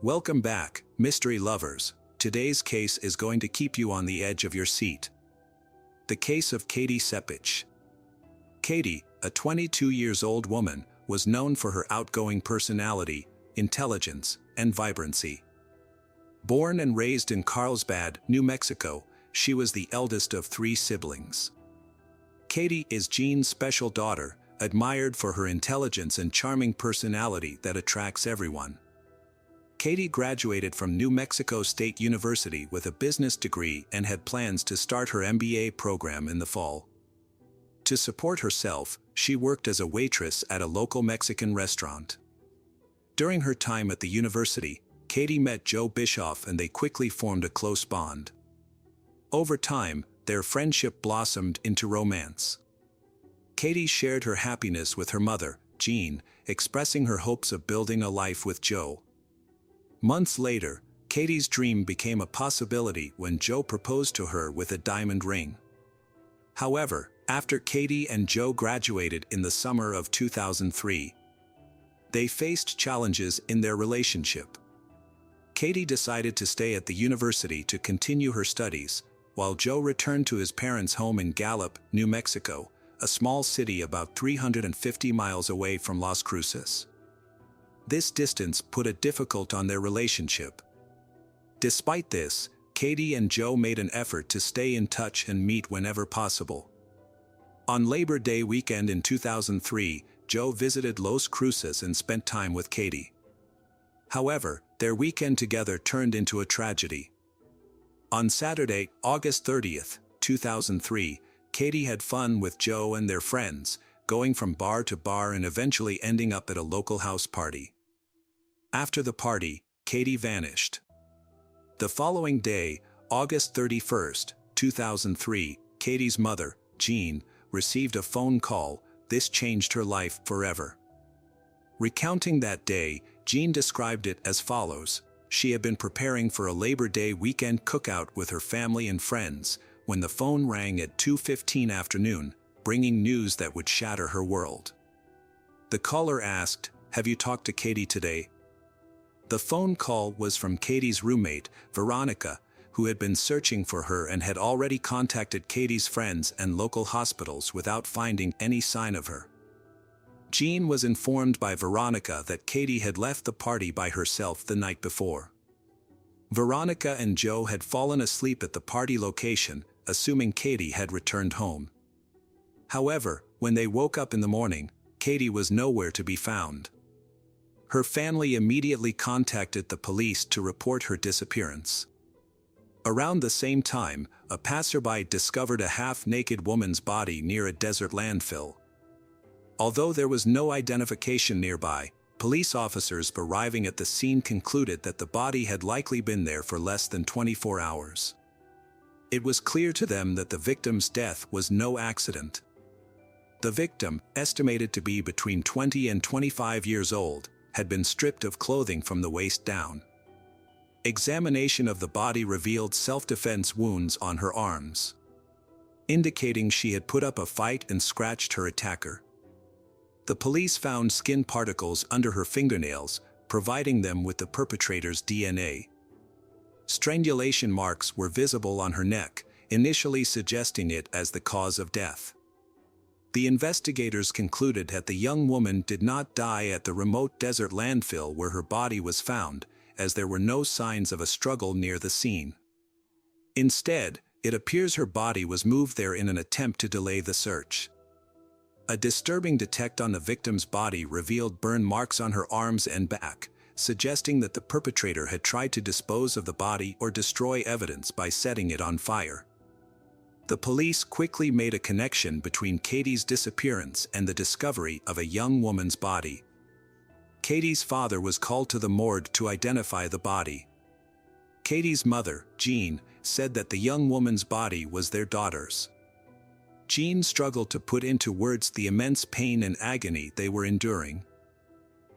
Welcome back, mystery lovers. Today's case is going to keep you on the edge of your seat. The case of Katie Sepich. Katie, a 22-year-old woman, was known for her outgoing personality, intelligence, and vibrancy. Born and raised in Carlsbad, New Mexico, she was the eldest of 3 siblings. Katie is Jean's special daughter, admired for her intelligence and charming personality that attracts everyone. Katie graduated from New Mexico State University with a business degree and had plans to start her MBA program in the fall. To support herself, she worked as a waitress at a local Mexican restaurant. During her time at the university, Katie met Joe Bischoff and they quickly formed a close bond. Over time, their friendship blossomed into romance. Katie shared her happiness with her mother, Jean, expressing her hopes of building a life with Joe. Months later, Katie's dream became a possibility when Joe proposed to her with a diamond ring. However, after Katie and Joe graduated in the summer of 2003, they faced challenges in their relationship. Katie decided to stay at the university to continue her studies, while Joe returned to his parents' home in Gallup, New Mexico, a small city about 350 miles away from Las Cruces. This distance put it difficult on their relationship. Despite this, Katie and Joe made an effort to stay in touch and meet whenever possible. On Labor Day weekend in 2003, Joe visited Las Cruces and spent time with Katie. However, their weekend together turned into a tragedy. On Saturday, August 30th, 2003, Katie had fun with Joe and their friends, going from bar to bar and eventually ending up at a local house party. After the party, Katie vanished. The following day, August 31st, 2003, Katie's mother, Jean, received a phone call. This changed her life forever. Recounting that day, Jean described it as follows: she had been preparing for a Labor Day weekend cookout with her family and friends when the phone rang at 2:15 afternoon, bringing news that would shatter her world. The caller asked, "Have you talked to Katie today?" The phone call was from Katie's roommate, Veronica, who had been searching for her and had already contacted Katie's friends and local hospitals without finding any sign of her. Jean was informed by Veronica that Katie had left the party by herself the night before. Veronica and Joe had fallen asleep at the party location, assuming Katie had returned home. However, when they woke up in the morning, Katie was nowhere to be found. Her family immediately contacted the police to report her disappearance. Around the same time, a passerby discovered a half-naked woman's body near a desert landfill. Although there was no identification nearby, police officers arriving at the scene concluded that the body had likely been there for less than 24 hours. It was clear to them that the victim's death was no accident. The victim, estimated to be between 20 and 25 years old, had been stripped of clothing from the waist down. Examination of the body revealed self-defense wounds on her arms, indicating she had put up a fight and scratched her attacker. The police found skin particles under her fingernails, providing them with the perpetrator's DNA. Strangulation marks were visible on her neck, initially suggesting it as the cause of death. The investigators concluded that the young woman did not die at the remote desert landfill where her body was found, as there were no signs of a struggle near the scene. Instead, it appears her body was moved there in an attempt to delay the search. A disturbing detect on the victim's body revealed burn marks on her arms and back, suggesting that the perpetrator had tried to dispose of the body or destroy evidence by setting it on fire. The police quickly made a connection between Katie's disappearance and the discovery of a young woman's body. Katie's father was called to the morgue to identify the body. Katie's mother, Jean, said that the young woman's body was their daughter's. Jean struggled to put into words the immense pain and agony they were enduring.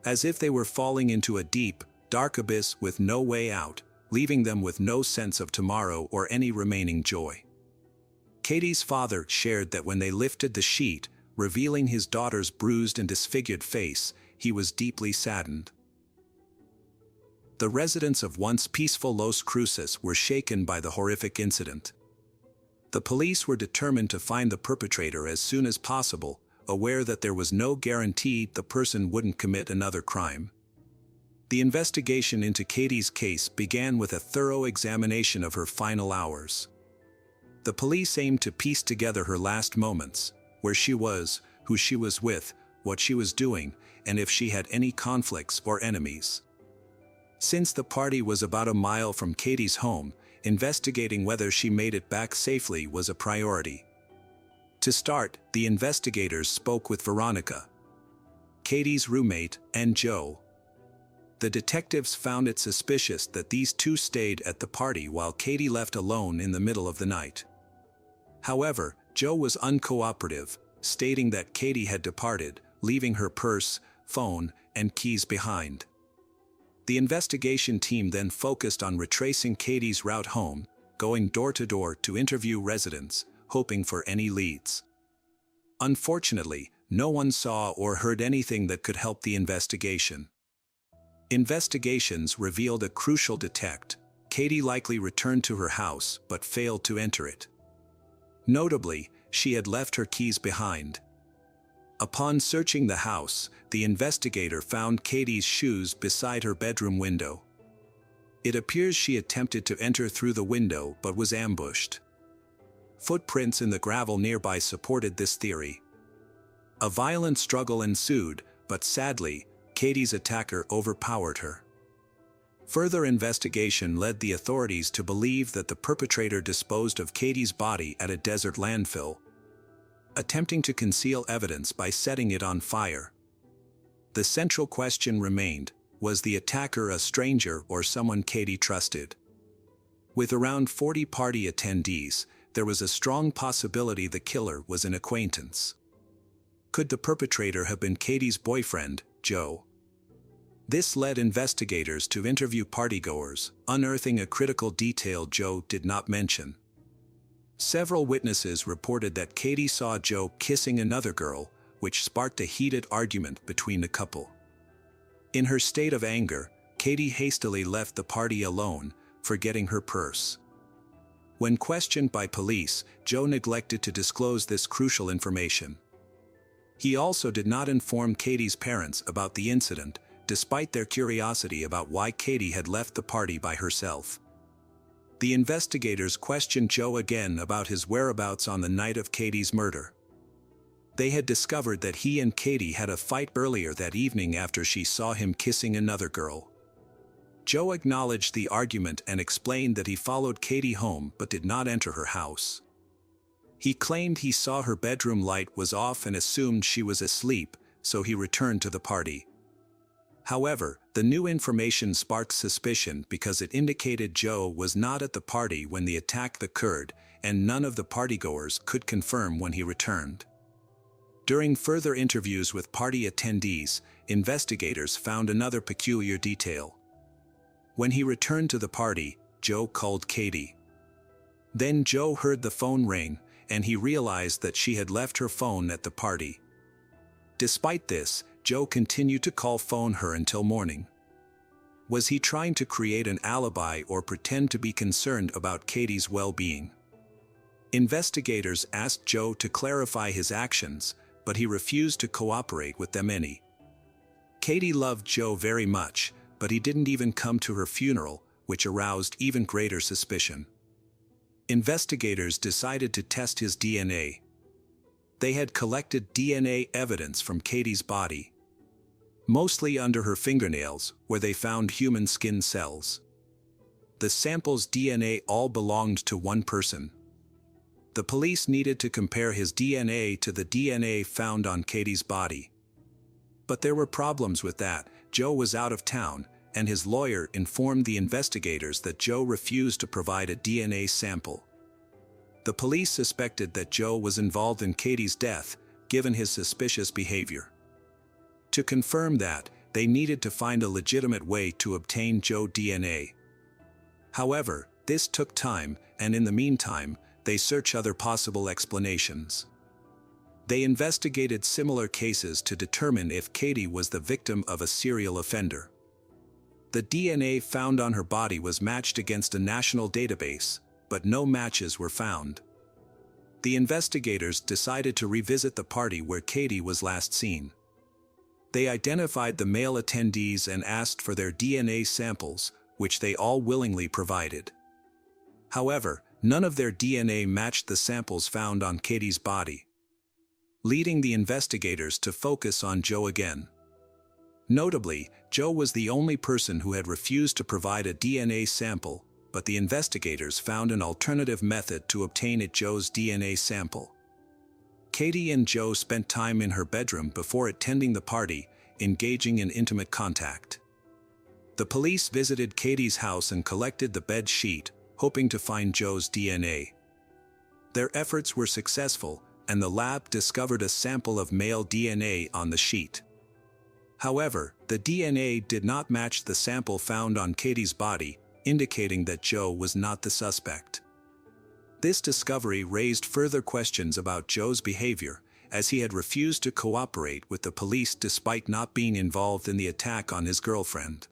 As if they were falling into a deep, dark abyss with no way out, leaving them with no sense of tomorrow or any remaining joy. Katie's father shared that when they lifted the sheet, revealing his daughter's bruised and disfigured face, he was deeply saddened. The residents of once peaceful Los Cruces were shaken by the horrific incident. The police were determined to find the perpetrator as soon as possible, aware that there was no guarantee the person wouldn't commit another crime. The investigation into Katie's case began with a thorough examination of her final hours. The police aimed to piece together her last moments, where she was, who she was with, what she was doing, and if she had any conflicts or enemies. Since the party was about a mile from Katie's home, investigating whether she made it back safely was a priority. To start, the investigators spoke with Veronica, Katie's roommate, and Joe. The detectives found it suspicious that these two stayed at the party while Katie left alone in the middle of the night. However, Joe was uncooperative, stating that Katie had departed, leaving her purse, phone, and keys behind. The investigation team then focused on retracing Katie's route home, going door to door to interview residents, hoping for any leads. Unfortunately, no one saw or heard anything that could help the investigation. Investigations revealed a crucial detect: Katie likely returned to her house but failed to enter it. Notably, she had left her keys behind. Upon searching the house, the investigator found Katie's shoes beside her bedroom window. It appears she attempted to enter through the window but was ambushed. Footprints in the gravel nearby supported this theory. A violent struggle ensued, but sadly, Katie's attacker overpowered her. Further investigation led the authorities to believe that the perpetrator disposed of Katie's body at a desert landfill, attempting to conceal evidence by setting it on fire. The central question remained: was the attacker a stranger or someone Katie trusted? With around 40 party attendees, there was a strong possibility the killer was an acquaintance. Could the perpetrator have been Katie's boyfriend, Joe? This led investigators to interview partygoers, unearthing a critical detail Joe did not mention. Several witnesses reported that Katie saw Joe kissing another girl, which sparked a heated argument between the couple. In her state of anger, Katie hastily left the party alone, forgetting her purse. When questioned by police, Joe neglected to disclose this crucial information. He also did not inform Katie's parents about the incident, despite their curiosity about why Katie had left the party by herself. The investigators questioned Joe again about his whereabouts on the night of Katie's murder. They had discovered that he and Katie had a fight earlier that evening after she saw him kissing another girl. Joe acknowledged the argument and explained that he followed Katie home but did not enter her house. He claimed he saw her bedroom light was off and assumed she was asleep, so he returned to the party. However, the new information sparked suspicion because it indicated Joe was not at the party when the attack occurred, and none of the partygoers could confirm when he returned. During further interviews with party attendees, investigators found another peculiar detail. When he returned to the party, Joe called Katie. Then Joe heard the phone ring, and he realized that she had left her phone at the party. Despite this, Joe continued to phone her until morning. Was he trying to create an alibi or pretend to be concerned about Katie's well-being? Investigators asked Joe to clarify his actions, but he refused to cooperate with them any. Katie loved Joe very much, but he didn't even come to her funeral, which aroused even greater suspicion. Investigators decided to test his DNA. They had collected DNA evidence from Katie's body, mostly under her fingernails, where they found human skin cells. The sample's DNA all belonged to one person. The police needed to compare his DNA to the DNA found on Katie's body. But there were problems with that. Joe was out of town, and his lawyer informed the investigators that Joe refused to provide a DNA sample. The police suspected that Joe was involved in Katie's death, given his suspicious behavior. To confirm that, they needed to find a legitimate way to obtain Joe DNA. However, this took time, and in the meantime, they searched other possible explanations. They investigated similar cases to determine if Katie was the victim of a serial offender. The DNA found on her body was matched against a national database, but no matches were found. The investigators decided to revisit the party where Katie was last seen. They identified the male attendees and asked for their DNA samples, which they all willingly provided. However, none of their DNA matched the samples found on Katie's body, leading the investigators to focus on Joe again. Notably, Joe was the only person who had refused to provide a DNA sample, but the investigators found an alternative method to obtain Joe's DNA sample. Katie and Joe spent time in her bedroom before attending the party, engaging in intimate contact. The police visited Katie's house and collected the bed sheet, hoping to find Joe's DNA. Their efforts were successful, and the lab discovered a sample of male DNA on the sheet. However, the DNA did not match the sample found on Katie's body, indicating that Joe was not the suspect. This discovery raised further questions about Joe's behavior, as he had refused to cooperate with the police despite not being involved in the attack on his girlfriend.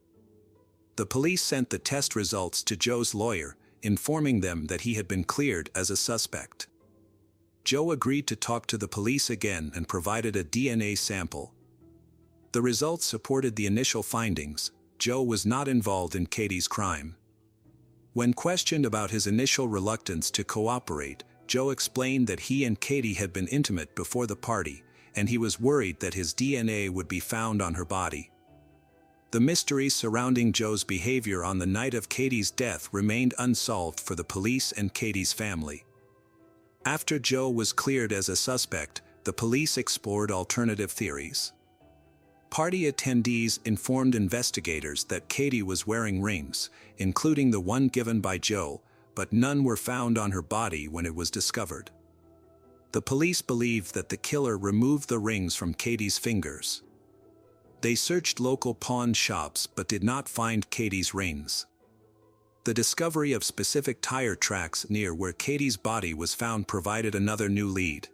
The police sent the test results to Joe's lawyer, informing them that he had been cleared as a suspect. Joe agreed to talk to the police again and provided a DNA sample. The results supported the initial findings. Joe was not involved in Katie's crime. When questioned about his initial reluctance to cooperate, Joe explained that he and Katie had been intimate before the party, and he was worried that his DNA would be found on her body. The mystery surrounding Joe's behavior on the night of Katie's death remained unsolved for the police and Katie's family. After Joe was cleared as a suspect, the police explored alternative theories. Party attendees informed investigators that Katie was wearing rings, including the one given by Joe, but none were found on her body when it was discovered. The police believed that the killer removed the rings from Katie's fingers. They searched local pawn shops but did not find Katie's rings. The discovery of specific tire tracks near where Katie's body was found provided another new lead.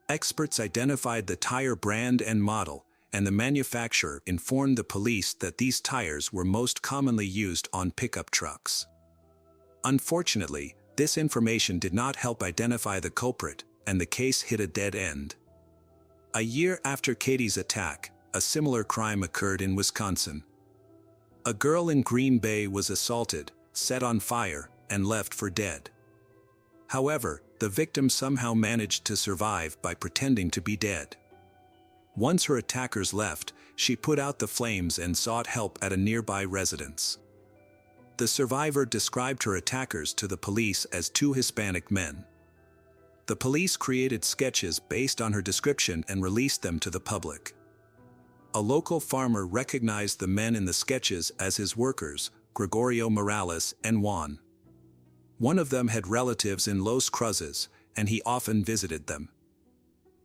Experts identified the tire brand and model, and the manufacturer informed the police that these tires were most commonly used on pickup trucks. Unfortunately, this information did not help identify the culprit, and the case hit a dead end. A year after Katie's attack, a similar crime occurred in Wisconsin. A girl in Green Bay was assaulted, set on fire, and left for dead. However, the victim somehow managed to survive by pretending to be dead. Once her attackers left, she put out the flames and sought help at a nearby residence. The survivor described her attackers to the police as two Hispanic men. The police created sketches based on her description and released them to the public. A local farmer recognized the men in the sketches as his workers, Gregorio Morales and Juan. One of them had relatives in Los Cruces, and he often visited them.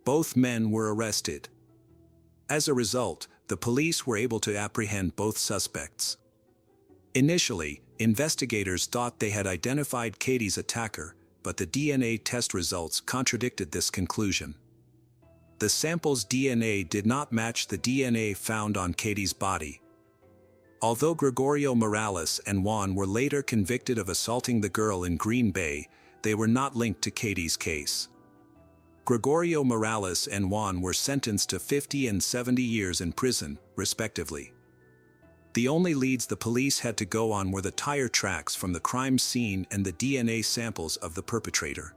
Both men were arrested. As a result, the police were able to apprehend both suspects. Initially, investigators thought they had identified Katie's attacker, but the DNA test results contradicted this conclusion. The sample's DNA did not match the DNA found on Katie's body. Although Gregorio Morales and Juan were later convicted of assaulting the girl in Green Bay, they were not linked to Katie's case. Gregorio Morales and Juan were sentenced to 50 and 70 years in prison, respectively. The only leads the police had to go on were the tire tracks from the crime scene and the DNA samples of the perpetrator.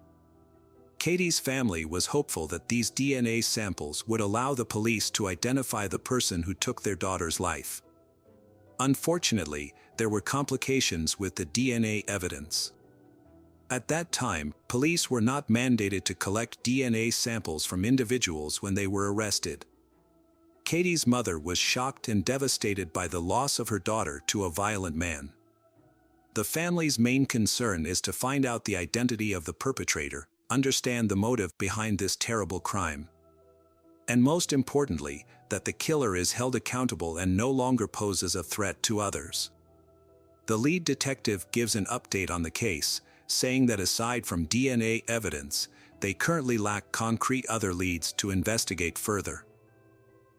Katie's family was hopeful that these DNA samples would allow the police to identify the person who took their daughter's life. Unfortunately, there were complications with the DNA evidence. At that time, police were not mandated to collect DNA samples from individuals when they were arrested. Katie's mother was shocked and devastated by the loss of her daughter to a violent man. The family's main concern is to find out the identity of the perpetrator, understand the motive behind this terrible crime, and most importantly, that the killer is held accountable and no longer poses a threat to others. The lead detective gives an update on the case, saying that aside from DNA evidence, they currently lack concrete other leads to investigate further.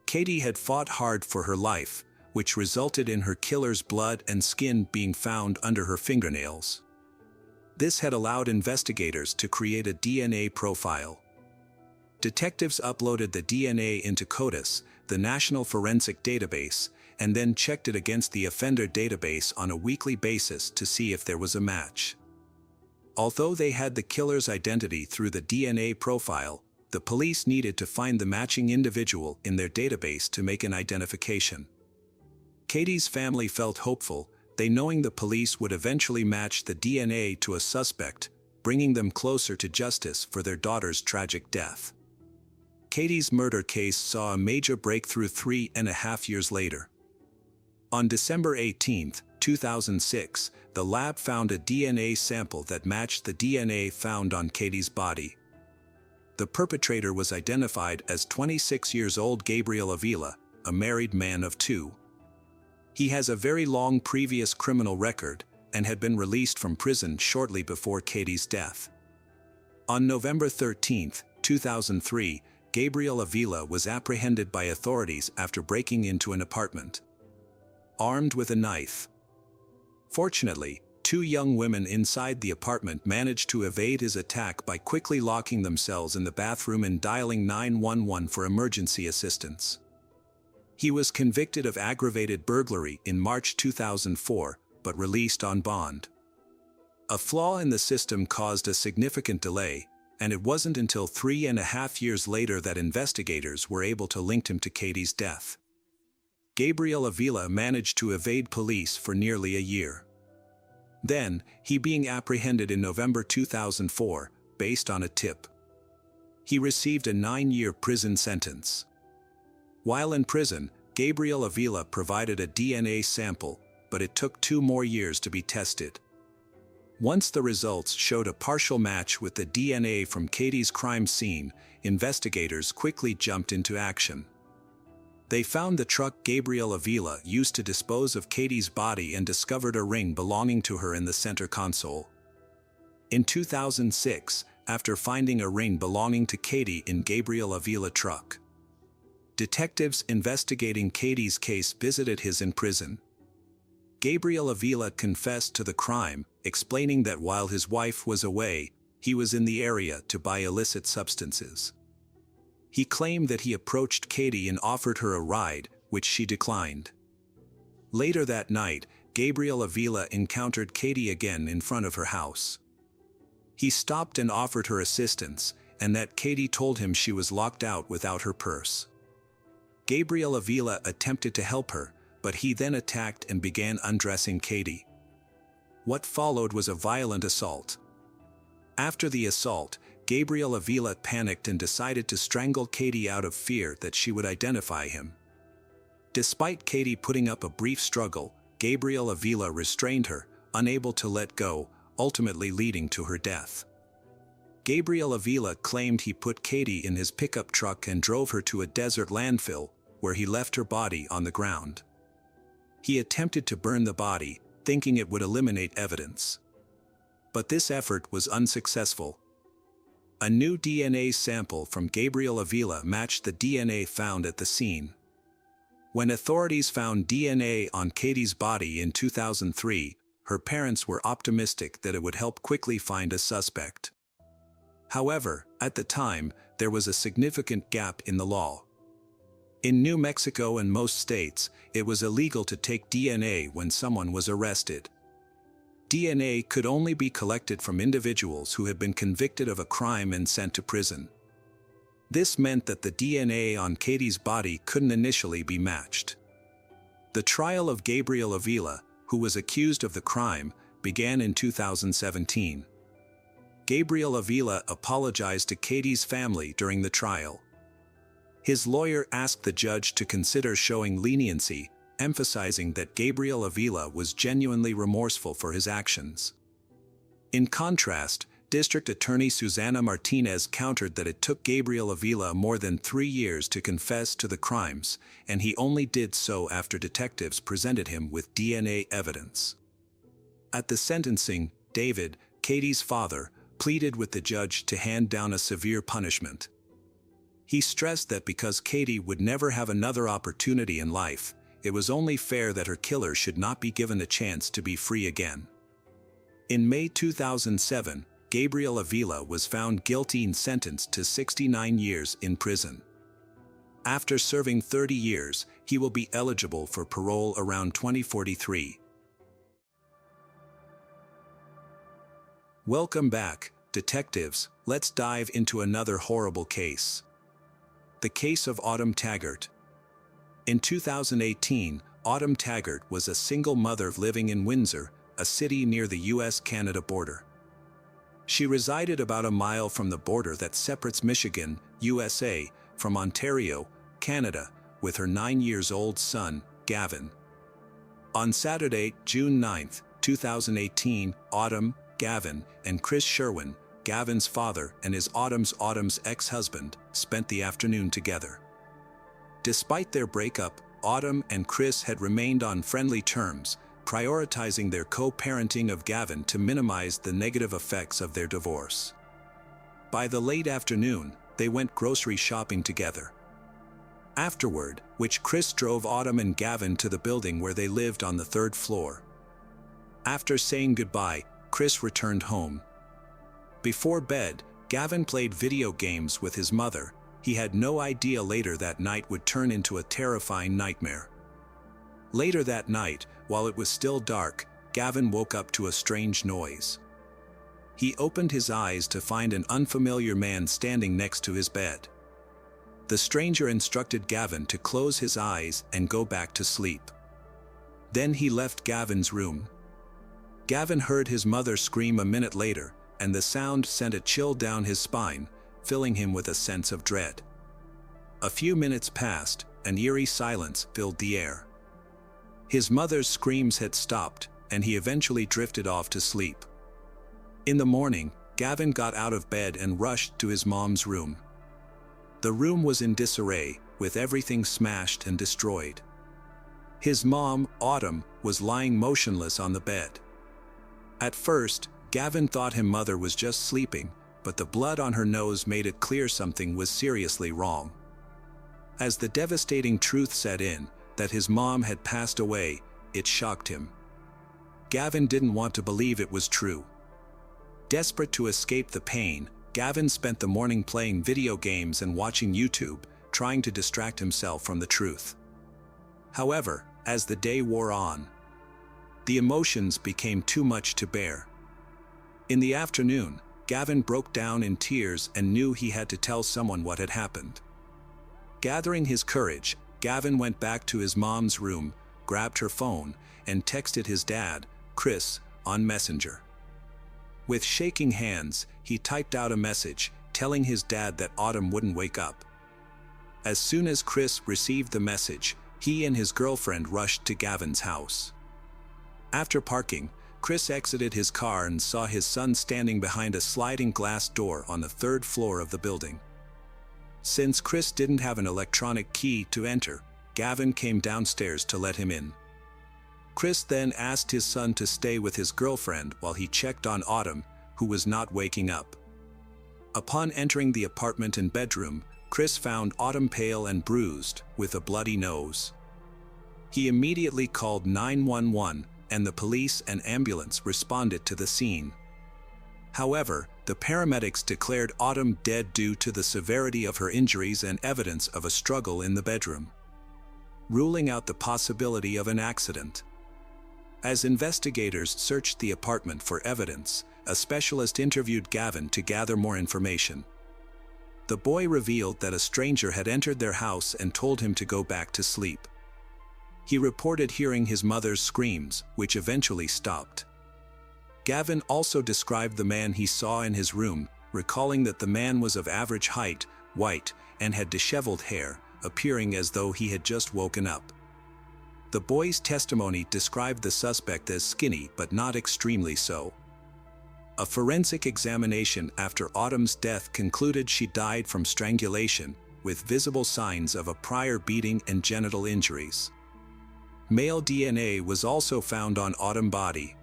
Katie had fought hard for her life, which resulted in her killer's blood and skin being found under her fingernails. This had allowed investigators to create a DNA profile. Detectives uploaded the DNA into CODIS, the National Forensic Database, and then checked it against the offender database on a weekly basis to see if there was a match. Although they had the killer's identity through the DNA profile, the police needed to find the matching individual in their database to make an identification. Katie's family felt hopeful, they knowing the police would eventually match the DNA to a suspect, bringing them closer to justice for their daughter's tragic death. Katie's murder case saw a major breakthrough 3.5 years later. On December 18, 2006, the lab found a DNA sample that matched the DNA found on Katie's body. The perpetrator was identified as 26-year-old Gabriel Avila, a married man of 2. He has a very long previous criminal record and had been released from prison shortly before Katie's death. On November 13, 2003, Gabriel Avila was apprehended by authorities after breaking into an apartment, armed with a knife. Fortunately, 2 young women inside the apartment managed to evade his attack by quickly locking themselves in the bathroom and dialing 911 for emergency assistance. He was convicted of aggravated burglary in March 2004, but released on bond. A flaw in the system caused a significant delay, and it wasn't until 3.5 years later that investigators were able to link him to Katie's death. Gabriel Avila managed to evade police for nearly a year. Then, he being apprehended in November 2004, based on a tip. He received a 9-year prison sentence. While in prison, Gabriel Avila provided a DNA sample, but it took 2 more years to be tested. Once the results showed a partial match with the DNA from Katie's crime scene, investigators quickly jumped into action. They found the truck Gabriel Avila used to dispose of Katie's body and discovered a ring belonging to her in the center console. In 2006, after finding a ring belonging to Katie in Gabriel Avila truck, detectives investigating Katie's case visited his in prison. Gabriel Avila confessed to the crime, explaining that while his wife was away, he was in the area to buy illicit substances. He claimed that he approached Katie and offered her a ride, which she declined. Later that night, Gabriel Avila encountered Katie again in front of her house. He stopped and offered her assistance, and that Katie told him she was locked out without her purse. Gabriel Avila attempted to help her, but he then attacked and began undressing Katie. What followed was a violent assault. After the assault, Gabriel Avila panicked and decided to strangle Katie out of fear that she would identify him. Despite Katie putting up a brief struggle, Gabriel Avila restrained her, unable to let go, ultimately leading to her death. Gabriel Avila claimed he put Katie in his pickup truck and drove her to a desert landfill, where he left her body on the ground. He attempted to burn the body, thinking it would eliminate evidence. But this effort was unsuccessful. A new DNA sample from Gabriel Avila matched the DNA found at the scene. When authorities found DNA on Katie's body in 2003, her parents were optimistic that it would help quickly find a suspect. However, at the time, there was a significant gap in the law. In New Mexico and most states, it was illegal to take DNA when someone was arrested. DNA could only be collected from individuals who had been convicted of a crime and sent to prison. This meant that the DNA on Katie's body couldn't initially be matched. The trial of Gabriel Avila, who was accused of the crime, began in 2017. Gabriel Avila apologized to Katie's family during the trial. His lawyer asked the judge to consider showing leniency, emphasizing that Gabriel Avila was genuinely remorseful for his actions. In contrast, District Attorney Susana Martinez countered that it took Gabriel Avila more than 3 years to confess to the crimes, and he only did so after detectives presented him with DNA evidence. At the sentencing, David, Katie's father, pleaded with the judge to hand down a severe punishment. He stressed that because Katie would never have another opportunity in life, it was only fair that her killer should not be given a chance to be free again. In May 2007, Gabriel Avila was found guilty and sentenced to 69 years in prison. After serving 30 years, he will be eligible for parole around 2043. Welcome back, detectives. Let's dive into another horrible case. The case of Autumn Taggart. In 2018, Autumn Taggart was a single mother living in Windsor, a city near the US-Canada border. She resided about a mile from the border that separates Michigan, USA, from Ontario, Canada, with her 9-year-old son, Gavin. On Saturday, June 9, 2018, Autumn, Gavin, and Chris Sherwin, Gavin's father and his Autumn's ex-husband, spent the afternoon together. Despite their breakup, Autumn and Chris had remained on friendly terms, prioritizing their co-parenting of Gavin to minimize the negative effects of their divorce. By the late afternoon, they went grocery shopping together. Afterward, Chris drove Autumn and Gavin to the building where they lived on the 3rd floor. After saying goodbye, Chris returned home. Before bed, Gavin played video games with his mother. He had no idea later that night would turn into a terrifying nightmare. Later that night, while it was still dark, Gavin woke up to a strange noise. He opened his eyes to find an unfamiliar man standing next to his bed. The stranger instructed Gavin to close his eyes and go back to sleep. Then he left Gavin's room. Gavin heard his mother scream a minute later, and the sound sent a chill down his spine, filling him with a sense of dread. A few minutes passed, and eerie silence filled the air. His mother's screams had stopped, and he eventually drifted off to sleep. In the morning, Gavin got out of bed and rushed to his mom's room. The room was in disarray, with everything smashed and destroyed. His mom, Autumn, was lying motionless on the bed. At first, Gavin thought his mother was just sleeping, but the blood on her nose made it clear something was seriously wrong. As the devastating truth set in, that his mom had passed away, it shocked him. Gavin didn't want to believe it was true. Desperate to escape the pain, Gavin spent the morning playing video games and watching YouTube, trying to distract himself from the truth. However, as the day wore on, the emotions became too much to bear. In the afternoon, Gavin broke down in tears and knew he had to tell someone what had happened. Gathering his courage, Gavin went back to his mom's room, grabbed her phone, and texted his dad, Chris, on Messenger. With shaking hands, he typed out a message, telling his dad that Autumn wouldn't wake up. As soon as Chris received the message, he and his girlfriend rushed to Gavin's house. After parking, Chris exited his car and saw his son standing behind a sliding glass door on the 3rd floor of the building. Since Chris didn't have an electronic key to enter, Gavin came downstairs to let him in. Chris then asked his son to stay with his girlfriend while he checked on Autumn, who was not waking up. Upon entering the apartment and bedroom, Chris found Autumn pale and bruised, with a bloody nose. He immediately called 911, and the police and ambulance responded to the scene. However, the paramedics declared Autumn dead due to the severity of her injuries and evidence of a struggle in the bedroom, ruling out the possibility of an accident. As investigators searched the apartment for evidence, a specialist interviewed Gavin to gather more information. The boy revealed that a stranger had entered their house and told him to go back to sleep. He reported hearing his mother's screams, which eventually stopped. Gavin also described the man he saw in his room, recalling that the man was of average height, white, and had disheveled hair, appearing as though he had just woken up. The boy's testimony described the suspect as skinny but not extremely so. A forensic examination after Autumn's death concluded she died from strangulation, with visible signs of a prior beating and genital injuries. Male DNA was also found on Autumn's body.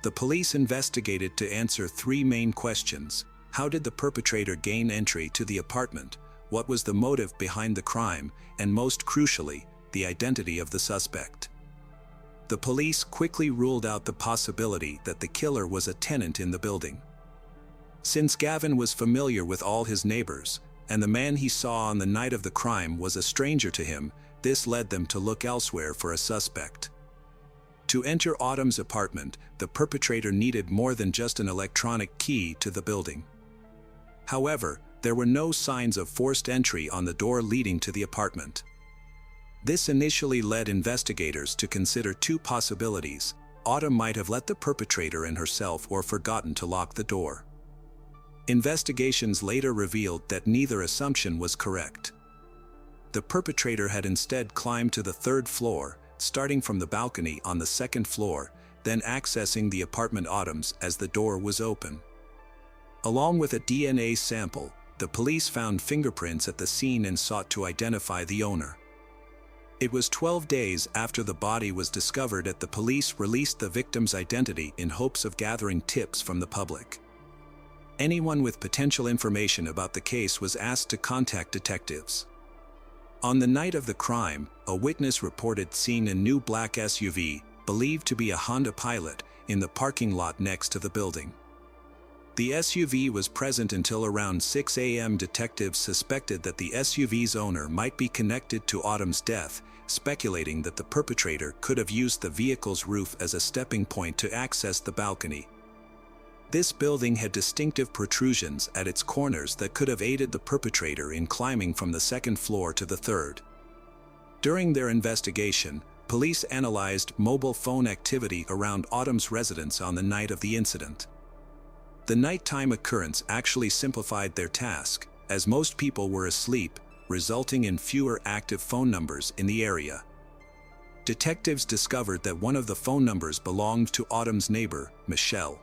The police investigated to answer 3 main questions. How did the perpetrator gain entry to the apartment? What was the motive behind the crime? And most crucially, the identity of the suspect. The police quickly ruled out the possibility that the killer was a tenant in the building. Since Gavin was familiar with all his neighbors, and the man he saw on the night of the crime was a stranger to him, this led them to look elsewhere for a suspect. To enter Autumn's apartment, the perpetrator needed more than just an electronic key to the building. However, there were no signs of forced entry on the door leading to the apartment. This initially led investigators to consider two possibilities. Autumn might have let the perpetrator in herself or forgotten to lock the door. Investigations later revealed that neither assumption was correct. The perpetrator had instead climbed to the third floor, starting from the balcony on the second floor, then accessing the apartment Autumn's as the door was open. Along with a DNA sample, the police found fingerprints at the scene and sought to identify the owner. It was 12 days after the body was discovered that the police released the victim's identity in hopes of gathering tips from the public. Anyone with potential information about the case was asked to contact detectives. On the night of the crime, a witness reported seeing a new black SUV, believed to be a Honda Pilot, in the parking lot next to the building. The SUV was present until around 6 a.m. Detectives suspected that the SUV's owner might be connected to Autumn's death, speculating that the perpetrator could have used the vehicle's roof as a stepping point to access the balcony. This building had distinctive protrusions at its corners that could have aided the perpetrator in climbing from the second floor to the third. During their investigation, police analyzed mobile phone activity around Autumn's residence on the night of the incident. The nighttime occurrence actually simplified their task, as most people were asleep, resulting in fewer active phone numbers in the area. Detectives discovered that one of the phone numbers belonged to Autumn's neighbor, Michelle.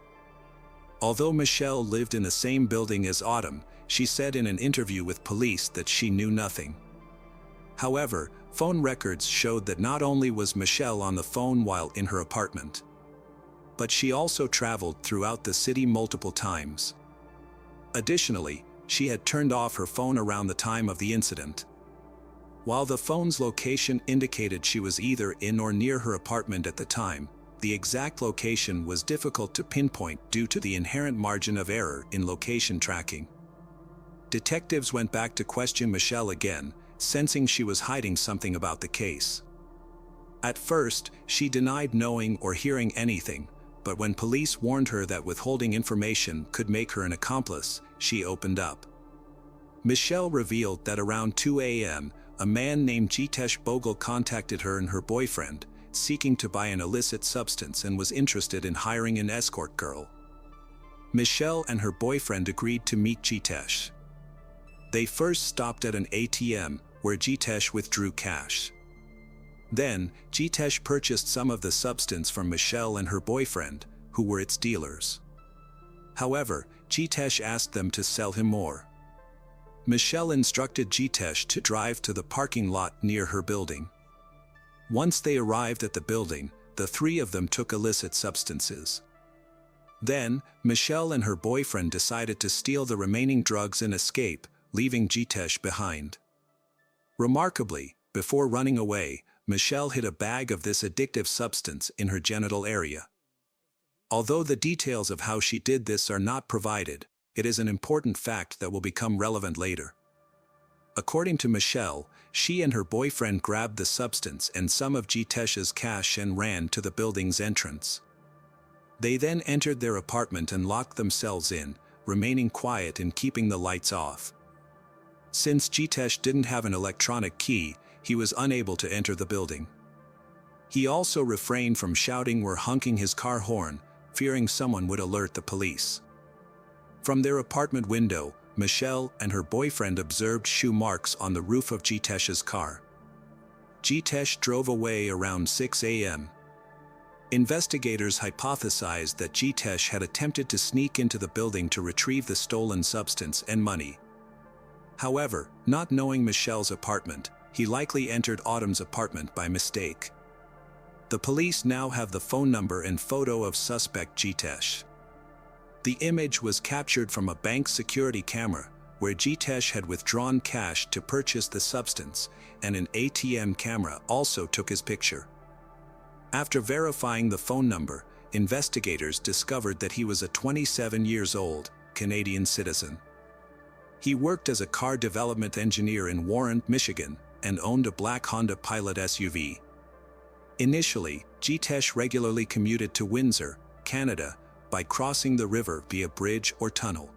Although Michelle lived in the same building as Autumn, she said in an interview with police that she knew nothing. However, phone records showed that not only was Michelle on the phone while in her apartment, but she also traveled throughout the city multiple times. Additionally, she had turned off her phone around the time of the incident. While the phone's location indicated she was either in or near her apartment at the time, the exact location was difficult to pinpoint due to the inherent margin of error in location tracking. Detectives went back to question Michelle again, sensing she was hiding something about the case. At first, she denied knowing or hearing anything, but when police warned her that withholding information could make her an accomplice, she opened up. Michelle revealed that around 2 a.m., a man named Jitesh Bogle contacted her and her boyfriend, seeking to buy an illicit substance and was interested in hiring an escort girl. Michelle and her boyfriend agreed to meet Jitesh. They first stopped at an ATM, where Jitesh withdrew cash. Then, Jitesh purchased some of the substance from Michelle and her boyfriend, who were its dealers. However, Jitesh asked them to sell him more. Michelle instructed Jitesh to drive to the parking lot near her building. Once they arrived at the building, the three of them took illicit substances. Then, Michelle and her boyfriend decided to steal the remaining drugs and escape, leaving Jitesh behind. Remarkably, before running away, Michelle hid a bag of this addictive substance in her genital area. Although the details of how she did this are not provided, it is an important fact that will become relevant later. According to Michelle, she and her boyfriend grabbed the substance and some of Jitesh's cash and ran to the building's entrance. They then entered their apartment and locked themselves in, remaining quiet and keeping the lights off. Since Jitesh didn't have an electronic key, he was unable to enter the building. He also refrained from shouting or honking his car horn, fearing someone would alert the police. From their apartment window, Michelle and her boyfriend observed shoe marks on the roof of Jitesh's car. Jitesh drove away around 6 a.m. Investigators hypothesized that Jitesh had attempted to sneak into the building to retrieve the stolen substance and money. However, not knowing Michelle's apartment, he likely entered Autumn's apartment by mistake. The police now have the phone number and photo of suspect Jitesh. The image was captured from a bank security camera, where Jitesh had withdrawn cash to purchase the substance, and an ATM camera also took his picture. After verifying the phone number, investigators discovered that he was a 27-year-old Canadian citizen. He worked as a car development engineer in Warren, Michigan, and owned a black Honda Pilot SUV. Initially, Jitesh regularly commuted to Windsor, Canada, by crossing the river via bridge or tunnel.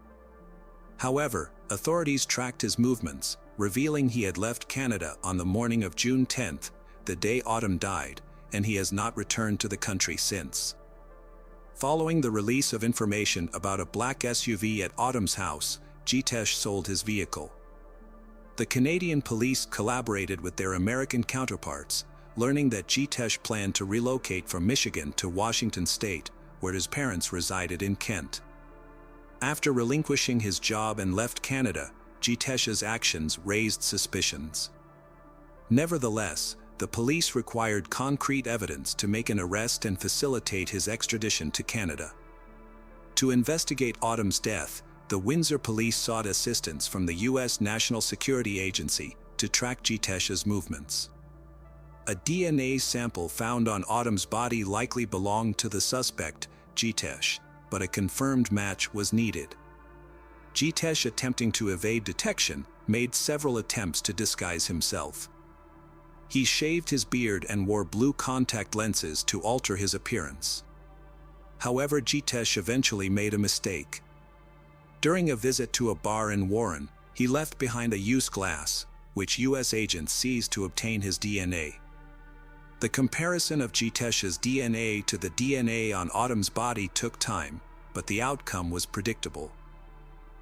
However, authorities tracked his movements, revealing he had left Canada on the morning of June 10, the day Autumn died, and he has not returned to the country since. Following the release of information about a black SUV at Autumn's house, Jitesh sold his vehicle. The Canadian police collaborated with their American counterparts, learning that Jitesh planned to relocate from Michigan to Washington State, where his parents resided in Kent. After relinquishing his job and left Canada, Jitesh's actions raised suspicions. Nevertheless, the police required concrete evidence to make an arrest and facilitate his extradition to Canada. To investigate Autumn's death, the Windsor police sought assistance from the U.S. National Security Agency to track Jitesh's movements. A DNA sample found on Autumn's body likely belonged to the suspect, Jitesh, but a confirmed match was needed. Jitesh, attempting to evade detection, made several attempts to disguise himself. He shaved his beard and wore blue contact lenses to alter his appearance. However, Jitesh eventually made a mistake. During a visit to a bar in Warren, he left behind a used glass, which U.S. agents seized to obtain his DNA. The comparison of Jitesh's DNA to the DNA on Autumn's body took time, but the outcome was predictable.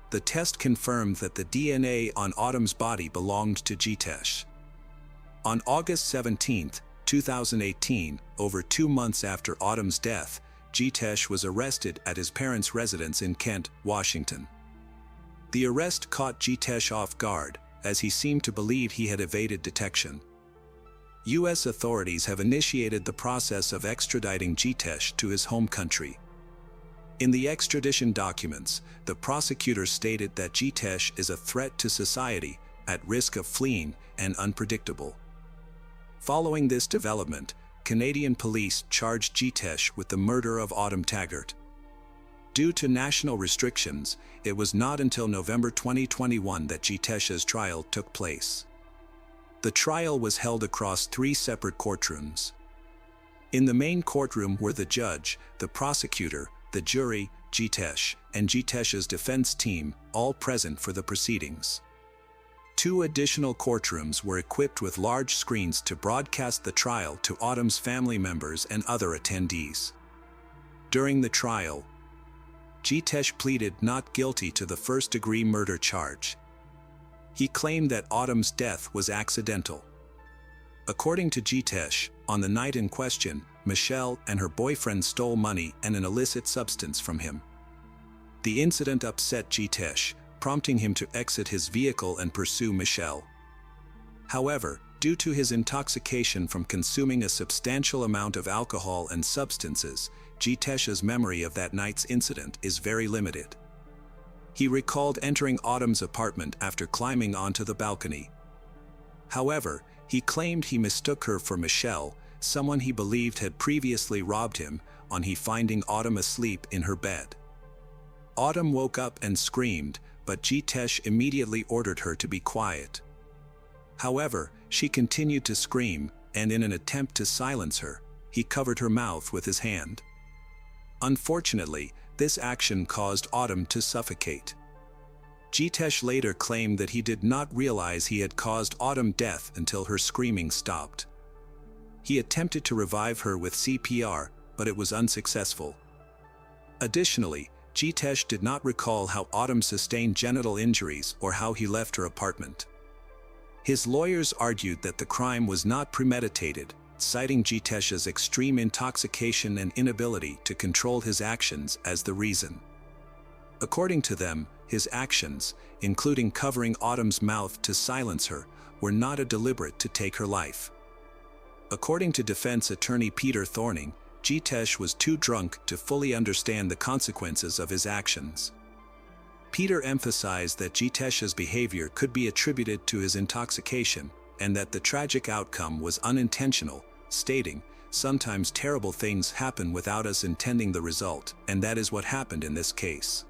The test confirmed that the DNA on Autumn's body belonged to Jitesh. On August 17, 2018, over 2 months after Autumn's death, Jitesh was arrested at his parents' residence in Kent, Washington. The arrest caught Jitesh off guard, as he seemed to believe he had evaded detection. U.S. authorities have initiated the process of extraditing Jitesh to his home country. In the extradition documents, the prosecutor stated that Jitesh is a threat to society, at risk of fleeing, and unpredictable. Following this development, Canadian police charged Jitesh with the murder of Autumn Taggart. Due to national restrictions, it was not until November 2021 that Jitesh's trial took place. The trial was held across 3 separate courtrooms. In the main courtroom were the judge, the prosecutor, the jury, Jitesh, and Jitesh's defense team, all present for the proceedings. 2 additional courtrooms were equipped with large screens to broadcast the trial to Autumn's family members and other attendees. During the trial, Jitesh pleaded not guilty to the first-degree murder charge. He claimed that Autumn's death was accidental. According to Jitesh, on the night in question, Michelle and her boyfriend stole money and an illicit substance from him. The incident upset Jitesh, prompting him to exit his vehicle and pursue Michelle. However, due to his intoxication from consuming a substantial amount of alcohol and substances, Jitesh's memory of that night's incident is very limited. He recalled entering Autumn's apartment after climbing onto the balcony. However, he claimed he mistook her for Michelle, someone he believed had previously robbed him, on he finding Autumn asleep in her bed. Autumn woke up and screamed, but Jitesh immediately ordered her to be quiet. However, she continued to scream, and in an attempt to silence her, he covered her mouth with his hand. Unfortunately, this action caused Autumn to suffocate. Jitesh later claimed that he did not realize he had caused Autumn death until her screaming stopped. He attempted to revive her with CPR, but it was unsuccessful. Additionally, Jitesh did not recall how Autumn sustained genital injuries or how he left her apartment. His lawyers argued that the crime was not premeditated, citing Jitesh's extreme intoxication and inability to control his actions as the reason. According to them, his actions, including covering Autumn's mouth to silence her, were not a deliberate to take her life. According to defense attorney Peter Thorning, Jitesh was too drunk to fully understand the consequences of his actions. Peter emphasized that Jitesh's behavior could be attributed to his intoxication, and that the tragic outcome was unintentional, stating, "Sometimes terrible things happen without us intending the result, and that is what happened in this case."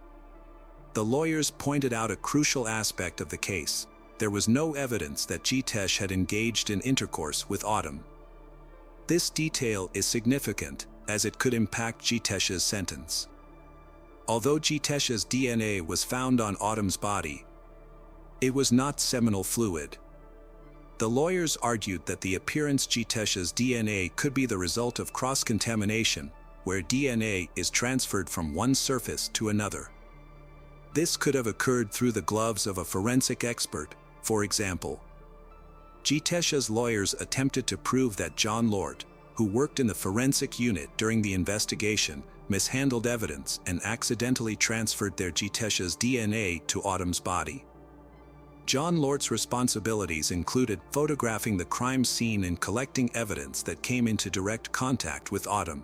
The lawyers pointed out a crucial aspect of the case. There was no evidence that Jitesh had engaged in intercourse with Autumn. This detail is significant, as it could impact Jitesh's sentence. Although Jitesh's DNA was found on Autumn's body, it was not seminal fluid. The lawyers argued that the appearance Jitesh's DNA could be the result of cross-contamination, where DNA is transferred from one surface to another. This could have occurred through the gloves of a forensic expert, for example. Jitesh's lawyers attempted to prove that John Lort, who worked in the forensic unit during the investigation, mishandled evidence and accidentally transferred their Jitesh's DNA to Autumn's body. John Lort's responsibilities included photographing the crime scene and collecting evidence that came into direct contact with Autumn.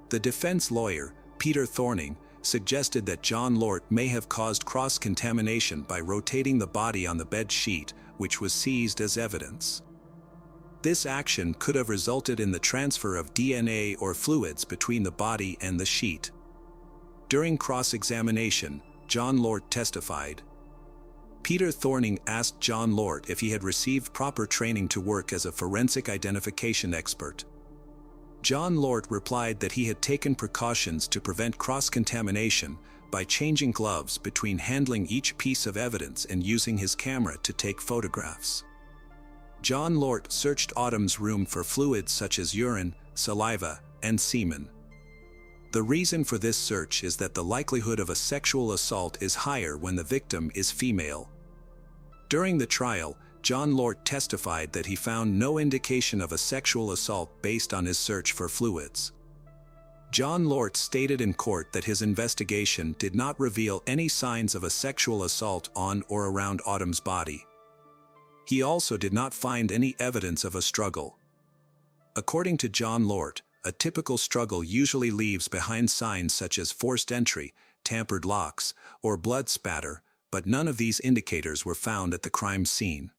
The defense lawyer, Peter Thorning, suggested that John Lort may have caused cross-contamination by rotating the body on the bed sheet, which was seized as evidence. This action could have resulted in the transfer of DNA or fluids between the body and the sheet. During cross-examination, John Lort testified. Peter Thorning asked John Lort if he had received proper training to work as a forensic identification expert. John Lort replied that he had taken precautions to prevent cross-contamination by changing gloves between handling each piece of evidence and using his camera to take photographs. John Lort searched Autumn's room for fluids such as urine, saliva, and semen. The reason for this search is that the likelihood of a sexual assault is higher when the victim is female. During the trial, John Lort testified that he found no indication of a sexual assault based on his search for fluids. John Lort stated in court that his investigation did not reveal any signs of a sexual assault on or around Autumn's body. He also did not find any evidence of a struggle. According to John Lort, a typical struggle usually leaves behind signs such as forced entry, tampered locks, or blood spatter, but none of these indicators were found at the crime scene.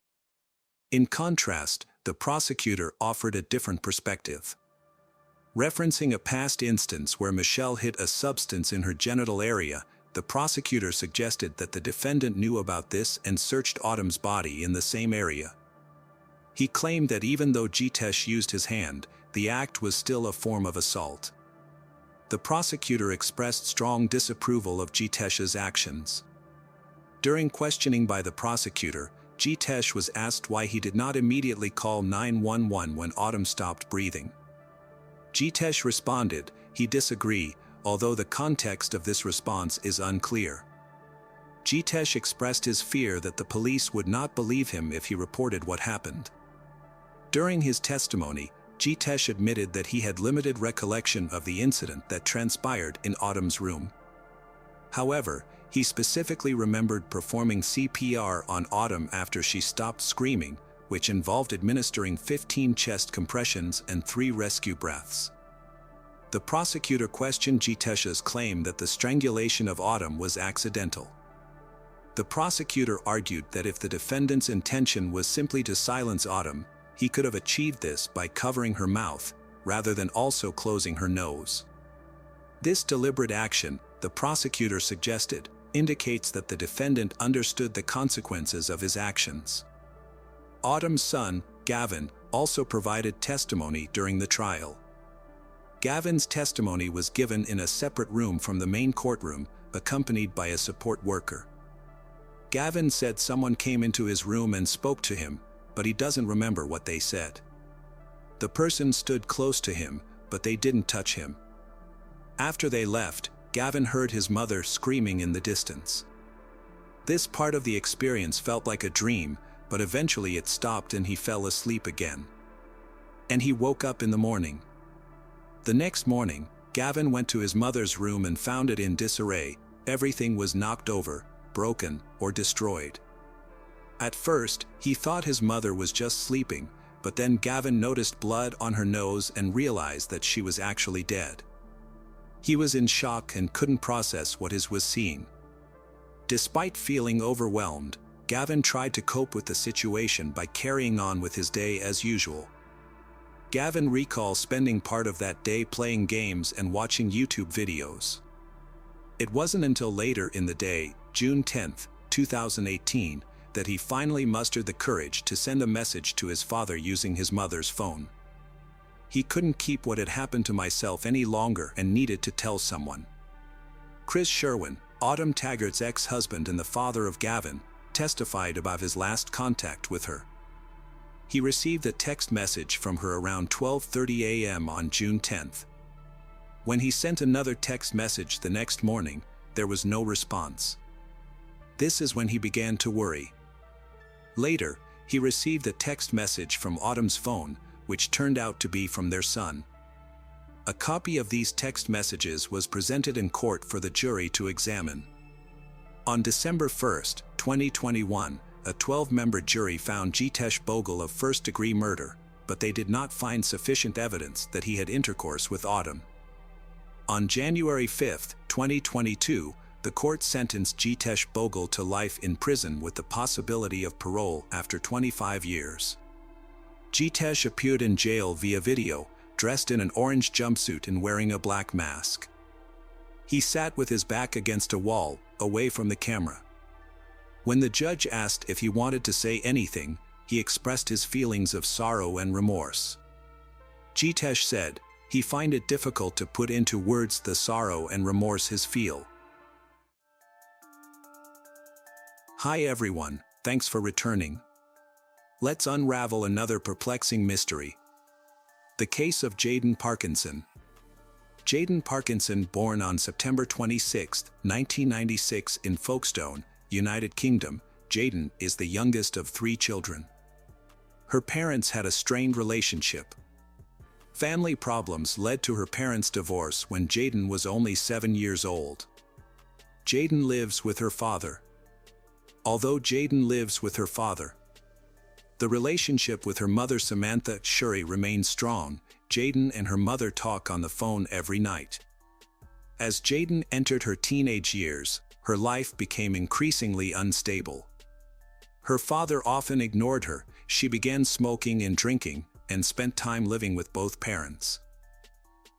In contrast, the prosecutor offered a different perspective. Referencing a past instance where Michelle hid a substance in her genital area, the prosecutor suggested that the defendant knew about this and searched Autumn's body in the same area. He claimed that even though Jitesh used his hand, the act was still a form of assault. The prosecutor expressed strong disapproval of Jitesh's actions. During questioning by the prosecutor, Jitesh was asked why he did not immediately call 911 when Autumn stopped breathing. Jitesh responded, he disagreed, although the context of this response is unclear. Jitesh expressed his fear that the police would not believe him if he reported what happened. During his testimony, Jitesh admitted that he had limited recollection of the incident that transpired in Autumn's room. However, he specifically remembered performing CPR on Autumn after she stopped screaming, which involved administering 15 chest compressions and 3 rescue breaths. The prosecutor questioned Jitesh's claim that the strangulation of Autumn was accidental. The prosecutor argued that if the defendant's intention was simply to silence Autumn, he could have achieved this by covering her mouth, rather than also closing her nose. This deliberate action, the prosecutor suggested, indicates that the defendant understood the consequences of his actions. Autumn's son, Gavin, also provided testimony during the trial. Gavin's testimony was given in a separate room from the main courtroom, accompanied by a support worker. Gavin said someone came into his room and spoke to him, but he doesn't remember what they said. The person stood close to him, but they didn't touch him. After they left, Gavin heard his mother screaming in the distance. This part of the experience felt like a dream, but eventually it stopped and he fell asleep again. And he woke up in the morning. The next morning, Gavin went to his mother's room and found it in disarray. Everything was knocked over, broken, or destroyed. At first, he thought his mother was just sleeping, but then Gavin noticed blood on her nose and realized that she was actually dead. He was in shock and couldn't process what he was seeing. Despite feeling overwhelmed, Gavin tried to cope with the situation by carrying on with his day as usual. Gavin recalls spending part of that day playing games and watching YouTube videos. It wasn't until later in the day, June 10, 2018, that he finally mustered the courage to send a message to his father using his mother's phone. He couldn't keep what had happened to myself any longer and needed to tell someone. Chris Sherwin, Autumn Taggart's ex-husband and the father of Gavin, testified about his last contact with her. He received a text message from her around 12:30 a.m. on June 10th. When he sent another text message the next morning, there was no response. This is when he began to worry. Later, he received a text message from Autumn's phone, which turned out to be from their son. A copy of these text messages was presented in court for the jury to examine. On December 1, 2021, a 12-member jury found Jitesh Bogle of first-degree murder, but they did not find sufficient evidence that he had intercourse with Autumn. On January 5, 2022, the court sentenced Jitesh Bogle to life in prison with the possibility of parole after 25 years. Jitesh appeared in jail via video, dressed in an orange jumpsuit and wearing a black mask. He sat with his back against a wall, away from the camera. When the judge asked if he wanted to say anything, he expressed his feelings of sorrow and remorse. Jitesh said, he find it difficult to put into words the sorrow and remorse he feel. Hi everyone, thanks for returning. Let's unravel another perplexing mystery. The case of Jaden Parkinson. Jaden Parkinson, born on September 26, 1996 in Folkestone, United Kingdom, Jaden is the youngest of 3 children. Her parents had a strained relationship. Family problems led to her parents' divorce when Jaden was only 7 years old. Jaden lives with her father. Although Jaden lives with her father, the relationship with her mother Samantha Shuri remains strong. Jaden and her mother talk on the phone every night. As Jaden entered her teenage years, her life became increasingly unstable. Her father often ignored her, she began smoking and drinking, and spent time living with both parents.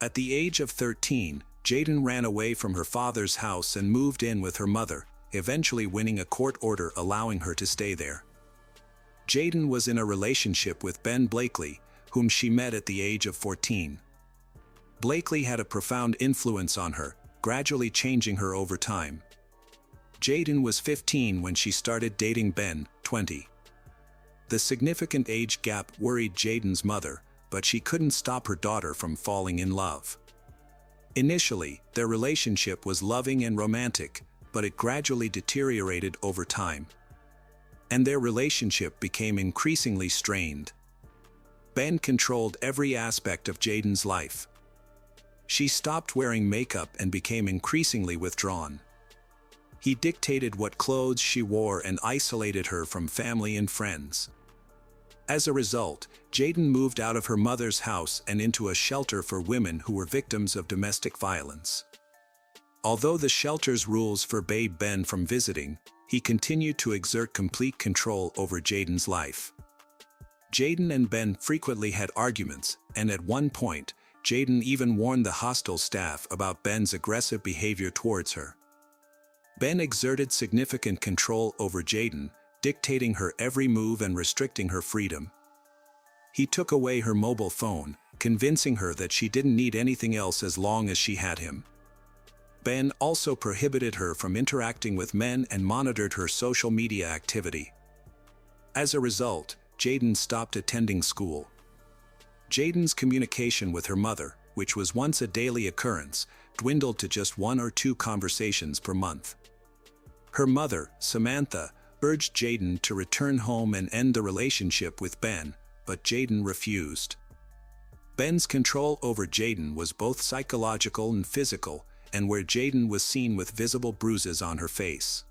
At the age of 13, Jaden ran away from her father's house and moved in with her mother, eventually winning a court order allowing her to stay there. Jaden was in a relationship with Ben Blakely, whom she met at the age of 14. Blakely had a profound influence on her, gradually changing her over time. Jaden was 15 when she started dating Ben, 20. The significant age gap worried Jaden's mother, but she couldn't stop her daughter from falling in love. Initially, their relationship was loving and romantic, but it gradually deteriorated over time. And their relationship became increasingly strained. Ben controlled every aspect of Jaden's life. She stopped wearing makeup and became increasingly withdrawn. He dictated what clothes she wore and isolated her from family and friends. As a result, Jaden moved out of her mother's house and into a shelter for women who were victims of domestic violence. Although the shelter's rules forbade Ben from visiting, he continued to exert complete control over Jaden's life. Jaden and Ben frequently had arguments, and at one point, Jaden even warned the hostel staff about Ben's aggressive behavior towards her. Ben exerted significant control over Jaden, dictating her every move and restricting her freedom. He took away her mobile phone, convincing her that she didn't need anything else as long as she had him. Ben also prohibited her from interacting with men and monitored her social media activity. As a result, Jaden stopped attending school. Jaden's communication with her mother, which was once a daily occurrence, dwindled to just 1 or 2 conversations per month. Her mother, Samantha, urged Jaden to return home and end the relationship with Ben, but Jaden refused. Ben's control over Jaden was both psychological and physical, and where Jaden was seen with visible bruises on her face.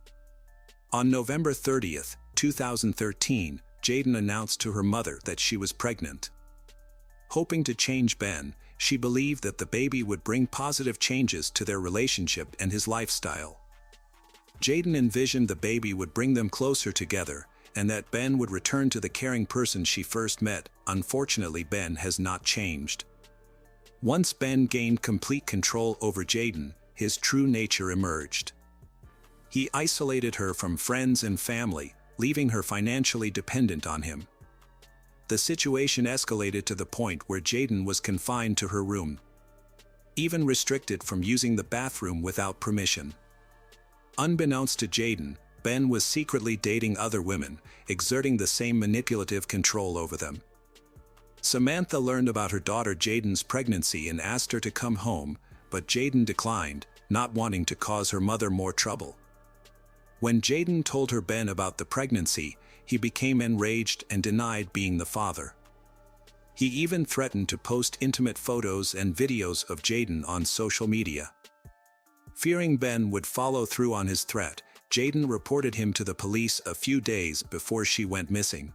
On November 30, 2013, Jaden announced to her mother that she was pregnant. Hoping to change Ben, she believed that the baby would bring positive changes to their relationship and his lifestyle. Jaden envisioned the baby would bring them closer together, and that Ben would return to the caring person she first met. Unfortunately, Ben has not changed. Once Ben gained complete control over Jaden, his true nature emerged. He isolated her from friends and family, leaving her financially dependent on him. The situation escalated to the point where Jaden was confined to her room, even restricted from using the bathroom without permission. Unbeknownst to Jaden, Ben was secretly dating other women, exerting the same manipulative control over them. Samantha learned about her daughter Jaden's pregnancy and asked her to come home, but Jaden declined, not wanting to cause her mother more trouble. When Jaden told her Ben about the pregnancy, he became enraged and denied being the father. He even threatened to post intimate photos and videos of Jaden on social media. Fearing Ben would follow through on his threat, Jaden reported him to the police a few days before she went missing.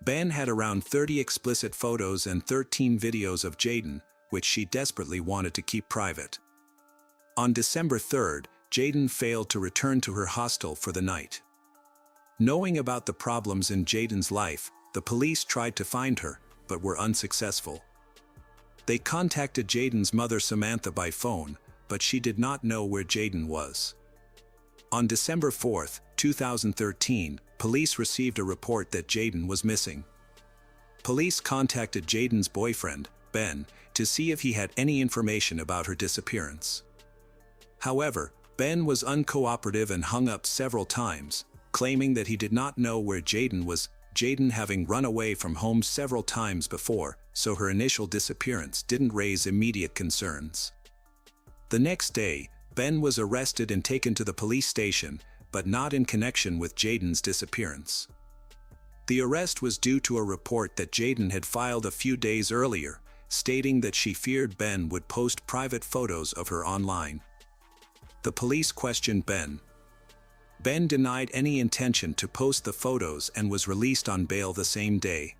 Ben had around 30 explicit photos and 13 videos of Jaden, which she desperately wanted to keep private. On December 3rd, Jaden failed to return to her hostel for the night. Knowing about the problems in Jaden's life, the police tried to find her, but were unsuccessful. They contacted Jaden's mother Samantha by phone, but she did not know where Jaden was. On December 4, 2013, police received a report that Jaden was missing. Police contacted Jaden's boyfriend, Ben, to see if he had any information about her disappearance. However, Ben was uncooperative and hung up several times, claiming that he did not know where Jaden was, Jaden having run away from home several times before, so her initial disappearance didn't raise immediate concerns. The next day, Ben was arrested and taken to the police station, but not in connection with Jaden's disappearance. The arrest was due to a report that Jaden had filed a few days earlier, stating that she feared Ben would post private photos of her online. The police questioned Ben. Ben denied any intention to post the photos and was released on bail the same day.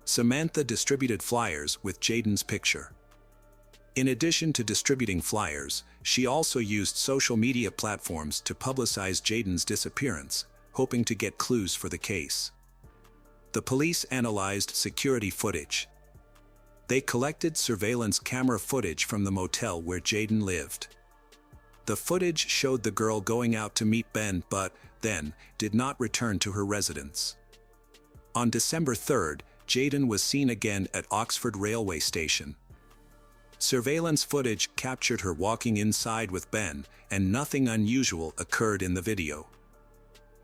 Samantha distributed flyers with Jaden's picture. In addition to distributing flyers, she also used social media platforms to publicize Jaden's disappearance, hoping to get clues for the case. The police analyzed security footage. They collected surveillance camera footage from the motel where Jaden lived. The footage showed the girl going out to meet Ben but, then, did not return to her residence. On December 3rd, Jaden was seen again at Oxford railway station. Surveillance footage captured her walking inside with Ben, and nothing unusual occurred in the video.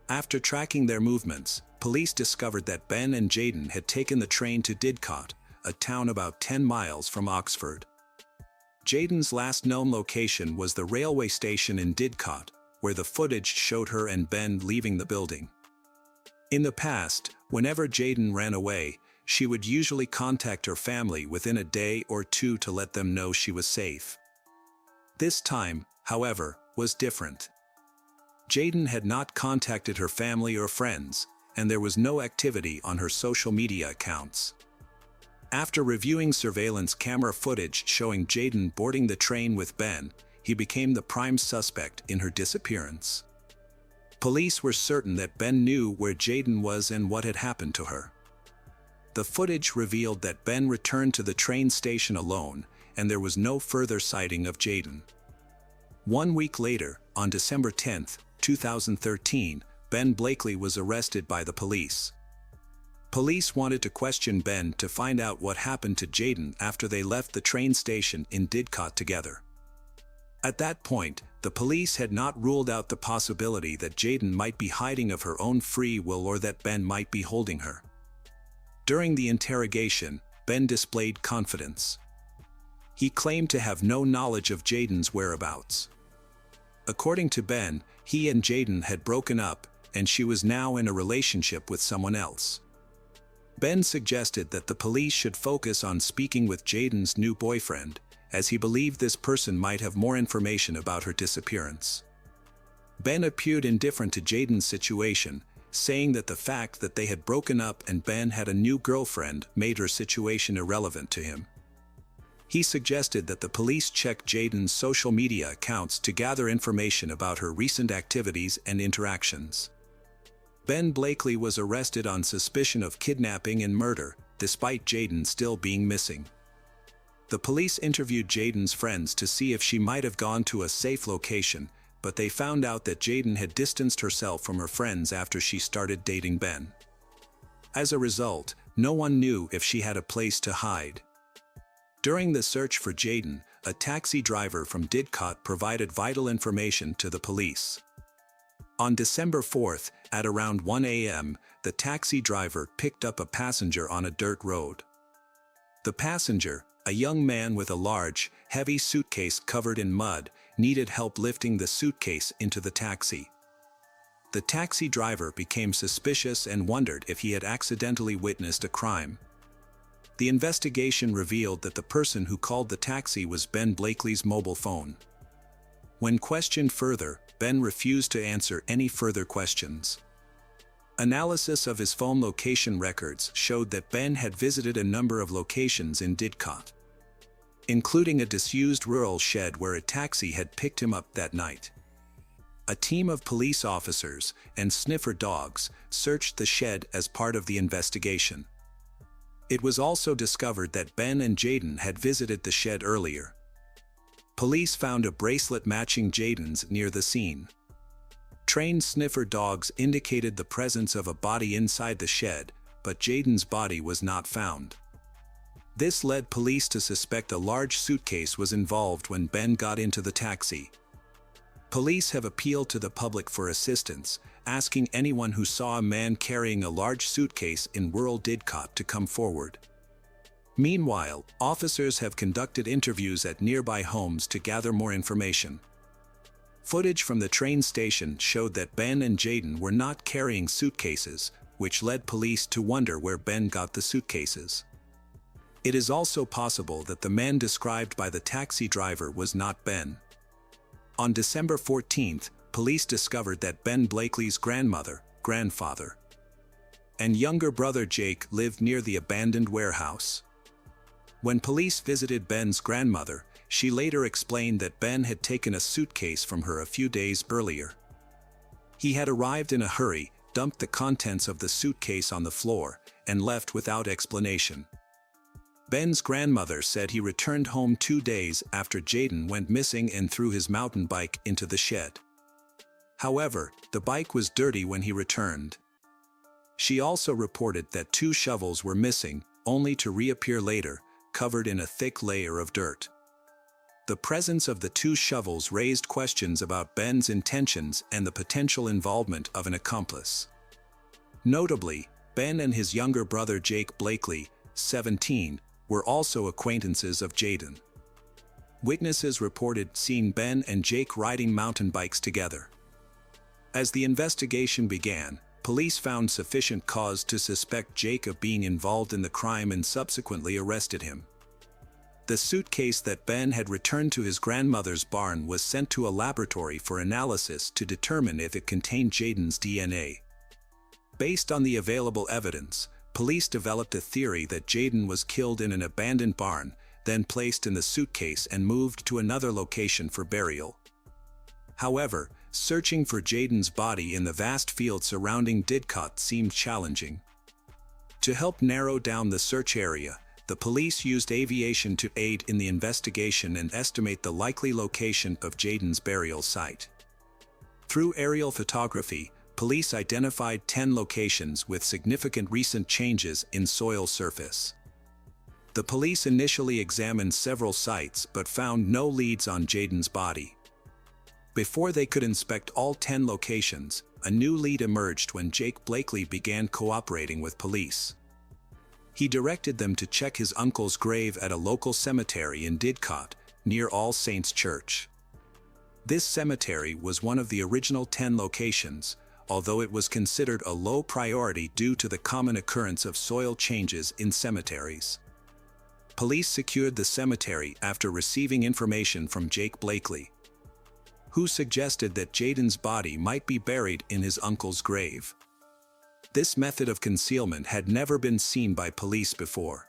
After tracking their movements, police discovered that Ben and Jaden had taken the train to Didcot, a town about 10 miles from Oxford. Jaden's last known location was the railway station in Didcot, where the footage showed her and Ben leaving the building. In the past, whenever Jaden ran away, she would usually contact her family within a day or two to let them know she was safe. This time, however, was different. Jaden had not contacted her family or friends, and there was no activity on her social media accounts. After reviewing surveillance camera footage showing Jaden boarding the train with Ben, he became the prime suspect in her disappearance. Police were certain that Ben knew where Jaden was and what had happened to her. The footage revealed that Ben returned to the train station alone, and there was no further sighting of Jaden. 1 week later, on December 10, 2013, Ben Blakely was arrested by the police. Police wanted to question Ben to find out what happened to Jaden after they left the train station in Didcot together. At that point, the police had not ruled out the possibility that Jaden might be hiding of her own free will or that Ben might be holding her. During the interrogation, Ben displayed confidence. He claimed to have no knowledge of Jaden's whereabouts. According to Ben, he and Jaden had broken up, and she was now in a relationship with someone else. Ben suggested that the police should focus on speaking with Jaden's new boyfriend, as he believed this person might have more information about her disappearance. Ben appeared indifferent to Jaden's situation, saying that the fact that they had broken up and Ben had a new girlfriend made her situation irrelevant to him. He suggested that the police check Jayden's social media accounts to gather information about her recent activities and interactions. Ben Blakely was arrested on suspicion of kidnapping and murder, despite Jayden still being missing. The police interviewed Jayden's friends to see if she might have gone to a safe location, but they found out that Jayden had distanced herself from her friends after she started dating Ben. As a result, no one knew if she had a place to hide. During the search for Jayden, a taxi driver from Decoded provided vital information to the police. On December 4th, at around 1 a.m., the taxi driver picked up a passenger on a dirt road. The passenger, a young man with a large, heavy suitcase covered in mud, needed help lifting the suitcase into the taxi. The taxi driver became suspicious and wondered if he had accidentally witnessed a crime. The investigation revealed that the person who called the taxi was Ben Blakely's mobile phone. When questioned further, Ben refused to answer any further questions. Analysis of his phone location records showed that Ben had visited a number of locations in Decoded, including a disused rural shed where a taxi had picked him up that night. A team of police officers and sniffer dogs searched the shed as part of the investigation. It was also discovered that Ben and Jayden had visited the shed earlier. Police found a bracelet matching Jayden's near the scene. Trained sniffer dogs indicated the presence of a body inside the shed, but Jayden's body was not found. This led police to suspect a large suitcase was involved when Ben got into the taxi. Police have appealed to the public for assistance, asking anyone who saw a man carrying a large suitcase in rural Decoded to come forward. Meanwhile, officers have conducted interviews at nearby homes to gather more information. Footage from the train station showed that Ben and Jayden were not carrying suitcases, which led police to wonder where Ben got the suitcases. It is also possible that the man described by the taxi driver was not Ben. On December 14th, police discovered that Ben Blakely's grandmother, grandfather, and younger brother Jake lived near the abandoned warehouse. When police visited Ben's grandmother, she later explained that Ben had taken a suitcase from her a few days earlier. He had arrived in a hurry, dumped the contents of the suitcase on the floor, and left without explanation. Ben's grandmother said he returned home 2 days after Jayden went missing and threw his mountain bike into the shed. However, the bike was dirty when he returned. She also reported that 2 shovels were missing, only to reappear later, covered in a thick layer of dirt. The presence of the 2 shovels raised questions about Ben's intentions and the potential involvement of an accomplice. Notably, Ben and his younger brother Jake Blakely, 17, were also acquaintances of Jayden. Witnesses reported seeing Ben and Jake riding mountain bikes together. As the investigation began, police found sufficient cause to suspect Jake of being involved in the crime and subsequently arrested him. The suitcase that Ben had returned to his grandmother's barn was sent to a laboratory for analysis to determine if it contained Jayden's DNA. Based on the available evidence, police developed a theory that Jayden was killed in an abandoned barn, then placed in the suitcase and moved to another location for burial. However, searching for Jayden's body in the vast field surrounding Decoded seemed challenging. To help narrow down the search area, the police used aviation to aid in the investigation and estimate the likely location of Jayden's burial site. Through aerial photography, police identified 10 locations with significant recent changes in soil surface. The police initially examined several sites but found no leads on Jayden's body. Before they could inspect all 10 locations, a new lead emerged when Jake Blakely began cooperating with police. He directed them to check his uncle's grave at a local cemetery in Decoded, near All Saints Church. This cemetery was one of the original 10 locations, although it was considered a low priority due to the common occurrence of soil changes in cemeteries. Police secured the cemetery after receiving information from Jake Blakely, who suggested that Jayden's body might be buried in his uncle's grave. This method of concealment had never been seen by police before.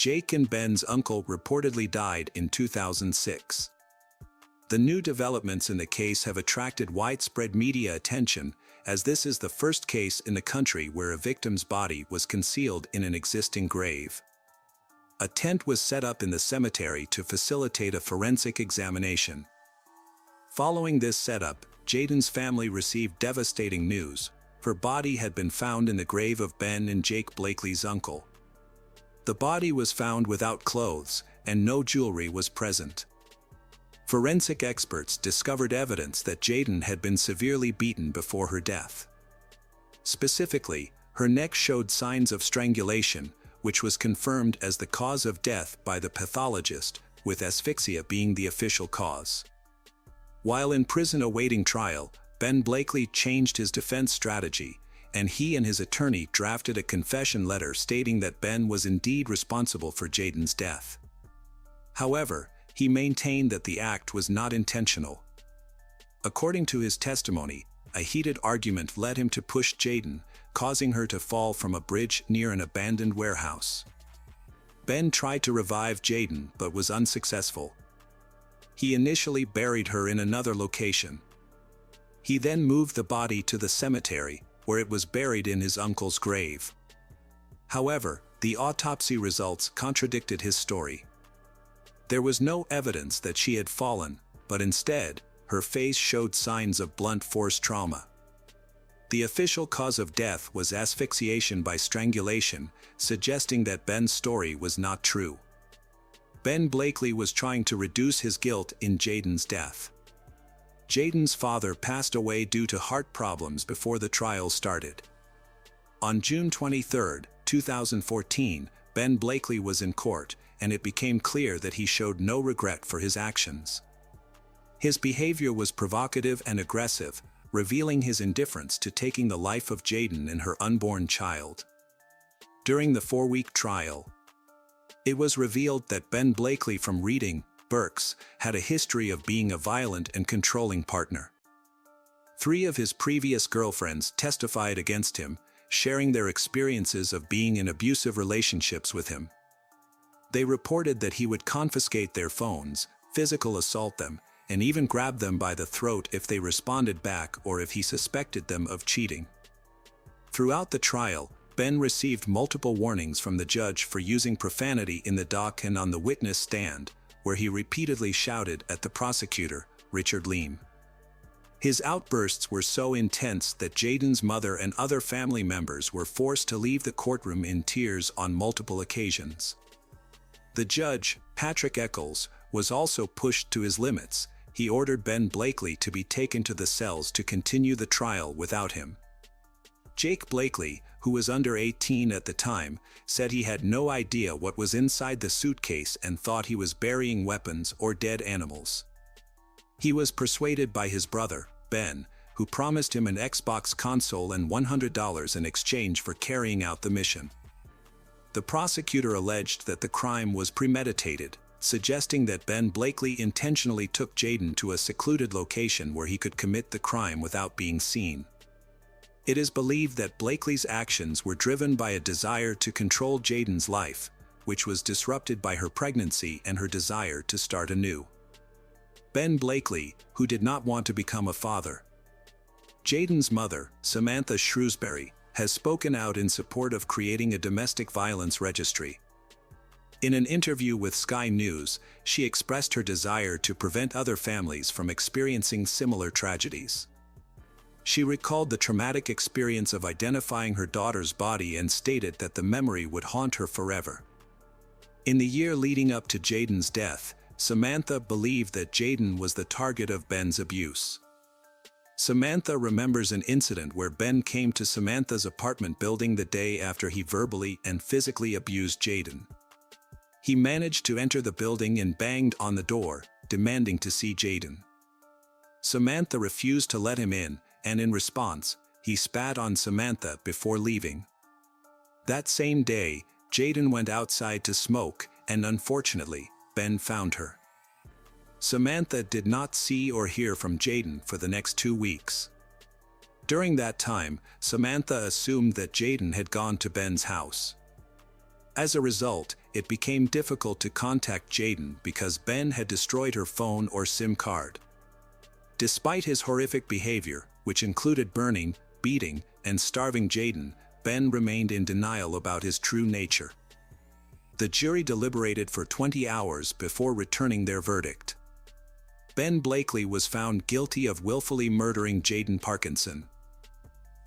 Jake and Ben's uncle reportedly died in 2006. The new developments in the case have attracted widespread media attention, as this is the first case in the country where a victim's body was concealed in an existing grave. A tent was set up in the cemetery to facilitate a forensic examination. Following this setup, Jaden's family received devastating news. Her body had been found in the grave of Ben and Jake Blakely's uncle. The body was found without clothes, and no jewelry was present. Forensic experts discovered evidence that Jaden had been severely beaten before her death. Specifically, her neck showed signs of strangulation, which was confirmed as the cause of death by the pathologist, with asphyxia being the official cause. While in prison awaiting trial, Ben Blakely changed his defense strategy, and he and his attorney drafted a confession letter stating that Ben was indeed responsible for Jaden's death. However, he maintained that the act was not intentional. According to his testimony, a heated argument led him to push Jaden, causing her to fall from a bridge near an abandoned warehouse. Ben tried to revive Jaden but was unsuccessful. He initially buried her in another location. He then moved the body to the cemetery, where it was buried in his uncle's grave. However, the autopsy results contradicted his story. There was no evidence that she had fallen, but instead, her face showed signs of blunt force trauma. The official cause of death was asphyxiation by strangulation, suggesting that Ben's story was not true. Ben Blakely was trying to reduce his guilt in Jaden's death. Jaden's father passed away due to heart problems before the trial started. On June 23, 2014, Ben Blakely was in court, and it became clear that he showed no regret for his actions. His behavior was provocative and aggressive, revealing his indifference to taking the life of Jaden and her unborn child. During the 4-week trial, it was revealed that Ben Blakely from Reading, Berks, had a history of being a violent and controlling partner. 3 of his previous girlfriends testified against him, sharing their experiences of being in abusive relationships with him. They reported that he would confiscate their phones, physical assault them, and even grab them by the throat if they responded back or if he suspected them of cheating. Throughout the trial, Ben received multiple warnings from the judge for using profanity in the dock and on the witness stand, where he repeatedly shouted at the prosecutor, Richard Leam. His outbursts were so intense that Jaden's mother and other family members were forced to leave the courtroom in tears on multiple occasions. The judge, Patrick Eccles, was also pushed to his limits. He ordered Ben Blakely to be taken to the cells to continue the trial without him. Jake Blakely, who was under 18 at the time, said he had no idea what was inside the suitcase and thought he was burying weapons or dead animals. He was persuaded by his brother, Ben, who promised him an Xbox console and $100 in exchange for carrying out the mission. The prosecutor alleged that the crime was premeditated, suggesting that Ben Blakely intentionally took Jaden to a secluded location where he could commit the crime without being seen. It is believed that Blakely's actions were driven by a desire to control Jaden's life, which was disrupted by her pregnancy and her desire to start anew. Ben Blakely, who did not want to become a father. Jaden's mother, Samantha Shrewsbury, has spoken out in support of creating a domestic violence registry. In an interview with Sky News, she expressed her desire to prevent other families from experiencing similar tragedies. She recalled the traumatic experience of identifying her daughter's body and stated that the memory would haunt her forever. In the year leading up to Jaden's death, Samantha believed that Jaden was the target of Ben's abuse. Samantha remembers an incident where Ben came to Samantha's apartment building the day after he verbally and physically abused Jaden. He managed to enter the building and banged on the door, demanding to see Jaden. Samantha refused to let him in, and in response, he spat on Samantha before leaving. That same day, Jaden went outside to smoke, and unfortunately, Ben found her. Samantha did not see or hear from Jaden for the next 2 weeks. During that time, Samantha assumed that Jaden had gone to Ben's house. As a result, it became difficult to contact Jayden because Ben had destroyed her phone or SIM card. Despite his horrific behavior, which included burning, beating, and starving Jayden, Ben remained in denial about his true nature. The jury deliberated for 20 hours before returning their verdict. Ben Blakely was found guilty of willfully murdering Jayden Parkinson.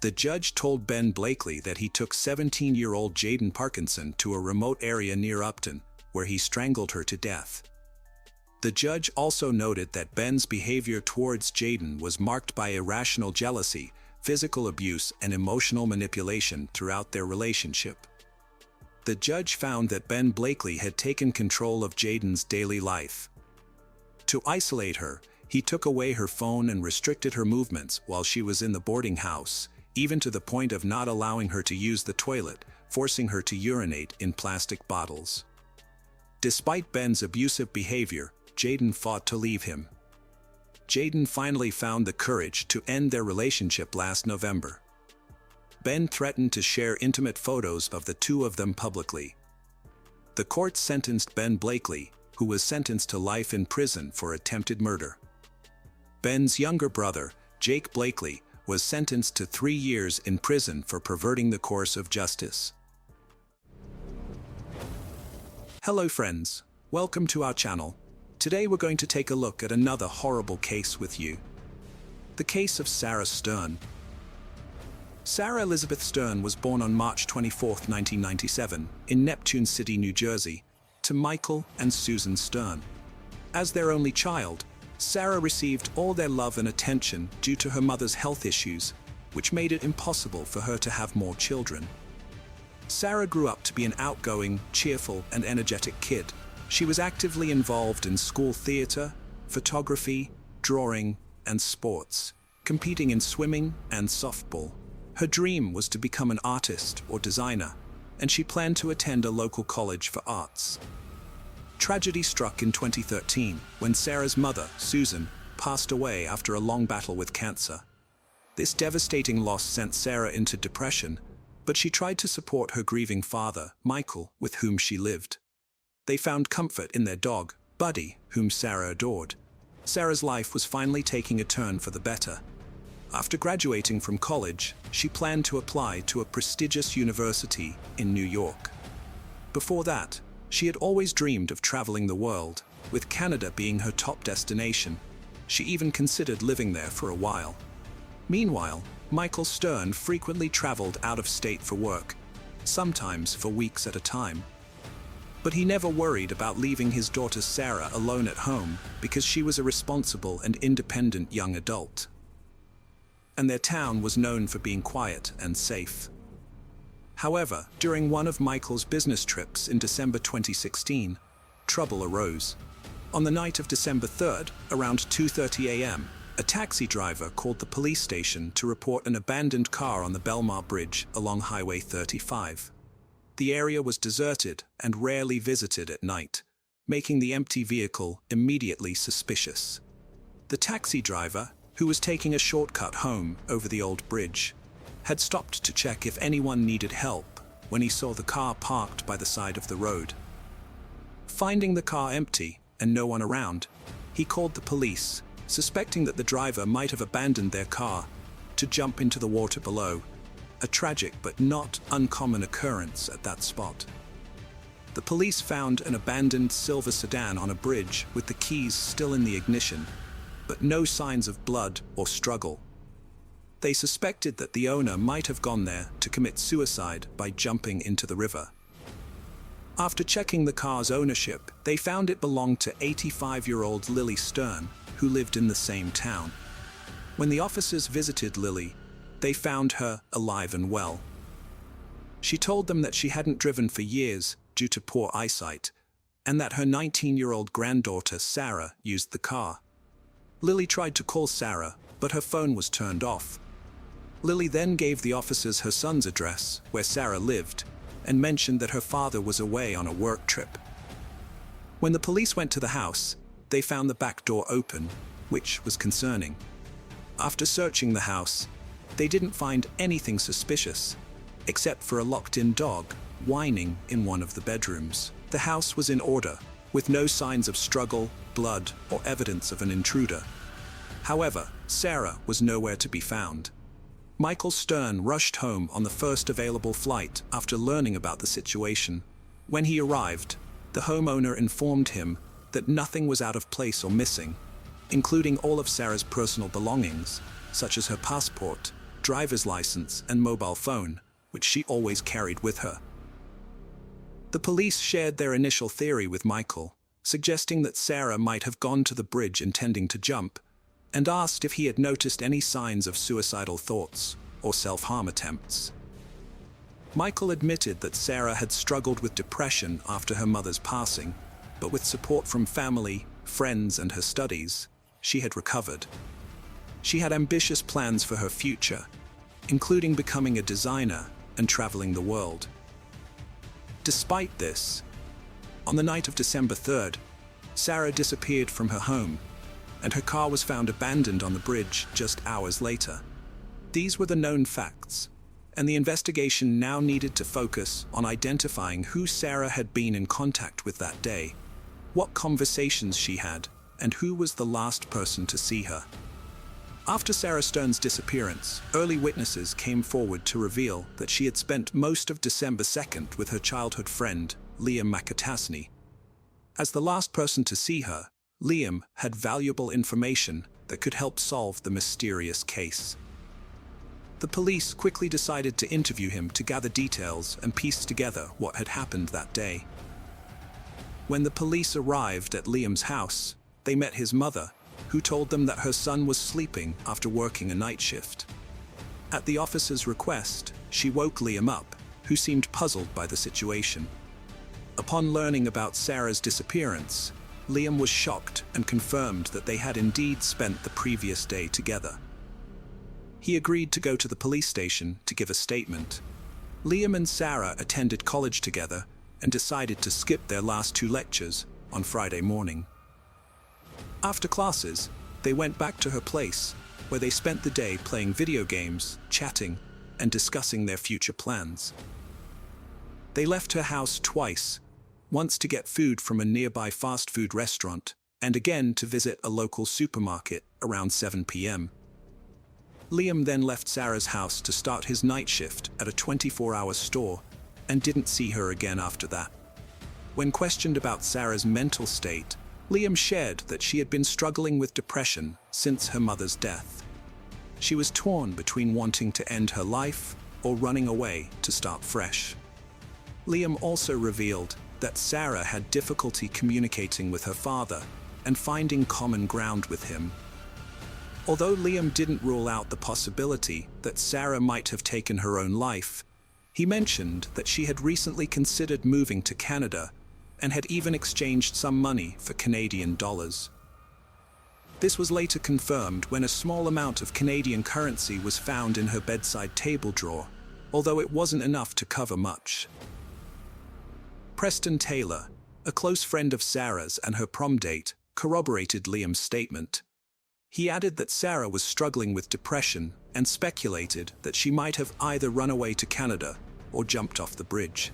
The judge told Ben Blakely that he took 17-year-old Jayden Parkinson to a remote area near Upton, where he strangled her to death. The judge also noted that Ben's behavior towards Jayden was marked by irrational jealousy, physical abuse, and emotional manipulation throughout their relationship. The judge found that Ben Blakely had taken control of Jayden's daily life. To isolate her, he took away her phone and restricted her movements while she was in the boarding house, even to the point of not allowing her to use the toilet, forcing her to urinate in plastic bottles. Despite Ben's abusive behavior, Jayden fought to leave him. Jayden finally found the courage to end their relationship last November. Ben threatened to share intimate photos of the two of them publicly. The court sentenced Ben Blakely, who was sentenced to life in prison for attempted murder. Ben's younger brother, Jake Blakely, was sentenced to 3 years in prison for perverting the course of justice. Hello friends, welcome to our channel. Today we're going to take a look at another horrible case with you. The case of Sarah Stern. Sarah Elizabeth Stern was born on March 24, 1997, in Neptune City, New Jersey, to Michael and Susan Stern. As their only child, Sarah received all their love and attention due to her mother's health issues, which made it impossible for her to have more children. Sarah grew up to be an outgoing, cheerful, and energetic kid. She was actively involved in school theater, photography, drawing, and sports, competing in swimming and softball. Her dream was to become an artist or designer, and she planned to attend a local college for arts. Tragedy struck in 2013 when Sarah's mother, Susan, passed away after a long battle with cancer. This devastating loss sent Sarah into depression, but she tried to support her grieving father, Michael, with whom she lived. They found comfort in their dog, Buddy, whom Sarah adored. Sarah's life was finally taking a turn for the better. After graduating from college, she planned to apply to a prestigious university in New York. Before that, she had always dreamed of traveling the world, with Canada being her top destination. She even considered living there for a while. Meanwhile, Michael Stern frequently traveled out of state for work, sometimes for weeks at a time. But he never worried about leaving his daughter Sarah alone at home because she was a responsible and independent young adult. And their town was known for being quiet and safe. However, during one of Michael's business trips in December 2016, trouble arose. On the night of December 3rd, around 2:30 a.m., a taxi driver called the police station to report an abandoned car on the Belmar Bridge along Highway 35. The area was deserted and rarely visited at night, making the empty vehicle immediately suspicious. The taxi driver, who was taking a shortcut home over the old bridge, had stopped to check if anyone needed help when he saw the car parked by the side of the road. Finding the car empty and no one around, he called the police, suspecting that the driver might have abandoned their car to jump into the water below, a tragic but not uncommon occurrence at that spot. The police found an abandoned silver sedan on a bridge with the keys still in the ignition, but no signs of blood or struggle. They suspected that the owner might have gone there to commit suicide by jumping into the river. After checking the car's ownership, they found it belonged to 85-year-old Lily Stern, who lived in the same town. When the officers visited Lily, they found her alive and well. She told them that she hadn't driven for years due to poor eyesight, and that her 19-year-old granddaughter Sarah used the car. Lily tried to call Sarah, but her phone was turned off. Lily then gave the officers her son's address, where Sarah lived, and mentioned that her father was away on a work trip. When the police went to the house, they found the back door open, which was concerning. After searching the house, they didn't find anything suspicious, except for a locked-in dog whining in one of the bedrooms. The house was in order, with no signs of struggle, blood, or evidence of an intruder. However, Sarah was nowhere to be found. Michael Stern rushed home on the first available flight after learning about the situation. When he arrived, the homeowner informed him that nothing was out of place or missing, including all of Sarah's personal belongings, such as her passport, driver's license, and mobile phone, which she always carried with her. The police shared their initial theory with Michael, suggesting that Sarah might have gone to the bridge intending to jump, and asked if he had noticed any signs of suicidal thoughts or self-harm attempts. Michael admitted that Sarah had struggled with depression after her mother's passing, but with support from family, friends, and her studies, she had recovered. She had ambitious plans for her future, including becoming a designer and traveling the world. Despite this, on the night of December 3rd, Sarah disappeared from her home, and her car was found abandoned on the bridge just hours later. These were the known facts, and the investigation now needed to focus on identifying who Sarah had been in contact with that day, what conversations she had, and who was the last person to see her. After Sarah Stern's disappearance, early witnesses came forward to reveal that she had spent most of December 2nd with her childhood friend, Liam McAtasney. As the last person to see her, Liam had valuable information that could help solve the mysterious case. The police quickly decided to interview him to gather details and piece together what had happened that day. When the police arrived at Liam's house, they met his mother, who told them that her son was sleeping after working a night shift. At the officer's request, she woke Liam up, who seemed puzzled by the situation. Upon learning about Sarah's disappearance, Liam was shocked and confirmed that they had indeed spent the previous day together. He agreed to go to the police station to give a statement. Liam and Sarah attended college together and decided to skip their last 2 lectures on Friday morning. After classes, they went back to her place, where they spent the day playing video games, chatting, and discussing their future plans. They left her house twice, once to get food from a nearby fast food restaurant, and again to visit a local supermarket around 7 p.m. Liam then left Sarah's house to start his night shift at a 24-hour store and didn't see her again after that. When questioned about Sarah's mental state, Liam shared that she had been struggling with depression since her mother's death. She was torn between wanting to end her life or running away to start fresh. Liam also revealed that Sarah had difficulty communicating with her father and finding common ground with him. Although Liam didn't rule out the possibility that Sarah might have taken her own life, he mentioned that she had recently considered moving to Canada and had even exchanged some money for Canadian dollars. This was later confirmed when a small amount of Canadian currency was found in her bedside table drawer, although it wasn't enough to cover much. Preston Taylor, a close friend of Sarah's and her prom date, corroborated Liam's statement. He added that Sarah was struggling with depression and speculated that she might have either run away to Canada or jumped off the bridge.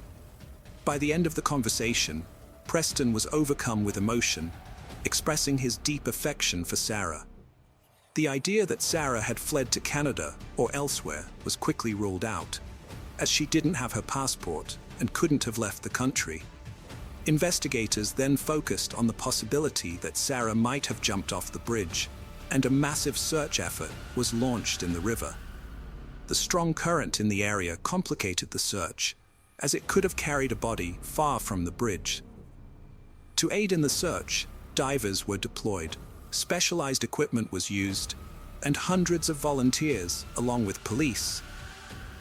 By the end of the conversation, Preston was overcome with emotion, expressing his deep affection for Sarah. The idea that Sarah had fled to Canada or elsewhere was quickly ruled out, as she didn't have her passport and couldn't have left the country. Investigators then focused on the possibility that Sarah might have jumped off the bridge, and a massive search effort was launched in the river. The strong current in the area complicated the search, as it could have carried a body far from the bridge. To aid in the search, divers were deployed, specialized equipment was used, and hundreds of volunteers, along with police,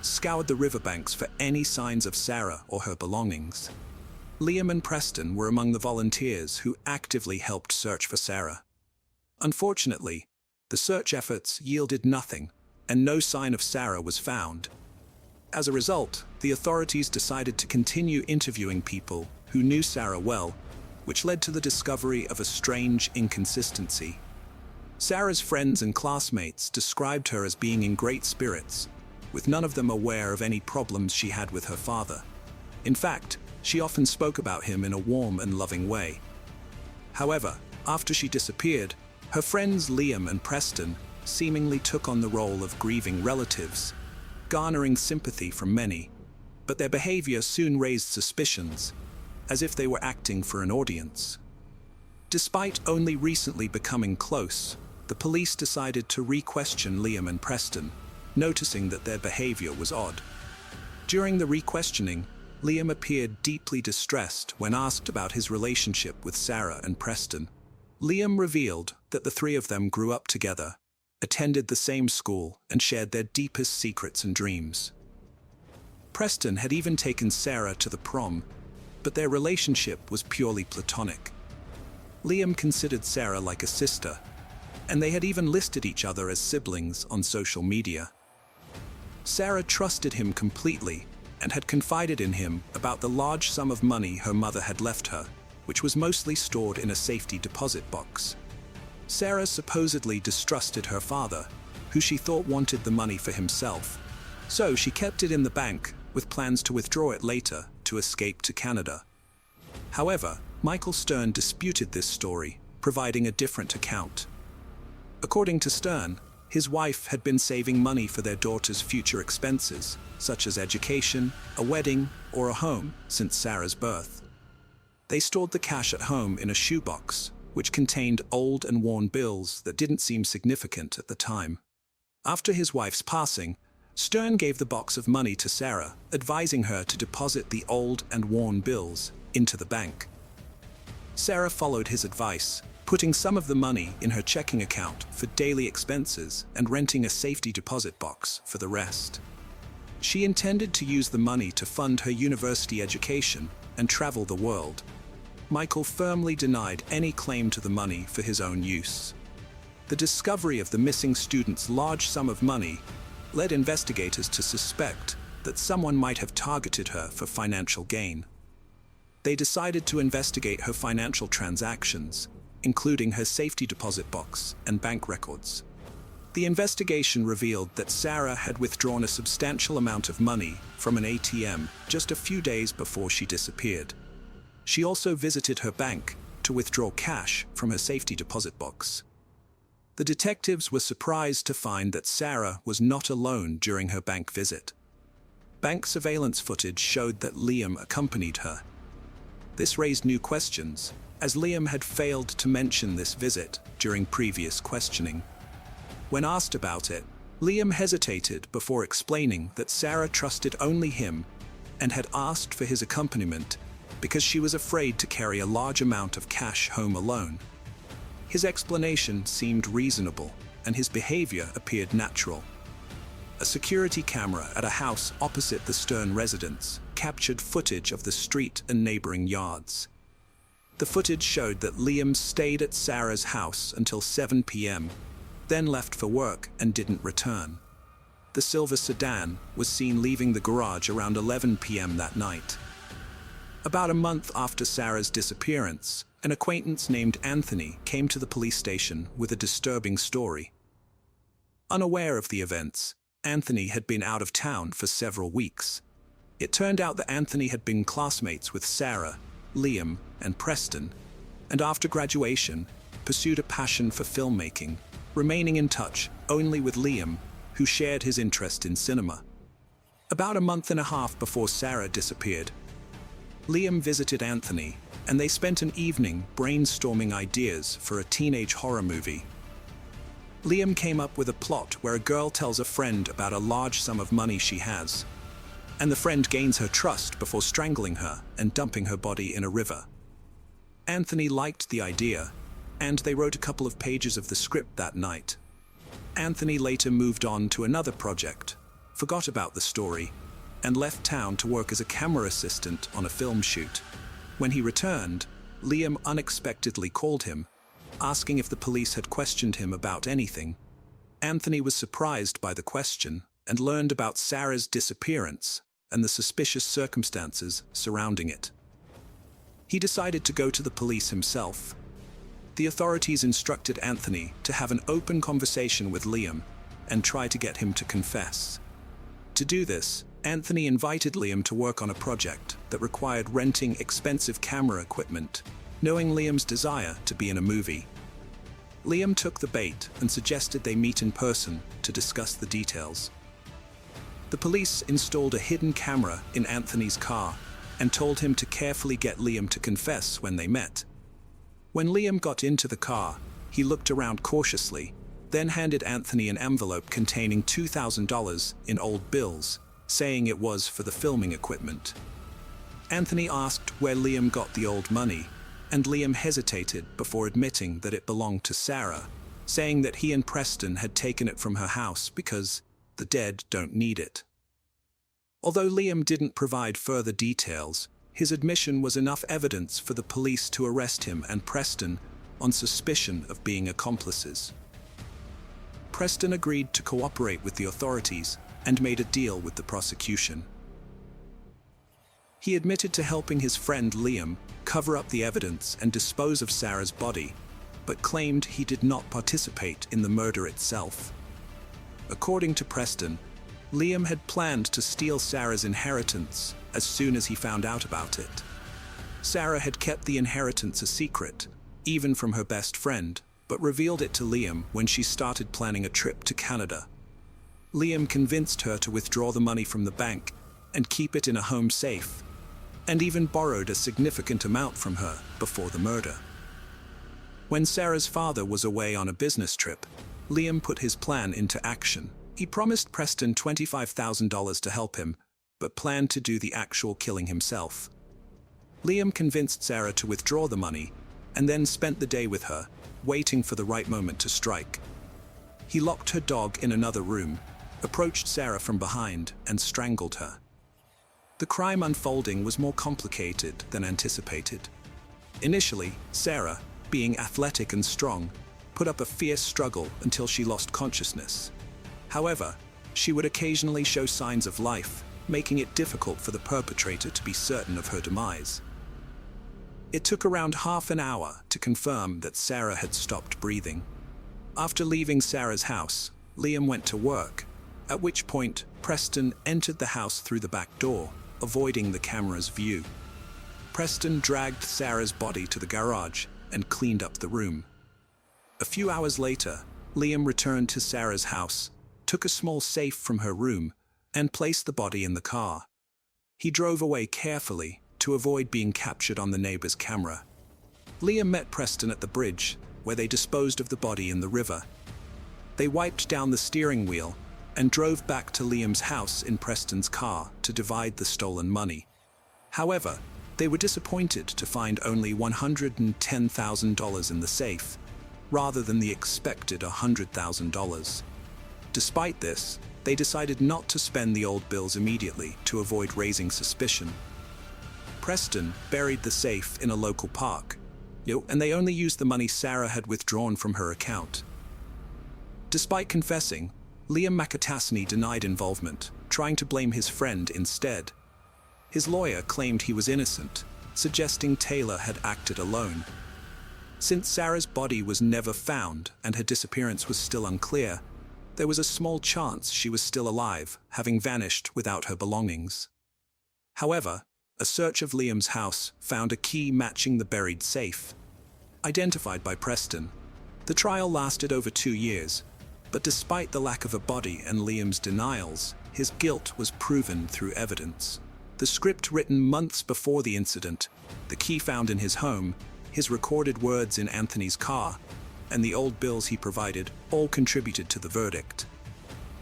scoured the riverbanks for any signs of Sarah or her belongings. Liam and Preston were among the volunteers who actively helped search for Sarah. Unfortunately, the search efforts yielded nothing, and no sign of Sarah was found. As a result, the authorities decided to continue interviewing people who knew Sarah well, which led to the discovery of a strange inconsistency. Sarah's friends and classmates described her as being in great spirits, with none of them aware of any problems she had with her father. In fact, She often spoke about him in a warm and loving way. However, after she disappeared, her friends Liam and Preston seemingly took on the role of grieving relatives, garnering sympathy from many. But their behavior soon raised suspicions, as if they were acting for an audience. Despite only recently becoming close, the police decided to re-question Liam and Preston, noticing that their behavior was odd. During the re-questioning, Liam appeared deeply distressed when asked about his relationship with Sarah and Preston. Liam revealed that the three of them grew up together, attended the same school, and shared their deepest secrets and dreams. Preston had even taken Sarah to the prom, but their relationship was purely platonic. Liam considered Sarah like a sister, and they had even listed each other as siblings on social media. Sarah trusted him completely and had confided in him about the large sum of money her mother had left her, which was mostly stored in a safety deposit box. Sarah supposedly distrusted her father, who she thought wanted the money for himself, so she kept it in the bank with plans to withdraw it later to escape to Canada. However, Michael Stern disputed this story, providing a different account. According to Stern, his wife had been saving money for their daughter's future expenses, such as education, a wedding, or a home, since Sarah's birth. They stored the cash at home in a shoebox, which contained old and worn bills that didn't seem significant at the time. After his wife's passing, Stern gave the box of money to Sarah, advising her to deposit the old and worn bills into the bank. Sarah followed his advice, putting some of the money in her checking account for daily expenses and renting a safety deposit box for the rest. She intended to use the money to fund her university education and travel the world. Michael firmly denied any claim to the money for his own use. The discovery of the missing student's large sum of money led investigators to suspect that someone might have targeted her for financial gain. They decided to investigate her financial transactions, including her safety deposit box and bank records. The investigation revealed that Sarah had withdrawn a substantial amount of money from an ATM just a few days before she disappeared. She also visited her bank to withdraw cash from her safety deposit box. The detectives were surprised to find that Sarah was not alone during her bank visit. Bank surveillance footage showed that Liam accompanied her. This raised new questions, as Liam had failed to mention this visit during previous questioning. When asked about it, Liam hesitated before explaining that Sarah trusted only him and had asked for his accompaniment because she was afraid to carry a large amount of cash home alone. His explanation seemed reasonable, and his behavior appeared natural. A security camera at a house opposite the Stern residence captured footage of the street and neighboring yards. The footage showed that Liam stayed at Sarah's house until 7 p.m., then left for work and didn't return. The silver sedan was seen leaving the garage around 11 p.m. that night. About a month after Sarah's disappearance, an acquaintance named Anthony came to the police station with a disturbing story. Unaware of the events, Anthony had been out of town for several weeks. It turned out that Anthony had been classmates with Sarah, Liam, and Preston, and after graduation, pursued a passion for filmmaking, remaining in touch only with Liam, who shared his interest in cinema. About a month and a half before Sarah disappeared, Liam visited Anthony, and they spent an evening brainstorming ideas for a teenage horror movie. Liam came up with a plot where a girl tells a friend about a large sum of money she has, and the friend gains her trust before strangling her and dumping her body in a river. Anthony liked the idea, and they wrote a couple of pages of the script that night. Anthony later moved on to another project, forgot about the story, and left town to work as a camera assistant on a film shoot. When he returned, Liam unexpectedly called him, asking if the police had questioned him about anything. Anthony was surprised by the question and learned about Sarah's disappearance and the suspicious circumstances surrounding it. He decided to go to the police himself. The authorities instructed Anthony to have an open conversation with Liam and try to get him to confess. To do this, Anthony invited Liam to work on a project that required renting expensive camera equipment, knowing Liam's desire to be in a movie. Liam took the bait and suggested they meet in person to discuss the details. The police installed a hidden camera in Anthony's car and told him to carefully get Liam to confess when they met. When Liam got into the car, he looked around cautiously, then handed Anthony an envelope containing $2,000 in old bills, saying it was for the filming equipment. Anthony asked where Liam got the old money, and Liam hesitated before admitting that it belonged to Sarah, saying that he and Preston had taken it from her house because the dead don't need it. Although Liam didn't provide further details, his admission was enough evidence for the police to arrest him and Preston on suspicion of being accomplices. Preston agreed to cooperate with the authorities and made a deal with the prosecution. He admitted to helping his friend Liam cover up the evidence and dispose of Sarah's body, but claimed he did not participate in the murder itself. According to Preston, Liam had planned to steal Sarah's inheritance as soon as he found out about it. Sarah had kept the inheritance a secret, even from her best friend, but revealed it to Liam when she started planning a trip to Canada. Liam convinced her to withdraw the money from the bank and keep it in a home safe, and even borrowed a significant amount from her before the murder. When Sarah's father was away on a business trip, Liam put his plan into action. He promised Preston $25,000 to help him, but planned to do the actual killing himself. Liam convinced Sarah to withdraw the money, and then spent the day with her, waiting for the right moment to strike. He locked her dog in another room, approached Sarah from behind, and strangled her. The crime unfolding was more complicated than anticipated. Initially, Sarah, being athletic and strong, put up a fierce struggle until she lost consciousness. However, she would occasionally show signs of life, making it difficult for the perpetrator to be certain of her demise. It took around half an hour to confirm that Sarah had stopped breathing. After leaving Sarah's house, Liam went to work, at which point Preston entered the house through the back door, avoiding the camera's view. Preston dragged Sarah's body to the garage and cleaned up the room. A few hours later, Liam returned to Sarah's house, took a small safe from her room, and placed the body in the car. He drove away carefully to avoid being captured on the neighbor's camera. Liam met Preston at the bridge, where they disposed of the body in the river. They wiped down the steering wheel and drove back to Liam's house in Preston's car to divide the stolen money. However, they were disappointed to find only $110,000 in the safe, rather than the expected $100,000. Despite this, they decided not to spend the old bills immediately to avoid raising suspicion. Preston buried the safe in a local park, and they only used the money Sarah had withdrawn from her account. Despite confessing, Liam McAtasney denied involvement, trying to blame his friend instead. His lawyer claimed he was innocent, suggesting Taylor had acted alone. Since Sarah's body was never found and her disappearance was still unclear, there was a small chance she was still alive, having vanished without her belongings. However, a search of Liam's house found a key matching the buried safe. Identified by Preston, the trial lasted over 2 years, but despite the lack of a body and Liam's denials, his guilt was proven through evidence. The script written months before the incident, the key found in his home, his recorded words in Anthony's car, and the old bills he provided all contributed to the verdict.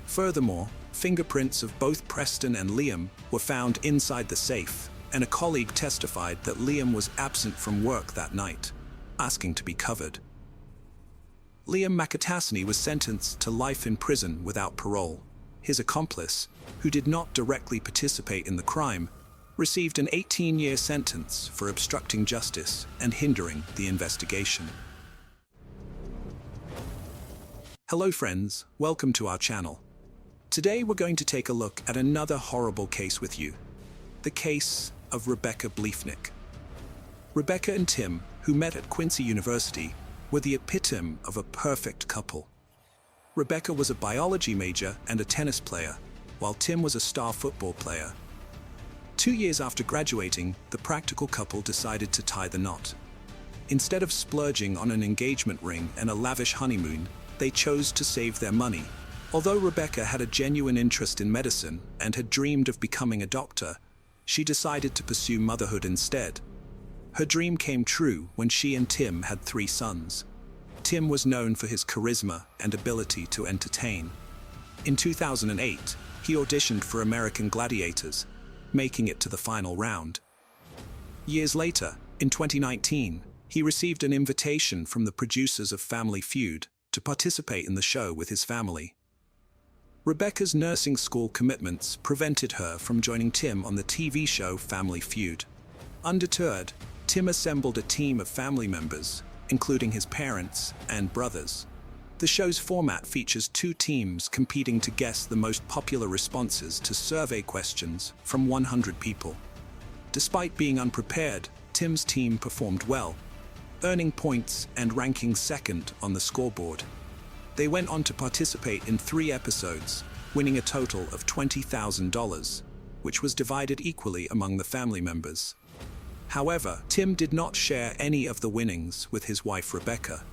Furthermore, fingerprints of both Preston and Liam were found inside the safe, and a colleague testified that Liam was absent from work that night, asking to be covered. Liam McAtasney was sentenced to life in prison without parole. His accomplice, who did not directly participate in the crime, received an 18-year sentence for obstructing justice and hindering the investigation. Hello friends, welcome to our channel. Today we're going to take a look at another horrible case with you. The case of Rebecca Bleefnick. Rebecca and Tim, who met at Quincy University, were the epitome of a perfect couple. Rebecca was a biology major and a tennis player, while Tim was a star football player. 2 years after graduating, the practical couple decided to tie the knot. Instead of splurging on an engagement ring and a lavish honeymoon, they chose to save their money. Although Rebecca had a genuine interest in medicine and had dreamed of becoming a doctor, she decided to pursue motherhood instead. Her dream came true when she and Tim had 3 sons. Tim was known for his charisma and ability to entertain. In 2008, he auditioned for American Gladiators, making it to the final round. Years later, in 2019, he received an invitation from the producers of Family Feud to participate in the show with his family. Rebecca's nursing school commitments prevented her from joining Tim on the TV show Family Feud. Undeterred, Tim assembled a team of family members, including his parents and brothers. The show's format features 2 teams competing to guess the most popular responses to survey questions from 100 people. Despite being unprepared, Tim's team performed well, earning points and ranking second on the scoreboard. They went on to participate in 3 episodes, winning a total of $20,000, which was divided equally among the family members. However, Tim did not share any of the winnings with his wife Rebecca.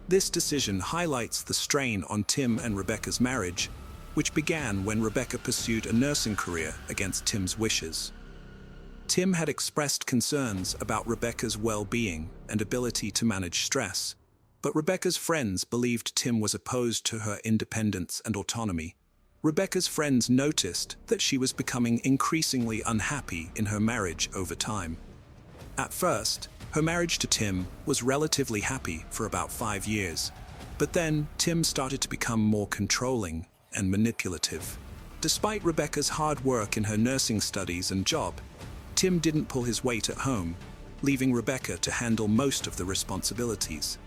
This decision highlights the strain on Tim and Rebecca's marriage, which began when Rebecca pursued a nursing career against Tim's wishes. Tim had expressed concerns about Rebecca's well-being and ability to manage stress, but Rebecca's friends believed Tim was opposed to her independence and autonomy. Rebecca's friends noticed that she was becoming increasingly unhappy in her marriage over time. At first, her marriage to Tim was relatively happy for about 5 years, but then Tim started to become more controlling and manipulative. Despite Rebecca's hard work in her nursing studies and job, Tim didn't pull his weight at home, leaving Rebecca to handle most of the responsibilities.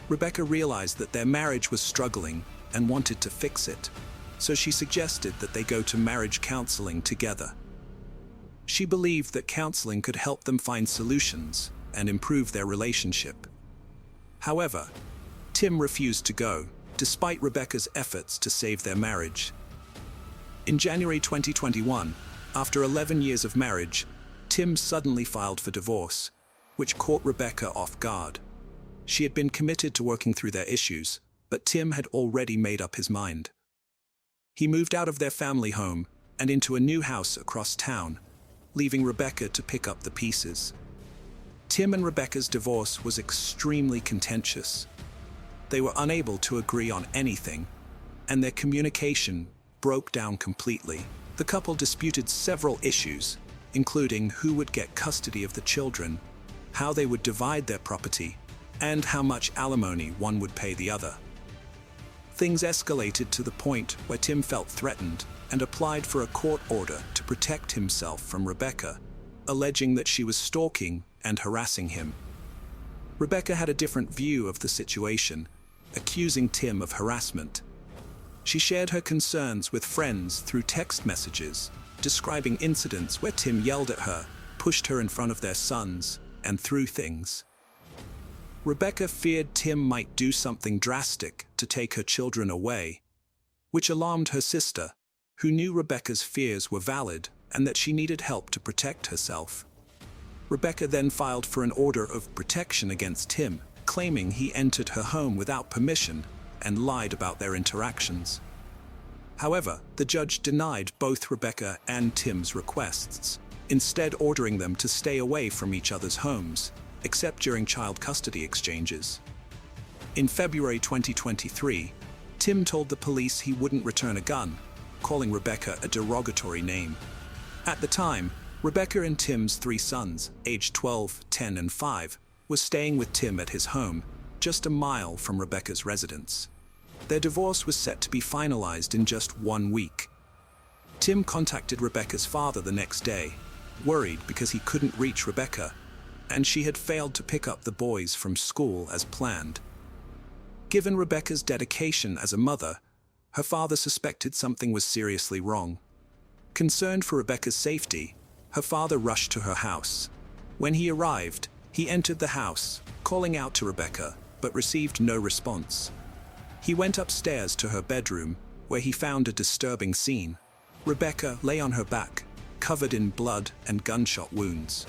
Rebecca realized that their marriage was struggling and wanted to fix it, so she suggested that they go to marriage counseling together. She believed that counseling could help them find solutions and improve their relationship. However, Tim refused to go, despite Rebecca's efforts to save their marriage. In January 2021, after 11 years of marriage, Tim suddenly filed for divorce, which caught Rebecca off guard. She had been committed to working through their issues, but Tim had already made up his mind. He moved out of their family home and into a new house across town, leaving Rebecca to pick up the pieces. Tim and Rebecca's divorce was extremely contentious. They were unable to agree on anything, and their communication broke down completely. The couple disputed several issues, including who would get custody of the children, how they would divide their property, and how much alimony one would pay the other. Things escalated to the point where Tim felt threatened and applied for a court order to protect himself from Rebecca, alleging that she was stalking and harassing him. Rebecca had a different view of the situation, accusing Tim of harassment. She shared her concerns with friends through text messages, describing incidents where Tim yelled at her, pushed her in front of their sons, and threw things. Rebecca feared Tim might do something drastic to take her children away, which alarmed her sister, who knew Rebecca's fears were valid and that she needed help to protect herself. Rebecca then filed for an order of protection against Tim, claiming he entered her home without permission and lied about their interactions. However, the judge denied both Rebecca and Tim's requests, instead ordering them to stay away from each other's homes, except during child custody exchanges. In February 2023, Tim told the police he wouldn't return a gun, calling Rebecca a derogatory name. At the time, Rebecca and Tim's 3 sons, aged 12, 10, and 5, were staying with Tim at his home, just a mile from Rebecca's residence. Their divorce was set to be finalized in just 1 week. Tim contacted Rebecca's father the next day, worried because he couldn't reach Rebecca, and she had failed to pick up the boys from school as planned. Given Rebecca's dedication as a mother, her father suspected something was seriously wrong. Concerned for Rebecca's safety, her father rushed to her house. When he arrived, he entered the house, calling out to Rebecca, but received no response. He went upstairs to her bedroom, where he found a disturbing scene. Rebecca lay on her back, covered in blood and gunshot wounds.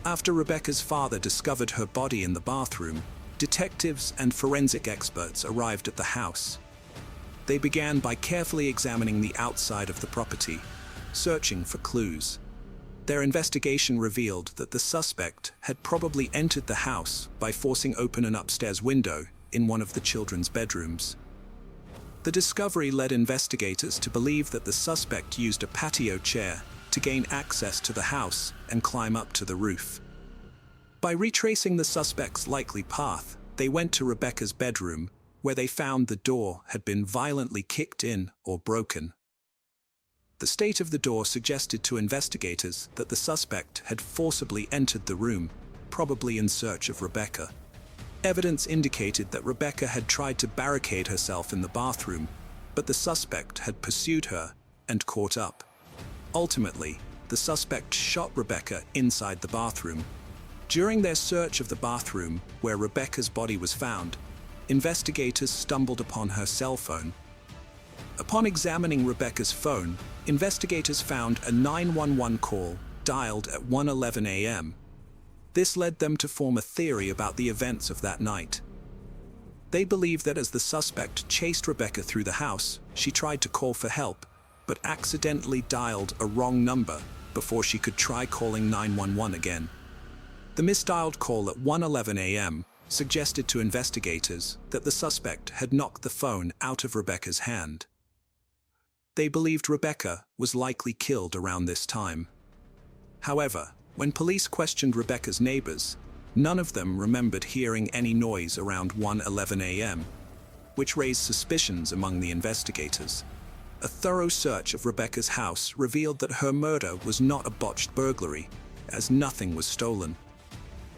After Rebecca's father discovered her body in the bathroom, detectives and forensic experts arrived at the house. They began by carefully examining the outside of the property, searching for clues. Their investigation revealed that the suspect had probably entered the house by forcing open an upstairs window in one of the children's bedrooms. The discovery led investigators to believe that the suspect used a patio chair to gain access to the house and climb up to the roof. By retracing the suspect's likely path, they went to Rebecca's bedroom, where they found the door had been violently kicked in or broken. The state of the door suggested to investigators that the suspect had forcibly entered the room, probably in search of Rebecca. Evidence indicated that Rebecca had tried to barricade herself in the bathroom, but the suspect had pursued her and caught up. Ultimately, the suspect shot Rebecca inside the bathroom. During their search of the bathroom where Rebecca's body was found, investigators stumbled upon her cell phone. Upon examining Rebecca's phone, investigators found a 911 call dialed at 1:11 a.m. This led them to form a theory about the events of that night. They believe that as the suspect chased Rebecca through the house, she tried to call for help, but accidentally dialed a wrong number before she could try calling 911 again. The misdialed call at 1:11 a.m. suggested to investigators that the suspect had knocked the phone out of Rebecca's hand. They believed Rebecca was likely killed around this time. However, when police questioned Rebecca's neighbors, none of them remembered hearing any noise around 1:11 a.m., which raised suspicions among the investigators. A thorough search of Rebecca's house revealed that her murder was not a botched burglary, as nothing was stolen.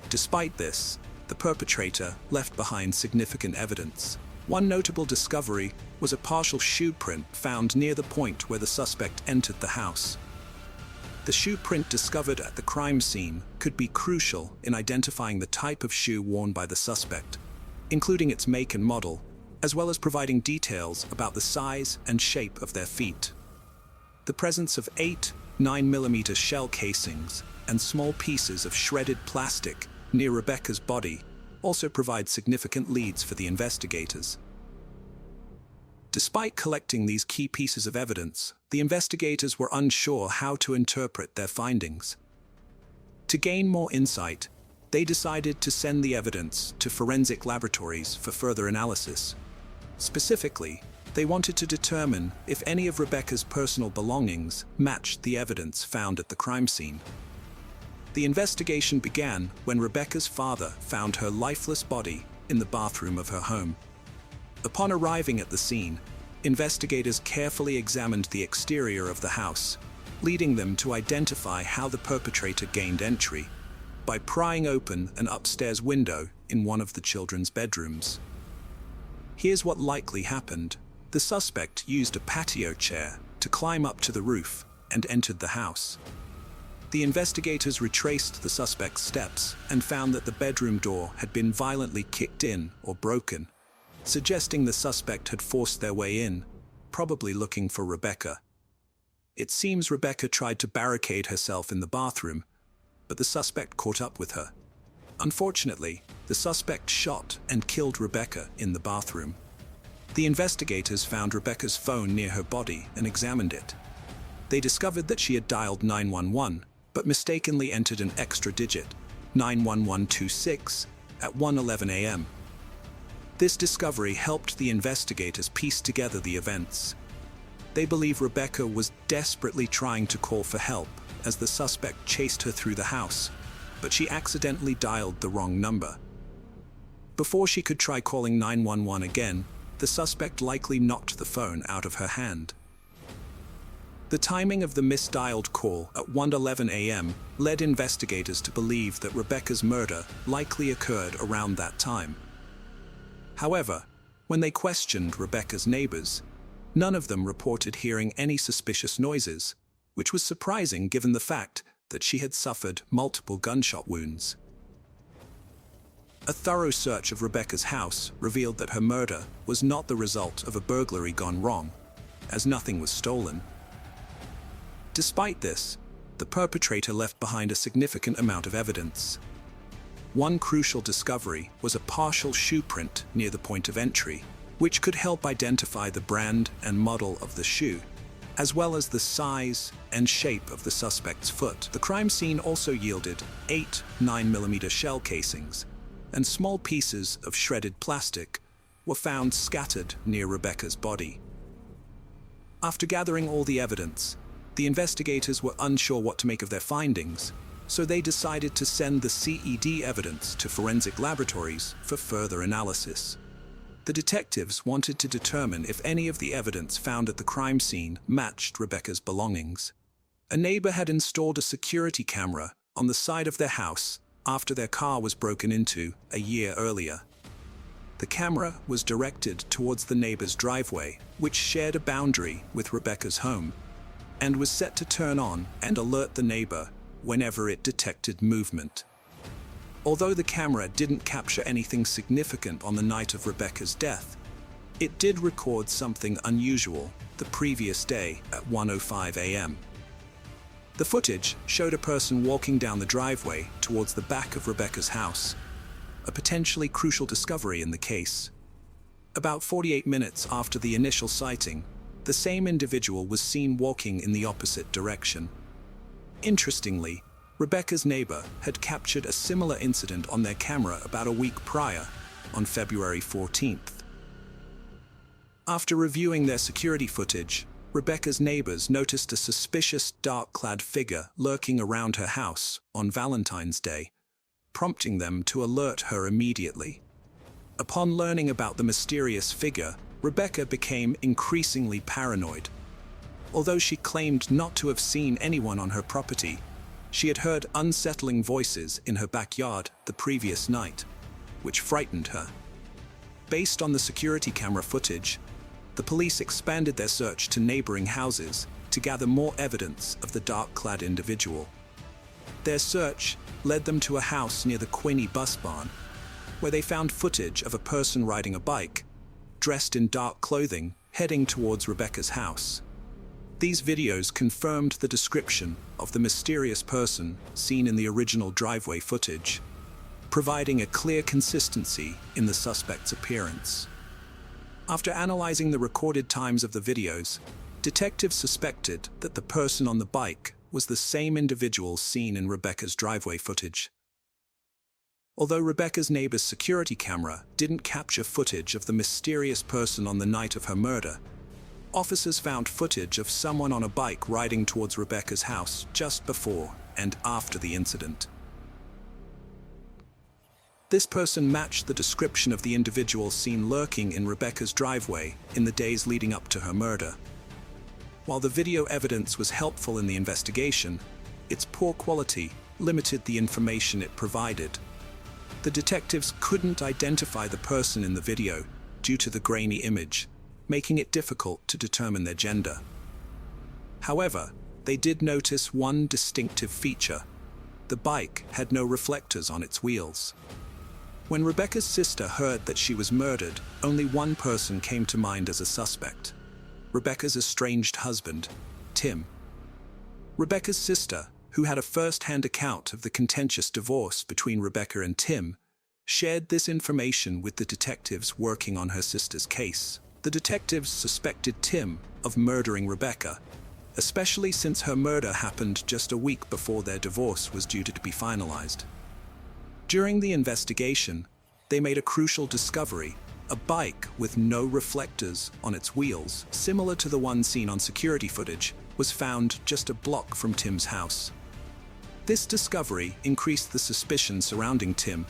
Despite this, the perpetrator left behind significant evidence. One notable discovery was a partial shoe print found near the point where the suspect entered the house. The shoe print discovered at the crime scene could be crucial in identifying the type of shoe worn by the suspect, including its make and model, as well as providing details about the size and shape of their feet. The presence of 8 9mm shell casings and small pieces of shredded plastic near Rebecca's body also provide significant leads for the investigators. Despite collecting these key pieces of evidence, the investigators were unsure how to interpret their findings. To gain more insight, they decided to send the evidence to forensic laboratories for further analysis. Specifically, they wanted to determine if any of Rebecca's personal belongings matched the evidence found at the crime scene. The investigation began when Rebecca's father found her lifeless body in the bathroom of her home. Upon arriving at the scene, investigators carefully examined the exterior of the house, leading them to identify how the perpetrator gained entry by prying open an upstairs window in one of the children's bedrooms. Here's what likely happened. The suspect used a patio chair to climb up to the roof and entered the house. The investigators retraced the suspect's steps and found that the bedroom door had been violently kicked in or broken, suggesting the suspect had forced their way in, probably looking for Rebecca. It seems Rebecca tried to barricade herself in the bathroom, but the suspect caught up with her. Unfortunately, the suspect shot and killed Rebecca in the bathroom. The investigators found Rebecca's phone near her body and examined it. They discovered that she had dialed 911, but mistakenly entered an extra digit, 91126, at 1:11 a.m. This discovery helped the investigators piece together the events. They believe Rebecca was desperately trying to call for help as the suspect chased her through the house, but she accidentally dialed the wrong number. Before she could try calling 911 again, the suspect likely knocked the phone out of her hand. The timing of the misdialed call at 1:11 a.m. led investigators to believe that Rebecca's murder likely occurred around that time. However, when they questioned Rebecca's neighbors, none of them reported hearing any suspicious noises, which was surprising given the fact that she had suffered multiple gunshot wounds. A thorough search of Rebecca's house revealed that her murder was not the result of a burglary gone wrong, as nothing was stolen. Despite this, the perpetrator left behind a significant amount of evidence. One crucial discovery was a partial shoe print near the point of entry, which could help identify the brand and model of the shoe, as well as the size and shape of the suspect's foot. The crime scene also yielded 8 9mm shell casings, and small pieces of shredded plastic were found scattered near Rebecca's body. After gathering all the evidence, the investigators were unsure what to make of their findings, so they decided to send the CED evidence to forensic laboratories for further analysis. The detectives wanted to determine if any of the evidence found at the crime scene matched Rebecca's belongings. A neighbor had installed a security camera on the side of their house after their car was broken into a year earlier. The camera was directed towards the neighbor's driveway, which shared a boundary with Rebecca's home, and was set to turn on and alert the neighbor whenever it detected movement. Although the camera didn't capture anything significant on the night of Rebecca's death, it did record something unusual the previous day at 1:05 a.m. The footage showed a person walking down the driveway towards the back of Rebecca's house, a potentially crucial discovery in the case. About 48 minutes after the initial sighting, the same individual was seen walking in the opposite direction. Interestingly, Rebecca's neighbor had captured a similar incident on their camera about a week prior, on February 14th. After reviewing their security footage, Rebecca's neighbors noticed a suspicious dark-clad figure lurking around her house on Valentine's Day, prompting them to alert her immediately. Upon learning about the mysterious figure, Rebecca became increasingly paranoid. Although she claimed not to have seen anyone on her property, she had heard unsettling voices in her backyard the previous night, which frightened her. Based on the security camera footage, the police expanded their search to neighboring houses to gather more evidence of the dark-clad individual. Their search led them to a house near the Quinny bus barn, where they found footage of a person riding a bike, dressed in dark clothing, heading towards Rebecca's house. These videos confirmed the description of the mysterious person seen in the original driveway footage, providing a clear consistency in the suspect's appearance. After analyzing the recorded times of the videos, detectives suspected that the person on the bike was the same individual seen in Rebecca's driveway footage. Although Rebecca's neighbor's security camera didn't capture footage of the mysterious person on the night of her murder, officers found footage of someone on a bike riding towards Rebecca's house just before and after the incident. This person matched the description of the individual seen lurking in Rebecca's driveway in the days leading up to her murder. While the video evidence was helpful in the investigation, its poor quality limited the information it provided. The detectives couldn't identify the person in the video due to the grainy image, making it difficult to determine their gender. However, they did notice one distinctive feature. The bike had no reflectors on its wheels. When Rebecca's sister heard that she was murdered, only one person came to mind as a suspect: Rebecca's estranged husband, Tim. Rebecca's sister, who had a first-hand account of the contentious divorce between Rebecca and Tim, shared this information with the detectives working on her sister's case. The detectives suspected Tim of murdering Rebecca, especially since her murder happened just a week before their divorce was due to be finalized. During the investigation, they made a crucial discovery: a bike with no reflectors on its wheels, similar to the one seen on security footage, was found just a block from Tim's house. This discovery increased the suspicion surrounding Tim,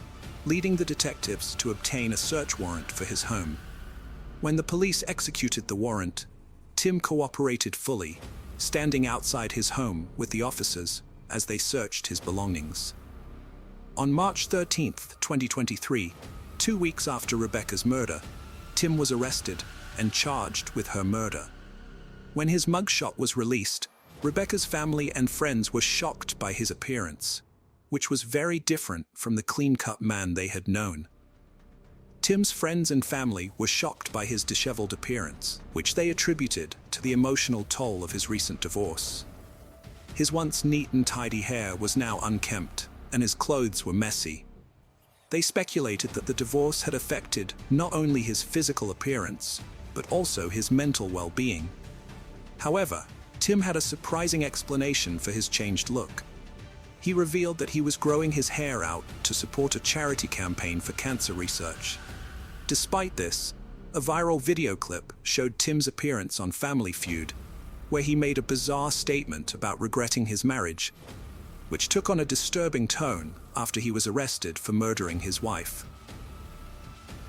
leading the detectives to obtain a search warrant for his home. When the police executed the warrant, Tim cooperated fully, standing outside his home with the officers as they searched his belongings. On March 13, 2023, 2 weeks after Rebecca's murder, Tim was arrested and charged with her murder. When his mugshot was released, Rebecca's family and friends were shocked by his appearance. which was very different from the clean-cut man they had known. Tim's friends and family were shocked by his disheveled appearance, which they attributed to the emotional toll of his recent divorce. His once neat and tidy hair was now unkempt, and his clothes were messy. They speculated that the divorce had affected not only his physical appearance, but also his mental well-being. However, Tim had a surprising explanation for his changed look. He revealed that he was growing his hair out to support a charity campaign for cancer research. Despite this, a viral video clip showed Tim's appearance on Family Feud, where he made a bizarre statement about regretting his marriage, which took on a disturbing tone after he was arrested for murdering his wife.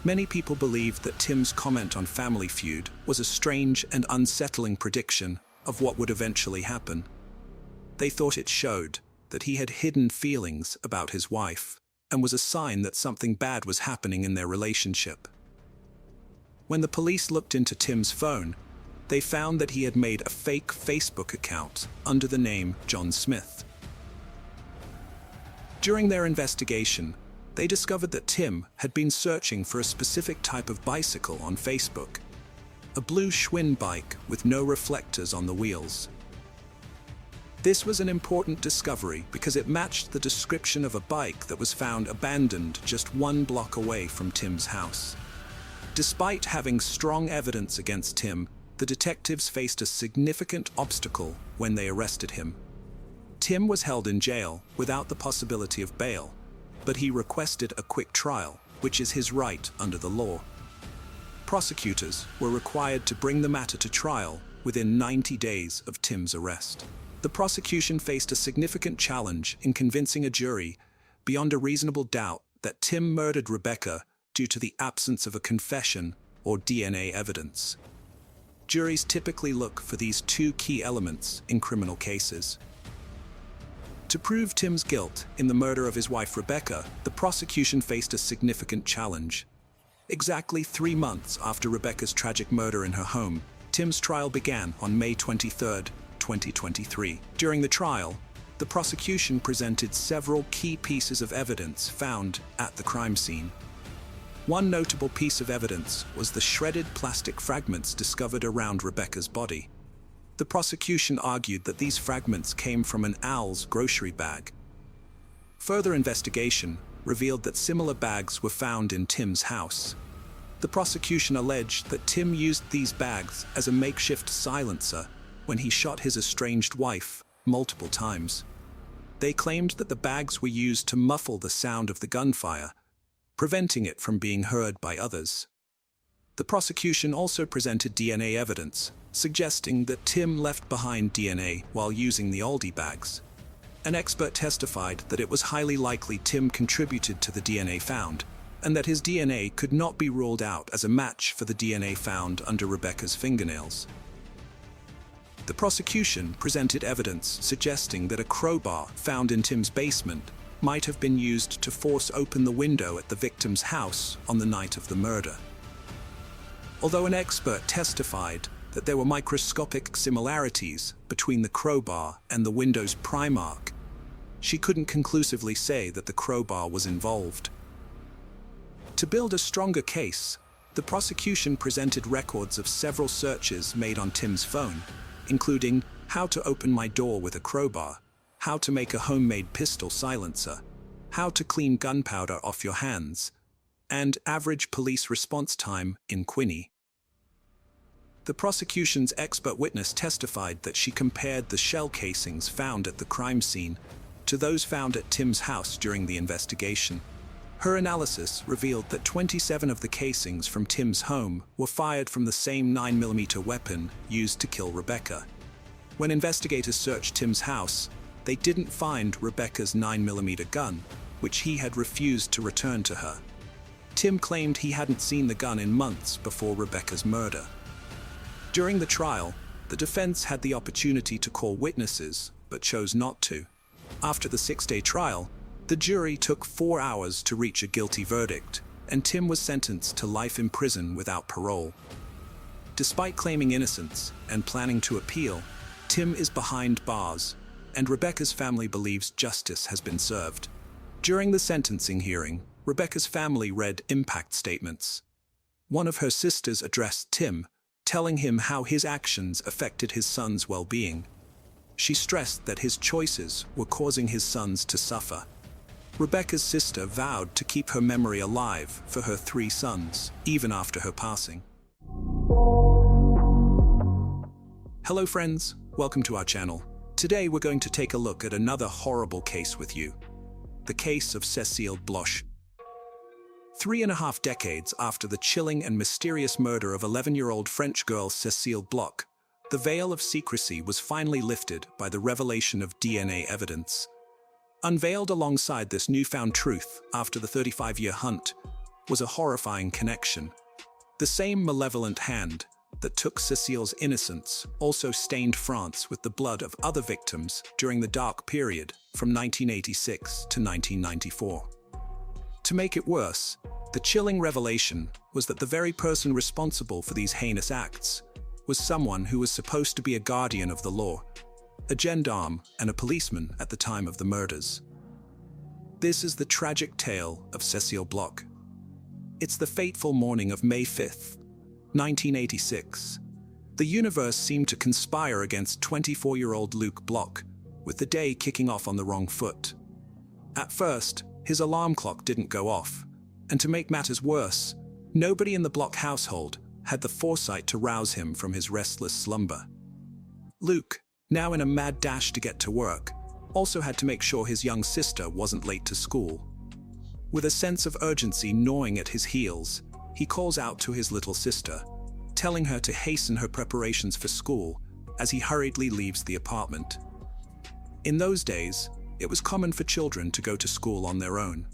Many people believed that Tim's comment on Family Feud was a strange and unsettling prediction of what would eventually happen. They thought it showed that he had hidden feelings about his wife and was a sign that something bad was happening in their relationship. When the police looked into Tim's phone, they found that he had made a fake Facebook account under the name John Smith. During their investigation, they discovered that Tim had been searching for a specific type of bicycle on Facebook, a blue Schwinn bike with no reflectors on the wheels. This was an important discovery because it matched the description of a bike that was found abandoned just 1 block away from Tim's house. Despite having strong evidence against Tim, the detectives faced a significant obstacle when they arrested him. Tim was held in jail without the possibility of bail, but he requested a quick trial, which is his right under the law. Prosecutors were required to bring the matter to trial within 90 days of Tim's arrest. The prosecution faced a significant challenge in convincing a jury, beyond a reasonable doubt, that Tim murdered Rebecca due to the absence of a confession or DNA evidence. Juries typically look for these 2 key elements in criminal cases. To prove Tim's guilt in the murder of his wife Rebecca, the prosecution faced a significant challenge. Exactly 3 months after Rebecca's tragic murder in her home, Tim's trial began on May 23, 2023. During the trial, the prosecution presented several key pieces of evidence found at the crime scene. One notable piece of evidence was the shredded plastic fragments discovered around Rebecca's body. The prosecution argued that these fragments came from an owl's grocery bag. Further investigation revealed that similar bags were found in Tim's house. The prosecution alleged that Tim used these bags as a makeshift silencer when he shot his estranged wife multiple times. They claimed that the bags were used to muffle the sound of the gunfire, preventing it from being heard by others. The prosecution also presented DNA evidence, suggesting that Tim left behind DNA while using the Aldi bags. An expert testified that it was highly likely Tim contributed to the DNA found, and that his DNA could not be ruled out as a match for the DNA found under Rebecca's fingernails. The prosecution presented evidence suggesting that a crowbar found in Tim's basement might have been used to force open the window at the victim's house on the night of the murder. Although an expert testified that there were microscopic similarities between the crowbar and the window's pry mark, she couldn't conclusively say that the crowbar was involved. To build a stronger case, the prosecution presented records of several searches made on Tim's phone, including how to open my door with a crowbar, how to make a homemade pistol silencer, how to clean gunpowder off your hands, and average police response time in Quinny. The prosecution's expert witness testified that she compared the shell casings found at the crime scene to those found at Tim's house during the investigation. Her analysis revealed that 27 of the casings from Tim's home were fired from the same 9mm weapon used to kill Rebecca. When investigators searched Tim's house, they didn't find Rebecca's 9mm gun, which he had refused to return to her. Tim claimed he hadn't seen the gun in months before Rebecca's murder. During the trial, the defense had the opportunity to call witnesses, but chose not to. After the 6-day trial, the jury took 4 hours to reach a guilty verdict, and Tim was sentenced to life in prison without parole. Despite claiming innocence and planning to appeal, Tim is behind bars, and Rebecca's family believes justice has been served. During the sentencing hearing, Rebecca's family read impact statements. One of her sisters addressed Tim, telling him how his actions affected his son's well-being. She stressed that his choices were causing his sons to suffer. Rebecca's sister vowed to keep her memory alive for her 3 sons, even after her passing. Hello friends, welcome to our channel. Today we're going to take a look at another horrible case with you. The case of Cécile Bloch. 3.5 decades after the chilling and mysterious murder of 11-year-old French girl Cécile Bloch, the veil of secrecy was finally lifted by the revelation of DNA evidence. Unveiled alongside this newfound truth after the 35-year hunt was a horrifying connection. The same malevolent hand that took Cécile's innocence also stained France with the blood of other victims during the dark period from 1986 to 1994. To make it worse, the chilling revelation was that the very person responsible for these heinous acts was someone who was supposed to be a guardian of the law, a gendarme and a policeman at the time of the murders. This is the tragic tale of Cécile Bloch. It's the fateful morning of May 5th, 1986. The universe seemed to conspire against 24-year-old Luc Bloch, with the day kicking off on the wrong foot. At first, his alarm clock didn't go off, and to make matters worse, nobody in the Bloch household had the foresight to rouse him from his restless slumber. Luc, now in a mad dash to get to work, also had to make sure his young sister wasn't late to school. With a sense of urgency gnawing at his heels, he calls out to his little sister, telling her to hasten her preparations for school as he hurriedly leaves the apartment. In those days, it was common for children to go to school on their own.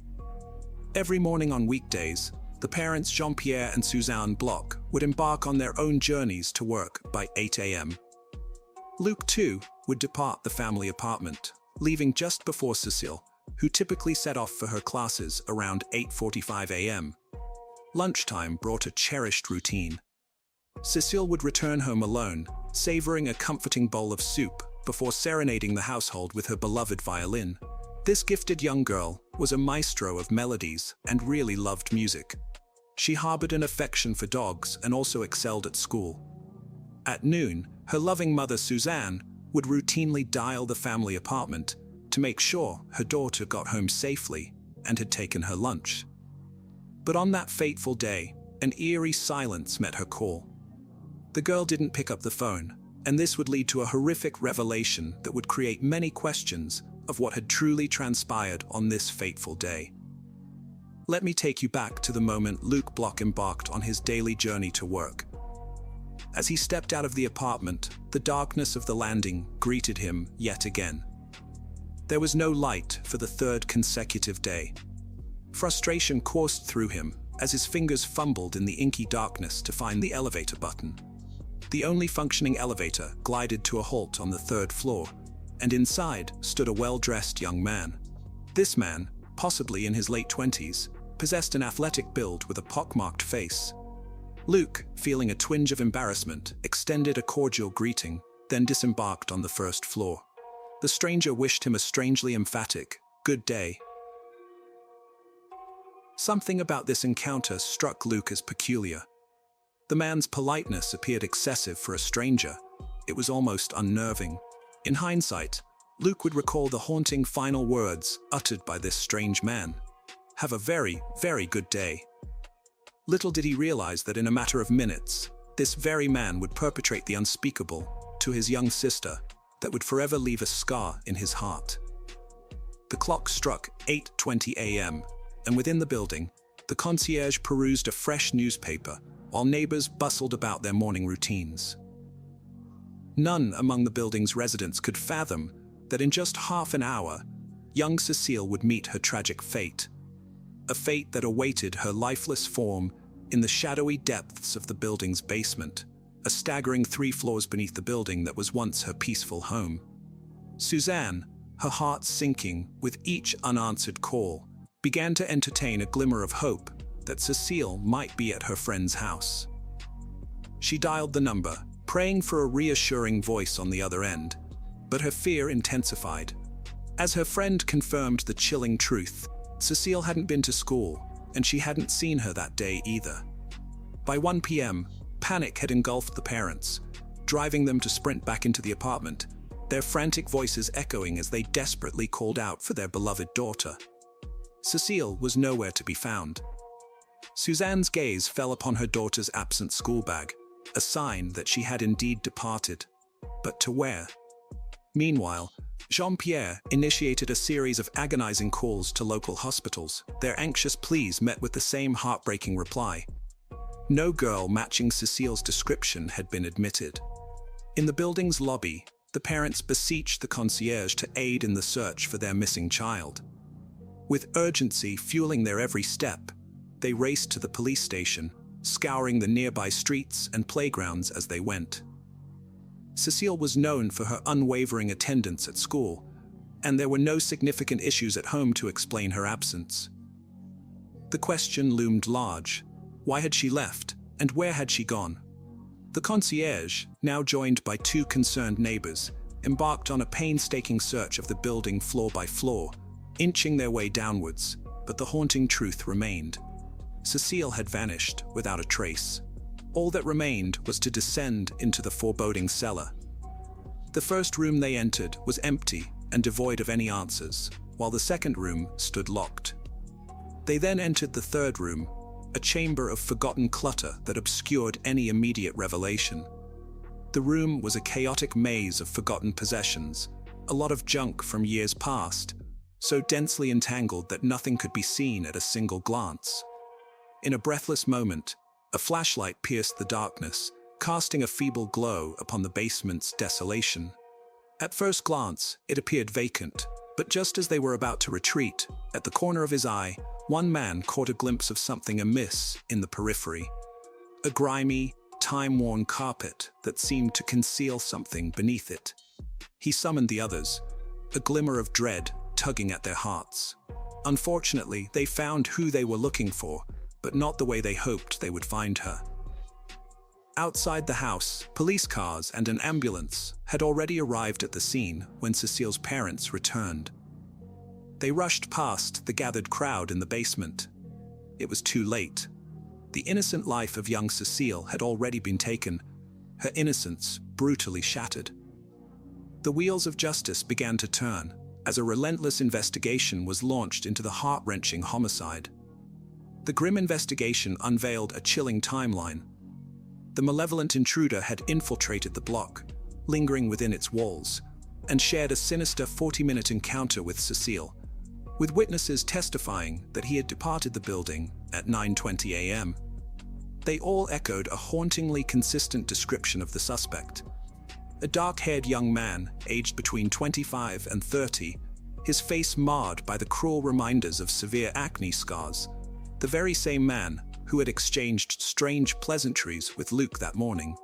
Every morning on weekdays, the parents Jean-Pierre and Suzanne Bloch would embark on their own journeys to work by 8 a.m. Luc, too, would depart the family apartment, leaving just before Cécile, who typically set off for her classes around 8:45 a.m. Lunchtime brought a cherished routine. Cécile would return home alone, savoring a comforting bowl of soup before serenading the household with her beloved violin. This gifted young girl was a maestro of melodies and really loved music. She harbored an affection for dogs and also excelled at school. At noon, her loving mother Suzanne would routinely dial the family apartment to make sure her daughter got home safely and had taken her lunch. But on that fateful day, an eerie silence met her call. The girl didn't pick up the phone, and this would lead to a horrific revelation that would create many questions of what had truly transpired on this fateful day. Let me take you back to the moment Luc Bloch embarked on his daily journey to work. As he stepped out of the apartment, the darkness of the landing greeted him yet again. There was no light for the 3rd consecutive day. Frustration coursed through him as his fingers fumbled in the inky darkness to find the elevator button. The only functioning elevator glided to a halt on the 3rd floor, and inside stood a well-dressed young man. This man, possibly in his late 20s, possessed an athletic build with a pockmarked face. Luc, feeling a twinge of embarrassment, extended a cordial greeting, then disembarked on the 1st floor. The stranger wished him a strangely emphatic, "Good day." Something about this encounter struck Luc as peculiar. The man's politeness appeared excessive for a stranger. It was almost unnerving. In hindsight, Luc would recall the haunting final words uttered by this strange man. "Have a very, very good day." Little did he realize that in a matter of minutes, this very man would perpetrate the unspeakable to his young sister that would forever leave a scar in his heart. The clock struck 8:20 a.m., and within the building, the concierge perused a fresh newspaper while neighbors bustled about their morning routines. None among the building's residents could fathom that in just half an hour, young Cécile would meet her tragic fate. A fate that awaited her lifeless form in the shadowy depths of the building's basement, a staggering 3 floors beneath the building that was once her peaceful home. Suzanne, her heart sinking with each unanswered call, began to entertain a glimmer of hope that Cécile might be at her friend's house. She dialed the number, praying for a reassuring voice on the other end, but her fear intensified. As her friend confirmed the chilling truth, Cecile hadn't been to school, and she hadn't seen her that day either. By 1 p.m., panic had engulfed the parents, driving them to sprint back into the apartment, their frantic voices echoing as they desperately called out for their beloved daughter. Cecile was nowhere to be found. Suzanne's gaze fell upon her daughter's absent school bag, a sign that she had indeed departed. But to where? Meanwhile, Jean-Pierre initiated a series of agonizing calls to local hospitals, their anxious pleas met with the same heartbreaking reply. No girl matching Cecile's description had been admitted. In the building's lobby, the parents beseeched the concierge to aid in the search for their missing child. With urgency fueling their every step, they raced to the police station, scouring the nearby streets and playgrounds as they went. Cecile was known for her unwavering attendance at school, and there were no significant issues at home to explain her absence. The question loomed large. Why had she left, and where had she gone? The concierge, now joined by two concerned neighbors, embarked on a painstaking search of the building floor by floor, inching their way downwards, but the haunting truth remained. Cecile had vanished without a trace. All that remained was to descend into the foreboding cellar. The first room they entered was empty and devoid of any answers, while the second room stood locked. They then entered the third room, a chamber of forgotten clutter that obscured any immediate revelation. The room was a chaotic maze of forgotten possessions, a lot of junk from years past, so densely entangled that nothing could be seen at a single glance. In a breathless moment, a flashlight pierced the darkness, casting a feeble glow upon the basement's desolation. At first glance, it appeared vacant, but just as they were about to retreat, at the corner of his eye, one man caught a glimpse of something amiss in the periphery. A grimy, time-worn carpet that seemed to conceal something beneath it. He summoned the others, a glimmer of dread tugging at their hearts. Unfortunately, they found who they were looking for, but not the way they hoped they would find her. Outside the house, police cars and an ambulance had already arrived at the scene when Cecile's parents returned. They rushed past the gathered crowd in the basement. It was too late. The innocent life of young Cecile had already been taken, her innocence brutally shattered. The wheels of justice began to turn as a relentless investigation was launched into the heart-wrenching homicide. The grim investigation unveiled a chilling timeline. The malevolent intruder had infiltrated the block, lingering within its walls, and shared a sinister 40-minute encounter with Cecile, with witnesses testifying that he had departed the building at 9:20 a.m. They all echoed a hauntingly consistent description of the suspect. A dark-haired young man, aged between 25 and 30, his face marred by the cruel reminders of severe acne scars, the very same man who had exchanged strange pleasantries with Luke that morning.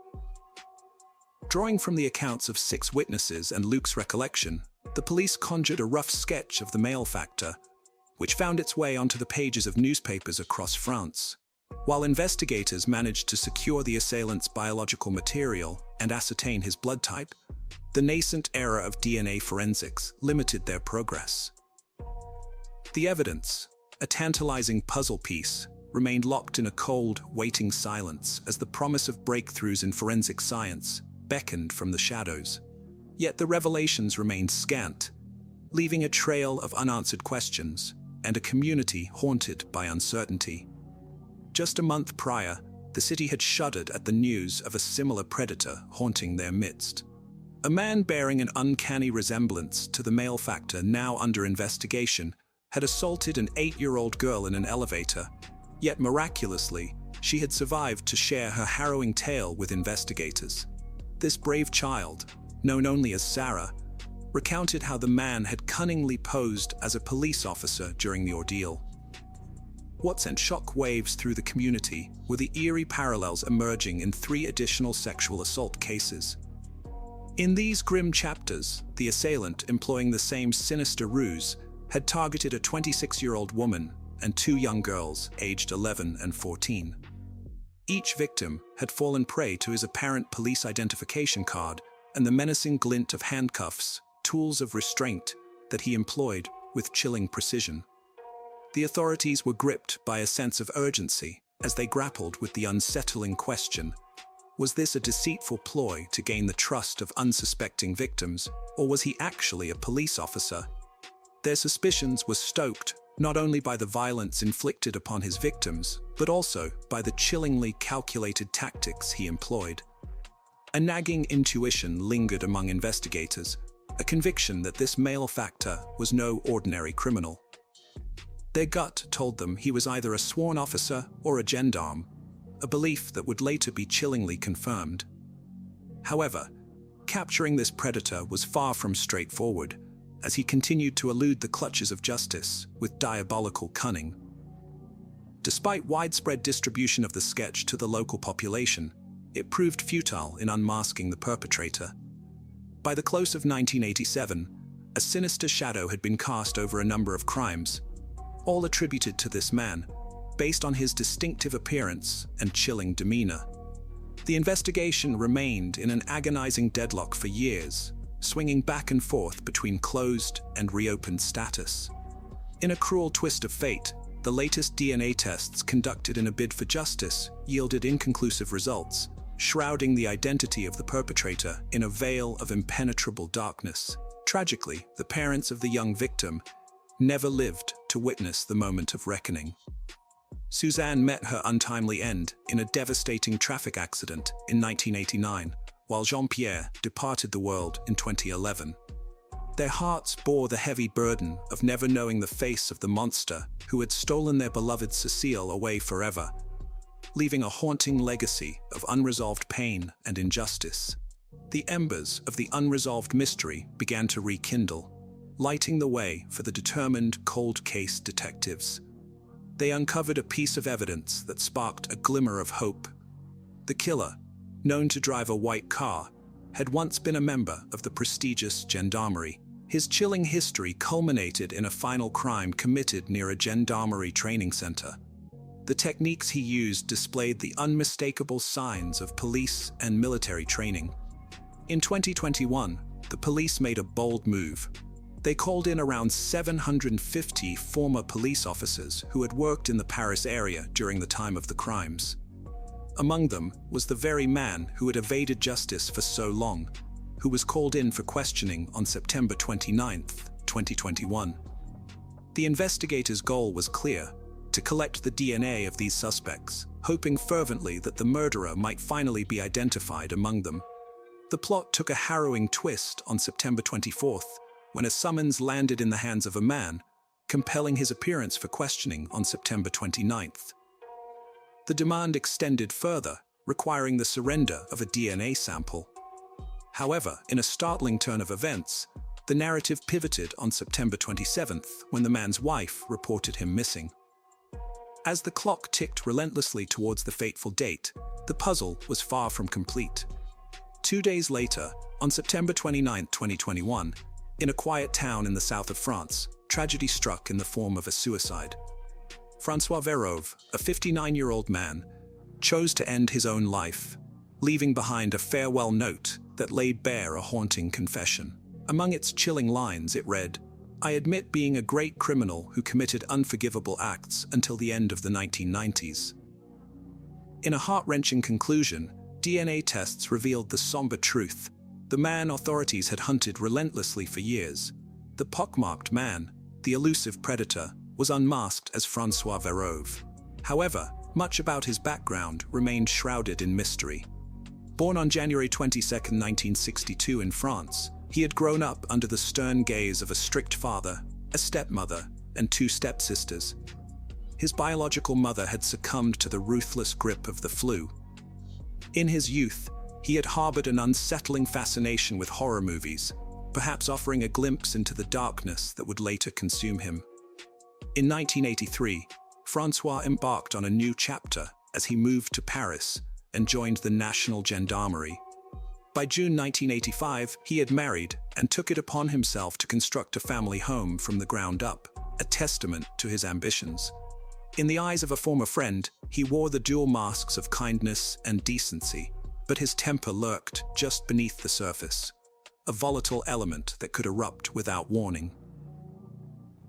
Drawing from the accounts of 6 witnesses and Luke's recollection, the police conjured a rough sketch of the malefactor, which found its way onto the pages of newspapers across France. While investigators managed to secure the assailant's biological material and ascertain his blood type, the nascent era of DNA forensics limited their progress. The evidence, a tantalizing puzzle piece, remained locked in a cold, waiting silence as the promise of breakthroughs in forensic science beckoned from the shadows. Yet the revelations remained scant, leaving a trail of unanswered questions and a community haunted by uncertainty. Just a month prior, the city had shuddered at the news of a similar predator haunting their midst. A man bearing an uncanny resemblance to the malefactor now under investigation had assaulted an 8-year-old girl in an elevator, yet miraculously, she had survived to share her harrowing tale with investigators. This brave child, known only as Sarah, recounted how the man had cunningly posed as a police officer during the ordeal. What sent shock waves through the community were the eerie parallels emerging in 3 additional sexual assault cases. In these grim chapters, the assailant, employing the same sinister ruse, had targeted a 26-year-old woman and 2 young girls, aged 11 and 14. Each victim had fallen prey to his apparent police identification card and the menacing glint of handcuffs, tools of restraint that he employed with chilling precision. The authorities were gripped by a sense of urgency as they grappled with the unsettling question: was this a deceitful ploy to gain the trust of unsuspecting victims, or was he actually a police officer? Their suspicions were stoked not only by the violence inflicted upon his victims, but also by the chillingly calculated tactics he employed. A nagging intuition lingered among investigators, a conviction that this malefactor was no ordinary criminal. Their gut told them he was either a sworn officer or a gendarme, a belief that would later be chillingly confirmed. However, capturing this predator was far from straightforward, as he continued to elude the clutches of justice with diabolical cunning. Despite widespread distribution of the sketch to the local population, it proved futile in unmasking the perpetrator. By the close of 1987, a sinister shadow had been cast over a number of crimes, all attributed to this man, based on his distinctive appearance and chilling demeanor. The investigation remained in an agonizing deadlock for years, swinging back and forth between closed and reopened status. In a cruel twist of fate, the latest DNA tests conducted in a bid for justice yielded inconclusive results, shrouding the identity of the perpetrator in a veil of impenetrable darkness. Tragically, the parents of the young victim never lived to witness the moment of reckoning. Suzanne met her untimely end in a devastating traffic accident in 1989, while Jean-Pierre departed the world in 2011. Their hearts bore the heavy burden of never knowing the face of the monster who had stolen their beloved Cécile away forever, leaving a haunting legacy of unresolved pain and injustice. The embers of the unresolved mystery began to rekindle, lighting the way for the determined cold case detectives. They uncovered a piece of evidence that sparked a glimmer of hope. The killer, known to drive a white car, had once been a member of the prestigious gendarmerie. His chilling history culminated in a final crime committed near a gendarmerie training center. The techniques he used displayed the unmistakable signs of police and military training. In 2021, the police made a bold move. They called in around 750 former police officers who had worked in the Paris area during the time of the crimes. Among them was the very man who had evaded justice for so long, who was called in for questioning on September 29, 2021. The investigators' goal was clear: to collect the DNA of these suspects, hoping fervently that the murderer might finally be identified among them. The plot took a harrowing twist on September 24th, when a summons landed in the hands of a man, compelling his appearance for questioning on September 29th. The demand extended further, requiring the surrender of a DNA sample. However, in a startling turn of events, the narrative pivoted on September 27th when the man's wife reported him missing. As the clock ticked relentlessly towards the fateful date, the puzzle was far from complete. 2 days later, on September 29, 2021, in a quiet town in the south of France, tragedy struck in the form of a suicide. François Verove, a 59-year-old man, chose to end his own life, leaving behind a farewell note that laid bare a haunting confession. Among its chilling lines, it read, "I admit being a great criminal who committed unforgivable acts until the end of the 1990s." In a heart-wrenching conclusion, DNA tests revealed the somber truth. The man authorities had hunted relentlessly for years. The pockmarked man, the elusive predator, was unmasked as François Verove. However, much about his background remained shrouded in mystery. Born on January 22, 1962 in France, he had grown up under the stern gaze of a strict father, a stepmother, and 2 stepsisters. His biological mother had succumbed to the ruthless grip of the flu. In his youth, he had harbored an unsettling fascination with horror movies, perhaps offering a glimpse into the darkness that would later consume him. In 1983, François embarked on a new chapter as he moved to Paris and joined the National Gendarmerie. By June 1985, he had married and took it upon himself to construct a family home from the ground up, a testament to his ambitions. In the eyes of a former friend, he wore the dual masks of kindness and decency. but his temper lurked just beneath the surface, a volatile element that could erupt without warning.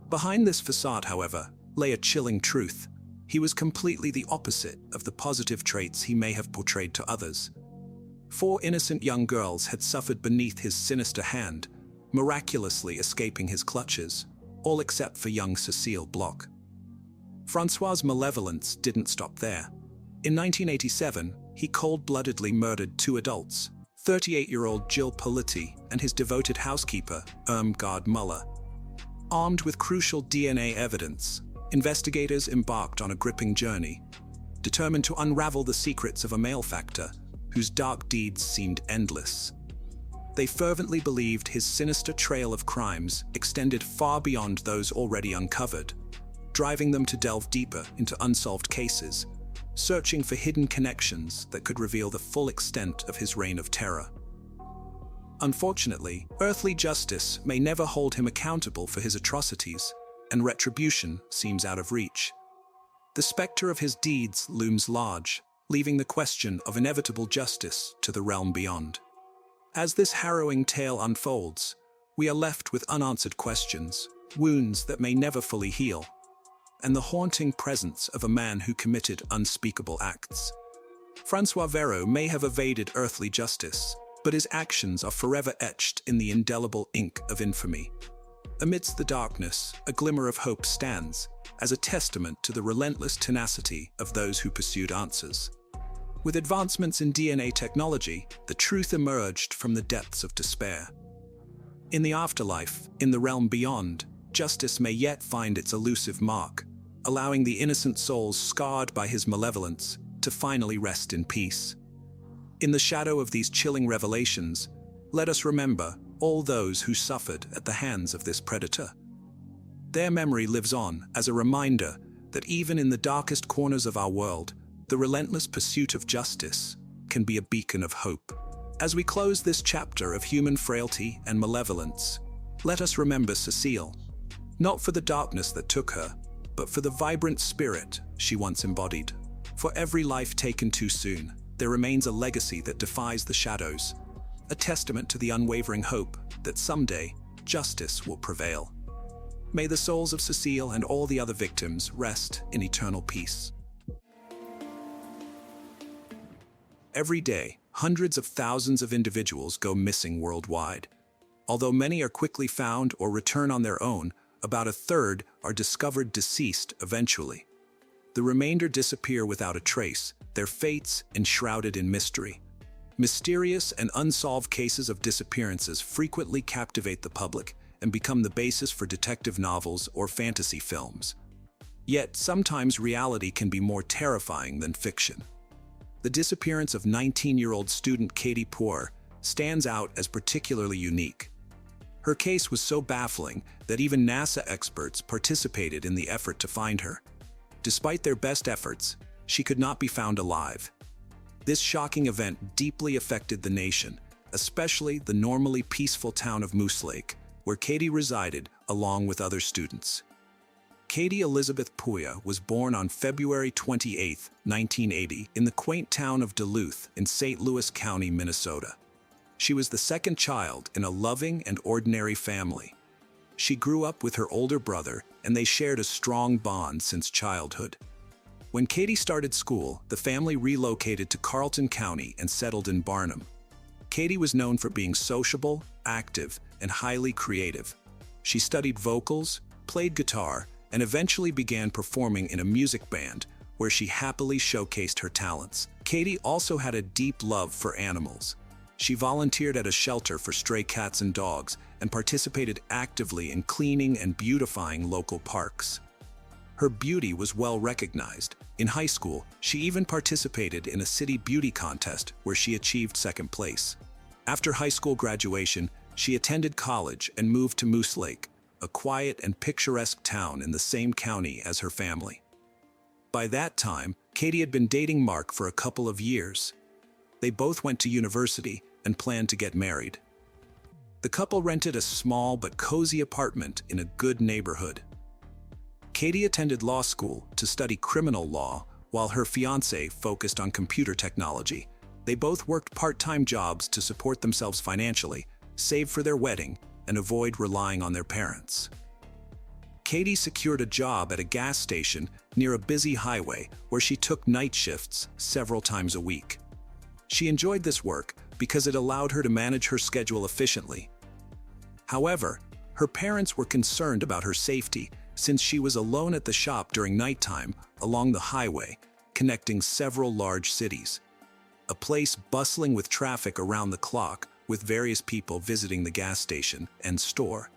Behind this facade, however, lay a chilling truth. He was completely the opposite of the positive traits he may have portrayed to others. 4 innocent young girls had suffered beneath his sinister hand, miraculously escaping his clutches, all except for young Cecile Bloch. Francois's malevolence didn't stop there. In 1987, he cold-bloodedly murdered 2 adults, 38-year-old Gilles Politi and his devoted housekeeper, Irmgard Muller. Armed with crucial DNA evidence, investigators embarked on a gripping journey, determined to unravel the secrets of a malefactor whose dark deeds seemed endless. They fervently believed his sinister trail of crimes extended far beyond those already uncovered, driving them to delve deeper into unsolved cases, searching for hidden connections that could reveal the full extent of his reign of terror. Unfortunately, earthly justice may never hold him accountable for his atrocities, and retribution seems out of reach. The specter of his deeds looms large, leaving the question of inevitable justice to the realm beyond. As this harrowing tale unfolds, we are left with unanswered questions, wounds that may never fully heal, and the haunting presence of a man who committed unspeakable acts. Francois Vero may have evaded earthly justice, but his actions are forever etched in the indelible ink of infamy. Amidst the darkness, a glimmer of hope stands, as a testament to the relentless tenacity of those who pursued answers. With advancements in DNA technology, the truth emerged from the depths of despair. In the afterlife, in the realm beyond, justice may yet find its elusive mark, allowing the innocent souls scarred by his malevolence to finally rest in peace. In the shadow of these chilling revelations, let us remember all those who suffered at the hands of this predator. Their memory lives on as a reminder that even in the darkest corners of our world, the relentless pursuit of justice can be a beacon of hope. As we close this chapter of human frailty and malevolence, let us remember Cecile, not for the darkness that took her, but for the vibrant spirit she once embodied. For every life taken too soon, there remains a legacy that defies the shadows, a testament to the unwavering hope that someday justice will prevail. May the souls of Cecile and all the other victims rest in eternal peace. Every day, hundreds of thousands of individuals go missing worldwide. Although many are quickly found or return on their own, about a third are discovered deceased eventually. The remainder disappear without a trace, their fates enshrouded in mystery. Mysterious and unsolved cases of disappearances frequently captivate the public and become the basis for detective novels or fantasy films. Yet, sometimes reality can be more terrifying than fiction. The disappearance of 19-year-old student Katie Poor stands out as particularly unique. Her case was so baffling that even NASA experts participated in the effort to find her. Despite their best efforts, she could not be found alive. This shocking event deeply affected the nation, especially the normally peaceful town of Moose Lake, where Katie resided along with other students. Katie Elizabeth Puya was born on February 28, 1980, in the quaint town of Duluth in St. Louis County, Minnesota. She was the second child in a loving and ordinary family. She grew up with her older brother, and they shared a strong bond since childhood. When Katie started school, the family relocated to Carlton County and settled in Barnum. Katie was known for being sociable, active, and highly creative. She studied vocals, played guitar, and eventually began performing in a music band where she happily showcased her talents. Katie also had a deep love for animals. She volunteered at a shelter for stray cats and dogs and participated actively in cleaning and beautifying local parks. Her beauty was well recognized. In high school, she even participated in a city beauty contest where she achieved second place. After high school graduation, she attended college and moved to Moose Lake, a quiet and picturesque town in the same county as her family. By that time, Katie had been dating Mark for a couple of years. They both went to university and planned to get married. The couple rented a small but cozy apartment in a good neighborhood. Katie attended law school to study criminal law while her fiancé focused on computer technology, They both worked part-time jobs to support themselves financially, save for their wedding, and avoid relying on their parents. Katie secured a job at a gas station near a busy highway where she took night shifts several times a week. She enjoyed this work because it allowed her to manage her schedule efficiently. However, her parents were concerned about her safety since she was alone at the shop during nighttime along the highway connecting several large cities. A place bustling with traffic around the clock, with various people visiting the gas station and store.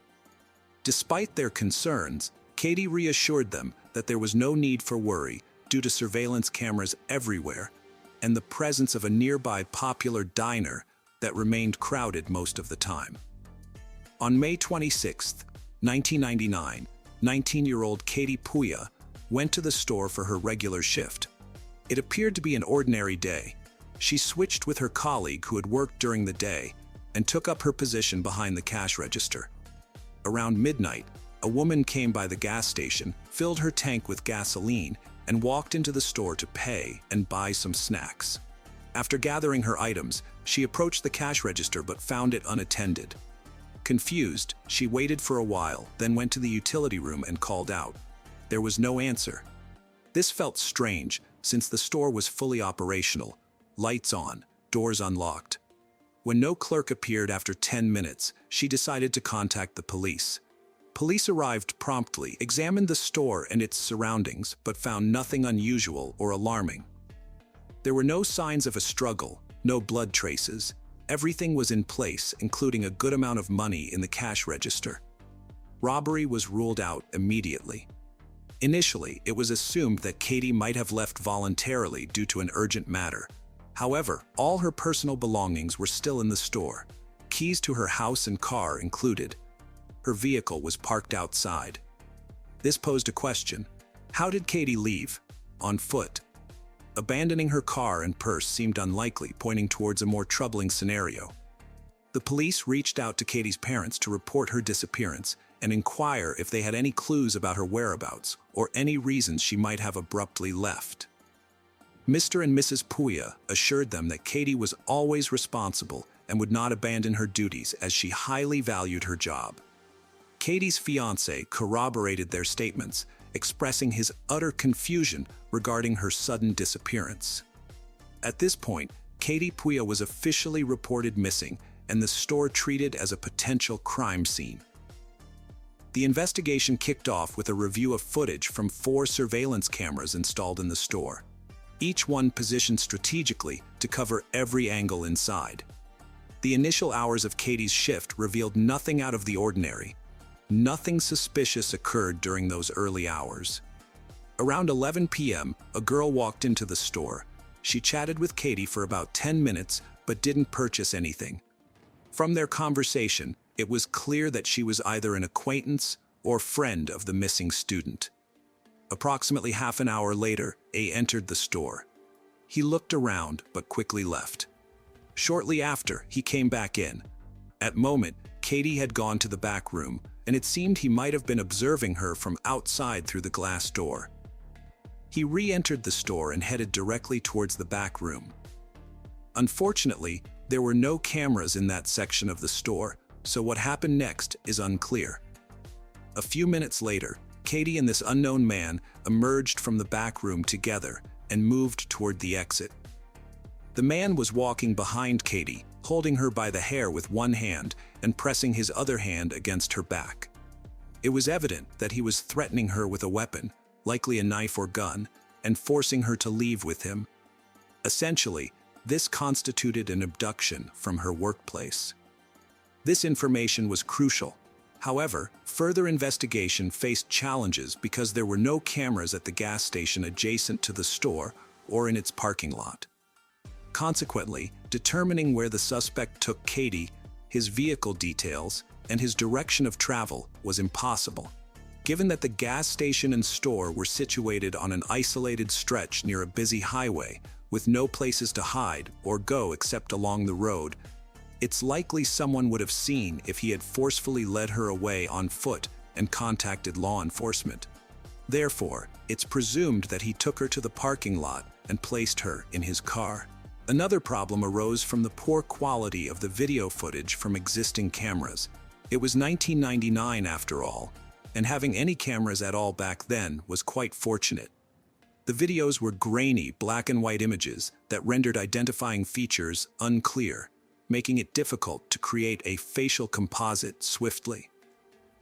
Despite their concerns, Katie reassured them that there was no need for worry due to surveillance cameras everywhere and the presence of a nearby popular diner that remained crowded most of the time. On May 26, 1999, 19-year-old Katie Puya went to the store for her regular shift. It appeared to be an ordinary day. She switched with her colleague who had worked during the day and took up her position behind the cash register. Around midnight, a woman came by the gas station, filled her tank with gasoline, and walked into the store to pay and buy some snacks. After gathering her items, she approached the cash register but found it unattended. Confused, she waited for a while, then went to the utility room and called out. There was no answer. This felt strange, since the store was fully operational, lights on, doors unlocked. When no clerk appeared after 10 minutes, she decided to contact the police. Police arrived promptly, examined the store and its surroundings, but found nothing unusual or alarming. There were no signs of a struggle, no blood traces. Everything was in place, including a good amount of money in the cash register. Robbery was ruled out immediately. Initially, it was assumed that Katie might have left voluntarily due to an urgent matter. However, all her personal belongings were still in the store. Keys to her house and car included. Her vehicle was parked outside. This posed a question. How did Katie leave? On foot. Abandoning her car and purse seemed unlikely, pointing towards a more troubling scenario. The police reached out to Katie's parents to report her disappearance and inquire if they had any clues about her whereabouts or any reasons she might have abruptly left. Mr. and Mrs. Puya assured them that Katie was always responsible and would not abandon her duties as she highly valued her job. Katie's fiancé corroborated their statements, expressing his utter confusion regarding her sudden disappearance. At this point, Katie Puya was officially reported missing and the store treated as a potential crime scene. The investigation kicked off with a review of footage from 4 surveillance cameras installed in the store, each one positioned strategically to cover every angle inside. The initial hours of Katie's shift revealed nothing out of the ordinary. Nothing suspicious occurred during those early hours. Around 11 p.m., a girl walked into the store. She chatted with Katie for about 10 minutes but didn't purchase anything. From their conversation, it was clear that she was either an acquaintance or friend of the missing student. Approximately half an hour later, A entered the store. He looked around but quickly left. Shortly after, he came back in. At the moment, Katie had gone to the back room, and it seemed he might have been observing her from outside through the glass door. He re-entered the store and headed directly towards the back room. Unfortunately, there were no cameras in that section of the store, so what happened next is unclear. A few minutes later, Katie and this unknown man emerged from the back room together and moved toward the exit. The man was walking behind Katie, holding her by the hair with one hand and pressing his other hand against her back. It was evident that he was threatening her with a weapon, likely a knife or gun, and forcing her to leave with him. Essentially, this constituted an abduction from her workplace. This information was crucial. However, further investigation faced challenges because there were no cameras at the gas station adjacent to the store or in its parking lot. Consequently, determining where the suspect took Katie, his vehicle details, and his direction of travel was impossible. Given that the gas station and store were situated on an isolated stretch near a busy highway, with no places to hide or go except along the road, it's likely someone would have seen if he had forcefully led her away on foot and contacted law enforcement. Therefore, it's presumed that he took her to the parking lot and placed her in his car. Another problem arose from the poor quality of the video footage from existing cameras. It was 1999 after all, and having any cameras at all back then was quite fortunate. The videos were grainy, black and white images that rendered identifying features unclear, making it difficult to create a facial composite swiftly.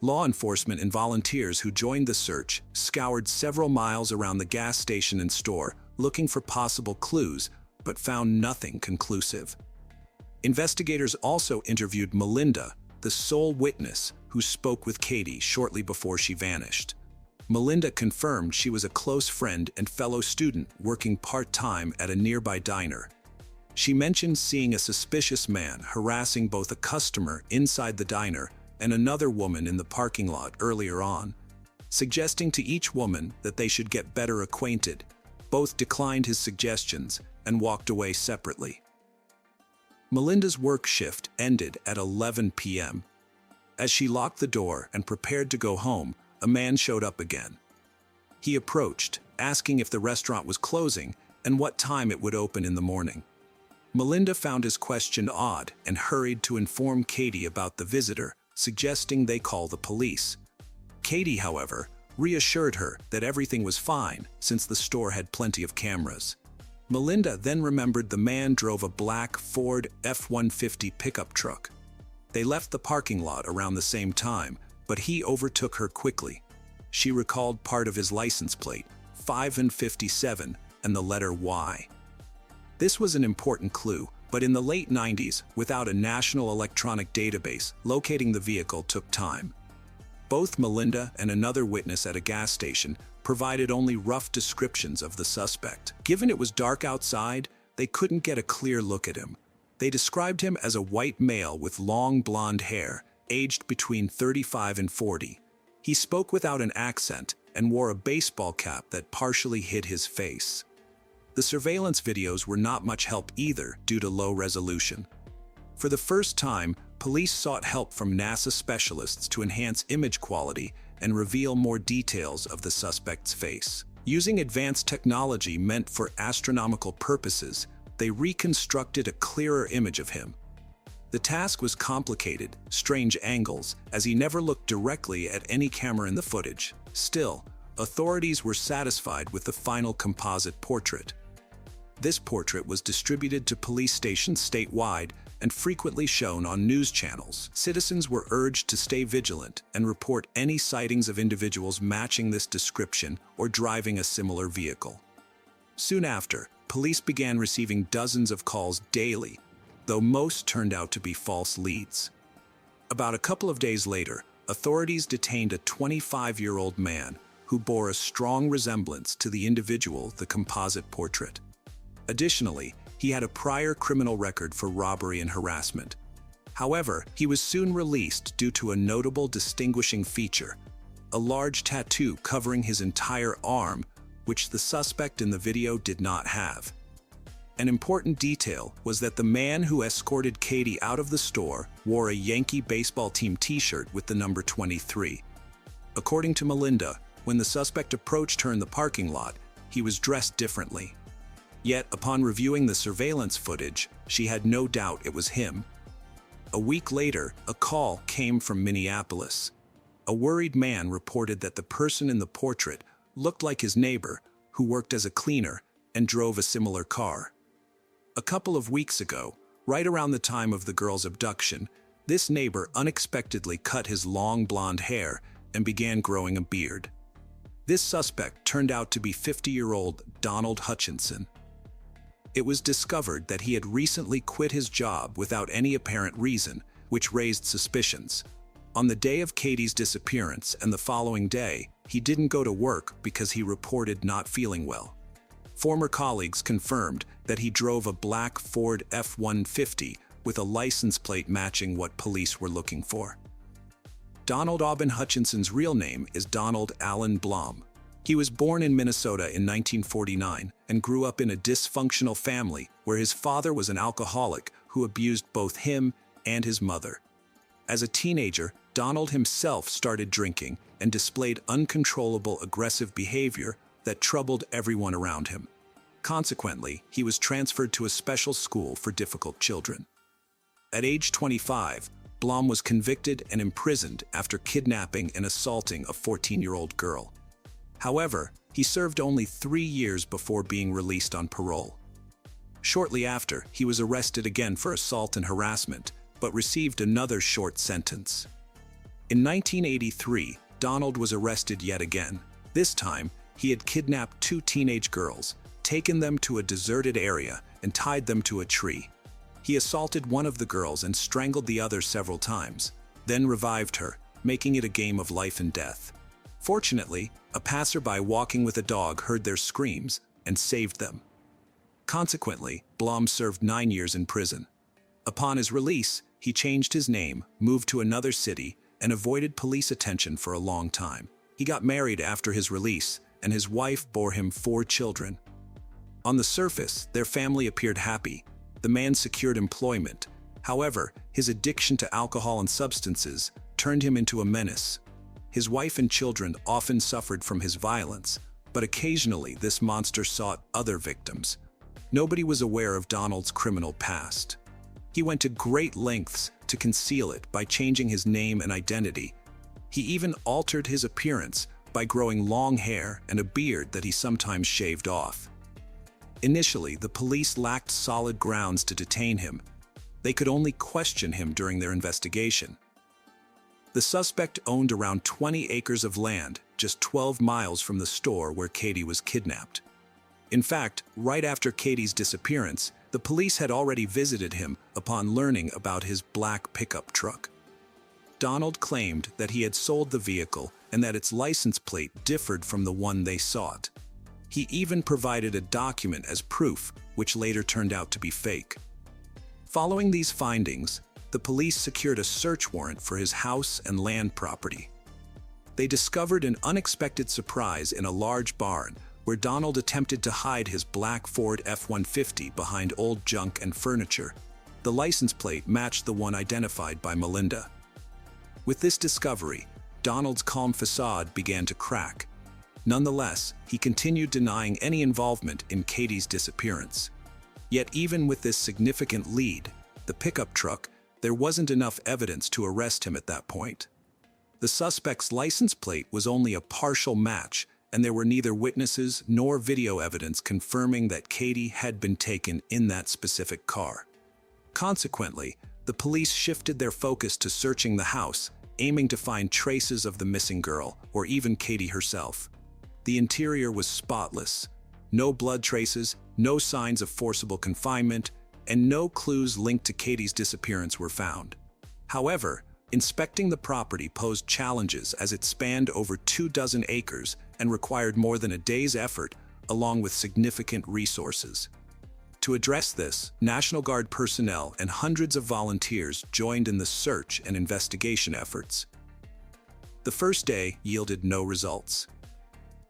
Law enforcement and volunteers who joined the search scoured several miles around the gas station and store looking for possible clues, but found nothing conclusive. Investigators also interviewed Melinda, the sole witness who spoke with Katie shortly before she vanished. Melinda confirmed she was a close friend and fellow student working part-time at a nearby diner. She mentioned seeing a suspicious man harassing both a customer inside the diner and another woman in the parking lot earlier on, suggesting to each woman that they should get better acquainted. Both declined his suggestions and walked away separately. Melinda's work shift ended at 11 p.m. As she locked the door and prepared to go home, a man showed up again. He approached, asking if the restaurant was closing and what time it would open in the morning. Melinda found his question odd and hurried to inform Katie about the visitor, suggesting they call the police. Katie, however, reassured her that everything was fine since the store had plenty of cameras. Melinda then remembered the man drove a black Ford F-150 pickup truck. They left the parking lot around the same time, but he overtook her quickly. She recalled part of his license plate, 557, and the letter Y. This was an important clue, but in the late 90s, without a national electronic database, locating the vehicle took time. Both Melinda and another witness at a gas station provided only rough descriptions of the suspect. Given it was dark outside, they couldn't get a clear look at him. They described him as a white male with long blonde hair, aged between 35 and 40. He spoke without an accent and wore a baseball cap that partially hid his face. The surveillance videos were not much help either due to low resolution. For the first time, police sought help from NASA specialists to enhance image quality and reveal more details of the suspect's face. Using advanced technology meant for astronomical purposes, they reconstructed a clearer image of him. The task was complicated, strange angles, as he never looked directly at any camera in the footage. Still, authorities were satisfied with the final composite portrait. This portrait was distributed to police stations statewide and frequently shown on news channels. Citizens were urged to stay vigilant and report any sightings of individuals matching this description or driving a similar vehicle. Soon after, police began receiving dozens of calls daily, though most turned out to be false leads. About a couple of days later, authorities detained a 25-year-old man who bore a strong resemblance to the individual the composite portrait. Additionally, he had a prior criminal record for robbery and harassment. However, he was soon released due to a notable distinguishing feature, a large tattoo covering his entire arm, which the suspect in the video did not have. An important detail was that the man who escorted Katie out of the store wore a Yankee baseball team t-shirt with the number 23. According to Melinda, when the suspect approached her in the parking lot, he was dressed differently. Yet, upon reviewing the surveillance footage, she had no doubt it was him. A week later, a call came from Minneapolis. A worried man reported that the person in the portrait looked like his neighbor, who worked as a cleaner and drove a similar car. A couple of weeks ago, right around the time of the girl's abduction, this neighbor unexpectedly cut his long blonde hair and began growing a beard. This suspect turned out to be 50-year-old Donald Hutchinson. It was discovered that he had recently quit his job without any apparent reason, which raised suspicions. On the day of Katie's disappearance and the following day, he didn't go to work because he reported not feeling well. Former colleagues confirmed that he drove a black Ford F-150 with a license plate matching what police were looking for. Donald Aubin Hutchinson's real name is Donald Allen Blom. He was born in Minnesota in 1949 and grew up in a dysfunctional family where his father was an alcoholic who abused both him and his mother. As a teenager, Donald himself started drinking and displayed uncontrollable aggressive behavior that troubled everyone around him. Consequently, he was transferred to a special school for difficult children. At age 25, Blom was convicted and imprisoned after kidnapping and assaulting a 14-year-old girl. However, he served only 3 years before being released on parole. Shortly after, he was arrested again for assault and harassment, but received another short sentence. In 1983, Donald was arrested yet again. This time, he had kidnapped 2 teenage girls, taken them to a deserted area, and tied them to a tree. He assaulted one of the girls and strangled the other several times, then revived her, making it a game of life and death. Fortunately, a passerby walking with a dog heard their screams and saved them. Consequently, Blom served 9 years in prison. Upon his release, he changed his name, moved to another city, and avoided police attention for a long time. He got married after his release, and his wife bore him 4 children. On the surface, their family appeared happy. The man secured employment. However, his addiction to alcohol and substances turned him into a menace. His wife and children often suffered from his violence, but occasionally this monster sought other victims. Nobody was aware of Donald's criminal past. He went to great lengths to conceal it by changing his name and identity. He even altered his appearance by growing long hair and a beard that he sometimes shaved off. Initially, the police lacked solid grounds to detain him. They could only question him during their investigation. The suspect owned around 20 acres of land, just 12 miles from the store where Katie was kidnapped. In fact, right after Katie's disappearance, the police had already visited him upon learning about his black pickup truck. Donald claimed that he had sold the vehicle and that its license plate differed from the one they sought. He even provided a document as proof, which later turned out to be fake. Following these findings, the police secured a search warrant for his house and land property. They discovered an unexpected surprise in a large barn where Donald attempted to hide his black Ford F-150 behind old junk and furniture. The license plate matched the one identified by Melinda. With this discovery, Donald's calm facade began to crack. Nonetheless, he continued denying any involvement in Katie's disappearance. Yet even with this significant lead, the pickup truck, there wasn't enough evidence to arrest him at that point. The suspect's license plate was only a partial match, and there were neither witnesses nor video evidence confirming that Katie had been taken in that specific car. Consequently, the police shifted their focus to searching the house, aiming to find traces of the missing girl, or even Katie herself. The interior was spotless. No blood traces, no signs of forcible confinement, and no clues linked to Katie's disappearance were found. However, inspecting the property posed challenges as it spanned over 24 acres and required more than a day's effort, along with significant resources. To address this, National Guard personnel and hundreds of volunteers joined in the search and investigation efforts. The first day yielded no results.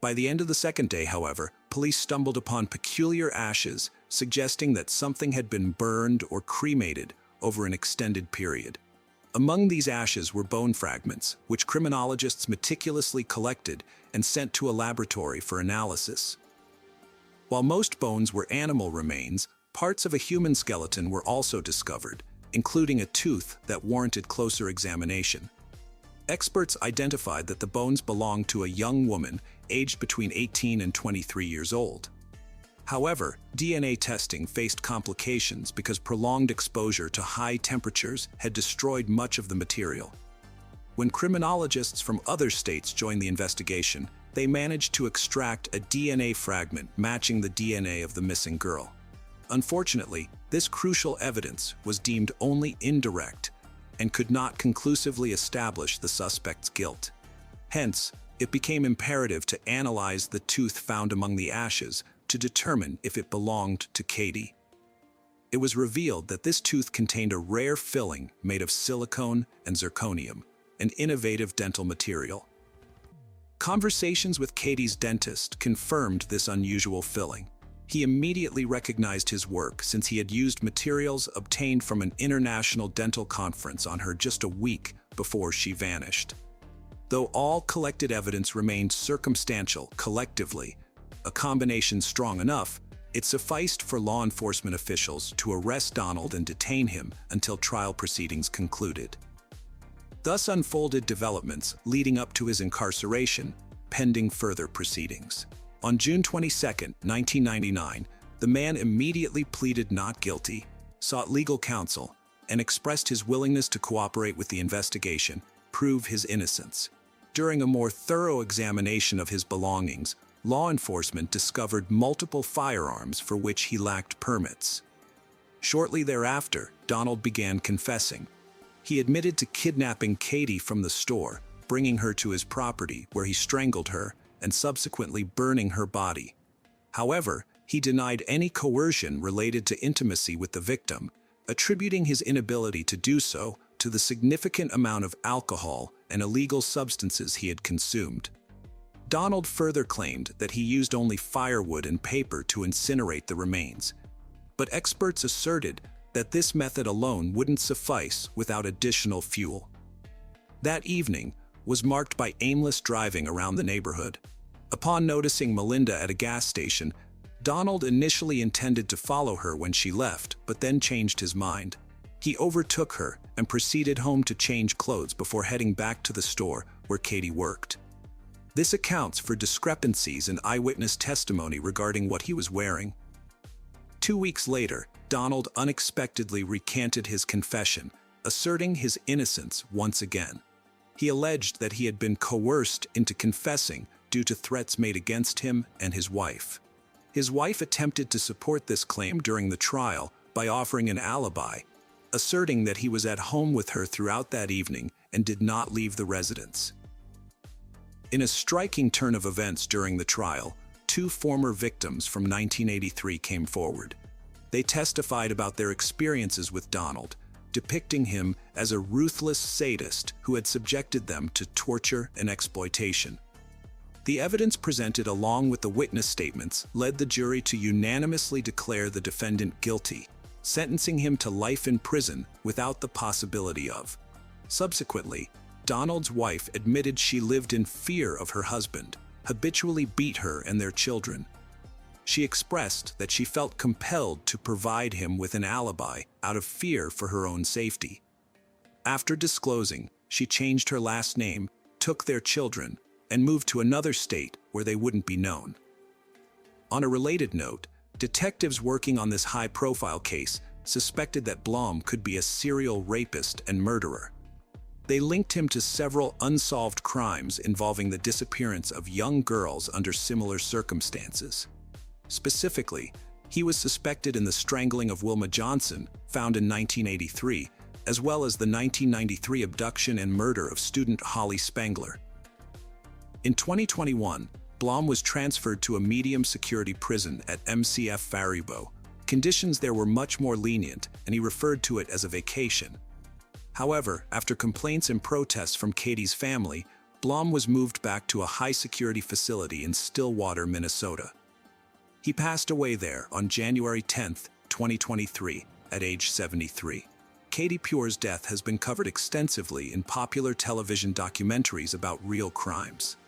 By the end of the second day, however, police stumbled upon peculiar ashes, suggesting that something had been burned or cremated over an extended period. Among these ashes were bone fragments, which criminologists meticulously collected and sent to a laboratory for analysis. While most bones were animal remains, parts of a human skeleton were also discovered, including a tooth that warranted closer examination. Experts identified that the bones belonged to a young woman aged between 18 and 23 years old. However, DNA testing faced complications because prolonged exposure to high temperatures had destroyed much of the material. When criminologists from other states joined the investigation, they managed to extract a DNA fragment matching the DNA of the missing girl. Unfortunately, this crucial evidence was deemed only indirect and could not conclusively establish the suspect's guilt. Hence, it became imperative to analyze the tooth found among the ashes to determine if it belonged to Katie. It was revealed that this tooth contained a rare filling made of silicone and zirconium, an innovative dental material. Conversations with Katie's dentist confirmed this unusual filling. He immediately recognized his work since he had used materials obtained from an international dental conference on her just a week before she vanished. Though all collected evidence remained circumstantial collectively, a combination strong enough, It sufficed for law enforcement officials to arrest Donald and detain him until trial proceedings concluded. Thus unfolded developments leading up to his incarceration, pending further proceedings. On June 22, 1999, the man immediately pleaded not guilty, sought legal counsel, and expressed his willingness to cooperate with the investigation, prove his innocence. During a more thorough examination of his belongings, law enforcement discovered multiple firearms for which he lacked permits. Shortly thereafter, Donald began confessing. He admitted to kidnapping Katie from the store, bringing her to his property where he strangled her and subsequently burning her body. However, he denied any coercion related to intimacy with the victim, attributing his inability to do so to the significant amount of alcohol and illegal substances he had consumed. Donald further claimed that he used only firewood and paper to incinerate the remains, but experts asserted that this method alone wouldn't suffice without additional fuel. That evening was marked by aimless driving around the neighborhood. Upon noticing Melinda at a gas station, Donald initially intended to follow her when she left, but then changed his mind. He overtook her and proceeded home to change clothes before heading back to the store where Katie worked. This accounts for discrepancies in eyewitness testimony regarding what he was wearing. 2 weeks later, Donald unexpectedly recanted his confession, asserting his innocence once again. He alleged that he had been coerced into confessing due to threats made against him and his wife. His wife attempted to support this claim during the trial by offering an alibi, asserting that he was at home with her throughout that evening and did not leave the residence. In a striking turn of events during the trial, 2 former victims from 1983 came forward. They testified about their experiences with Donald, depicting him as a ruthless sadist who had subjected them to torture and exploitation. The evidence presented along with the witness statements led the jury to unanimously declare the defendant guilty, sentencing him to life in prison without the possibility of. Subsequently, Donald's wife admitted she lived in fear of her husband, habitually beat her and their children. She expressed that she felt compelled to provide him with an alibi out of fear for her own safety. After disclosing, she changed her last name, took their children, and moved to another state where they wouldn't be known. On a related note, detectives working on this high-profile case suspected that Blom could be a serial rapist and murderer. They linked him to several unsolved crimes involving the disappearance of young girls under similar circumstances. Specifically, he was suspected in the strangling of Wilma Johnson, found in 1983, as well as the 1993 abduction and murder of student Holly Spangler. In 2021, Blom was transferred to a medium-security prison at MCF Faribault. Conditions there were much more lenient, and he referred to it as a vacation. However, after complaints and protests from Katie's family, Blom was moved back to a high-security facility in Stillwater, Minnesota. He passed away there on January 10, 2023, at age 73. Katie Pure's death has been covered extensively in popular television documentaries about real crimes.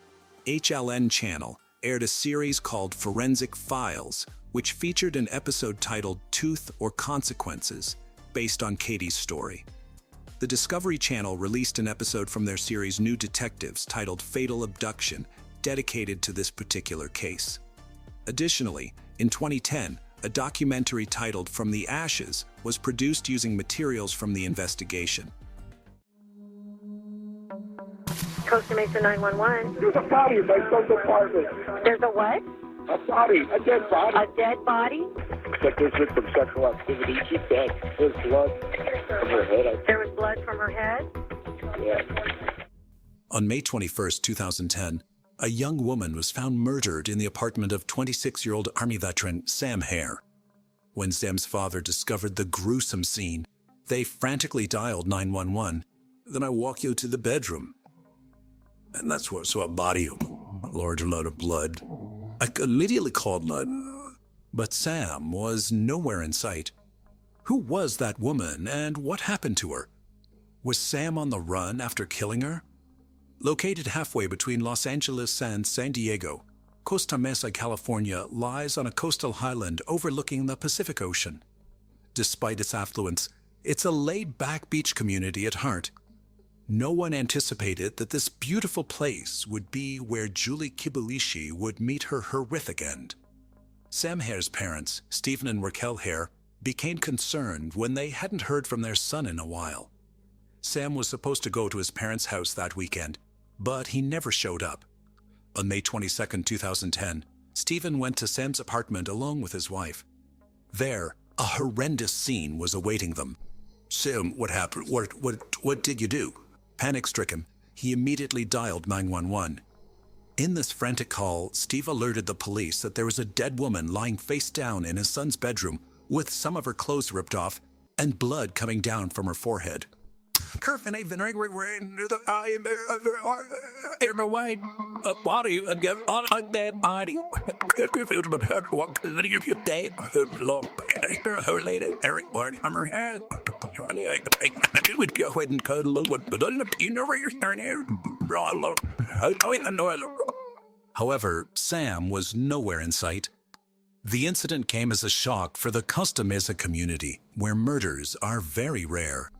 HLN Channel aired a series called Forensic Files, which featured an episode titled Tooth or Consequences, based on Katie's story. The Discovery Channel released an episode from their series New Detectives titled Fatal Abduction, dedicated to this particular case. Additionally, in 2010, a documentary titled From the Ashes was produced using materials from the investigation. Costa Mesa 911. There's a body in my son's apartment. There's a what? A body, a dead body. A dead body? Like there's been some sexual activity. She's dead. There's blood from her head. There was blood from her head? Yeah. On May 21, 2010, a young woman was found murdered in the apartment of 26-year-old Army veteran Sam Hare. When Sam's father discovered the gruesome scene, they frantically dialed 911. Then I walk you to the bedroom. And that's where I saw a body, a large load of blood. I immediately called 911, but Sam was nowhere in sight. Who was that woman and what happened to her? Was Sam on the run after killing her? Located halfway between Los Angeles and San Diego, Costa Mesa, California, lies on a coastal highland overlooking the Pacific Ocean. Despite its affluence, it's a laid-back beach community at heart. No one anticipated that this beautiful place would be where Julie Kibuishi would meet her horrific end. Sam Hare's parents, Stephen and Raquel Hare, became concerned when they hadn't heard from their son in a while. Sam was supposed to go to his parents' house that weekend, but he never showed up. On May 22, 2010, Stephen went to Sam's apartment along with his wife. There, a horrendous scene was awaiting them. "Sam, what happened? What did you do?" Panic-stricken, he immediately dialed 911. In this frantic call, Steve alerted the police that there was a dead woman lying face down in his son's bedroom with some of her clothes ripped off and blood coming down from her forehead. "Curfin, I've been in my way. Body and get on that body. Eric Barney, I'm her head. I would go ahead and cuddle, but you know where you're starting. However, Sam was nowhere in sight. The incident came as a shock for the Costa Mesa community, where murders are very rare.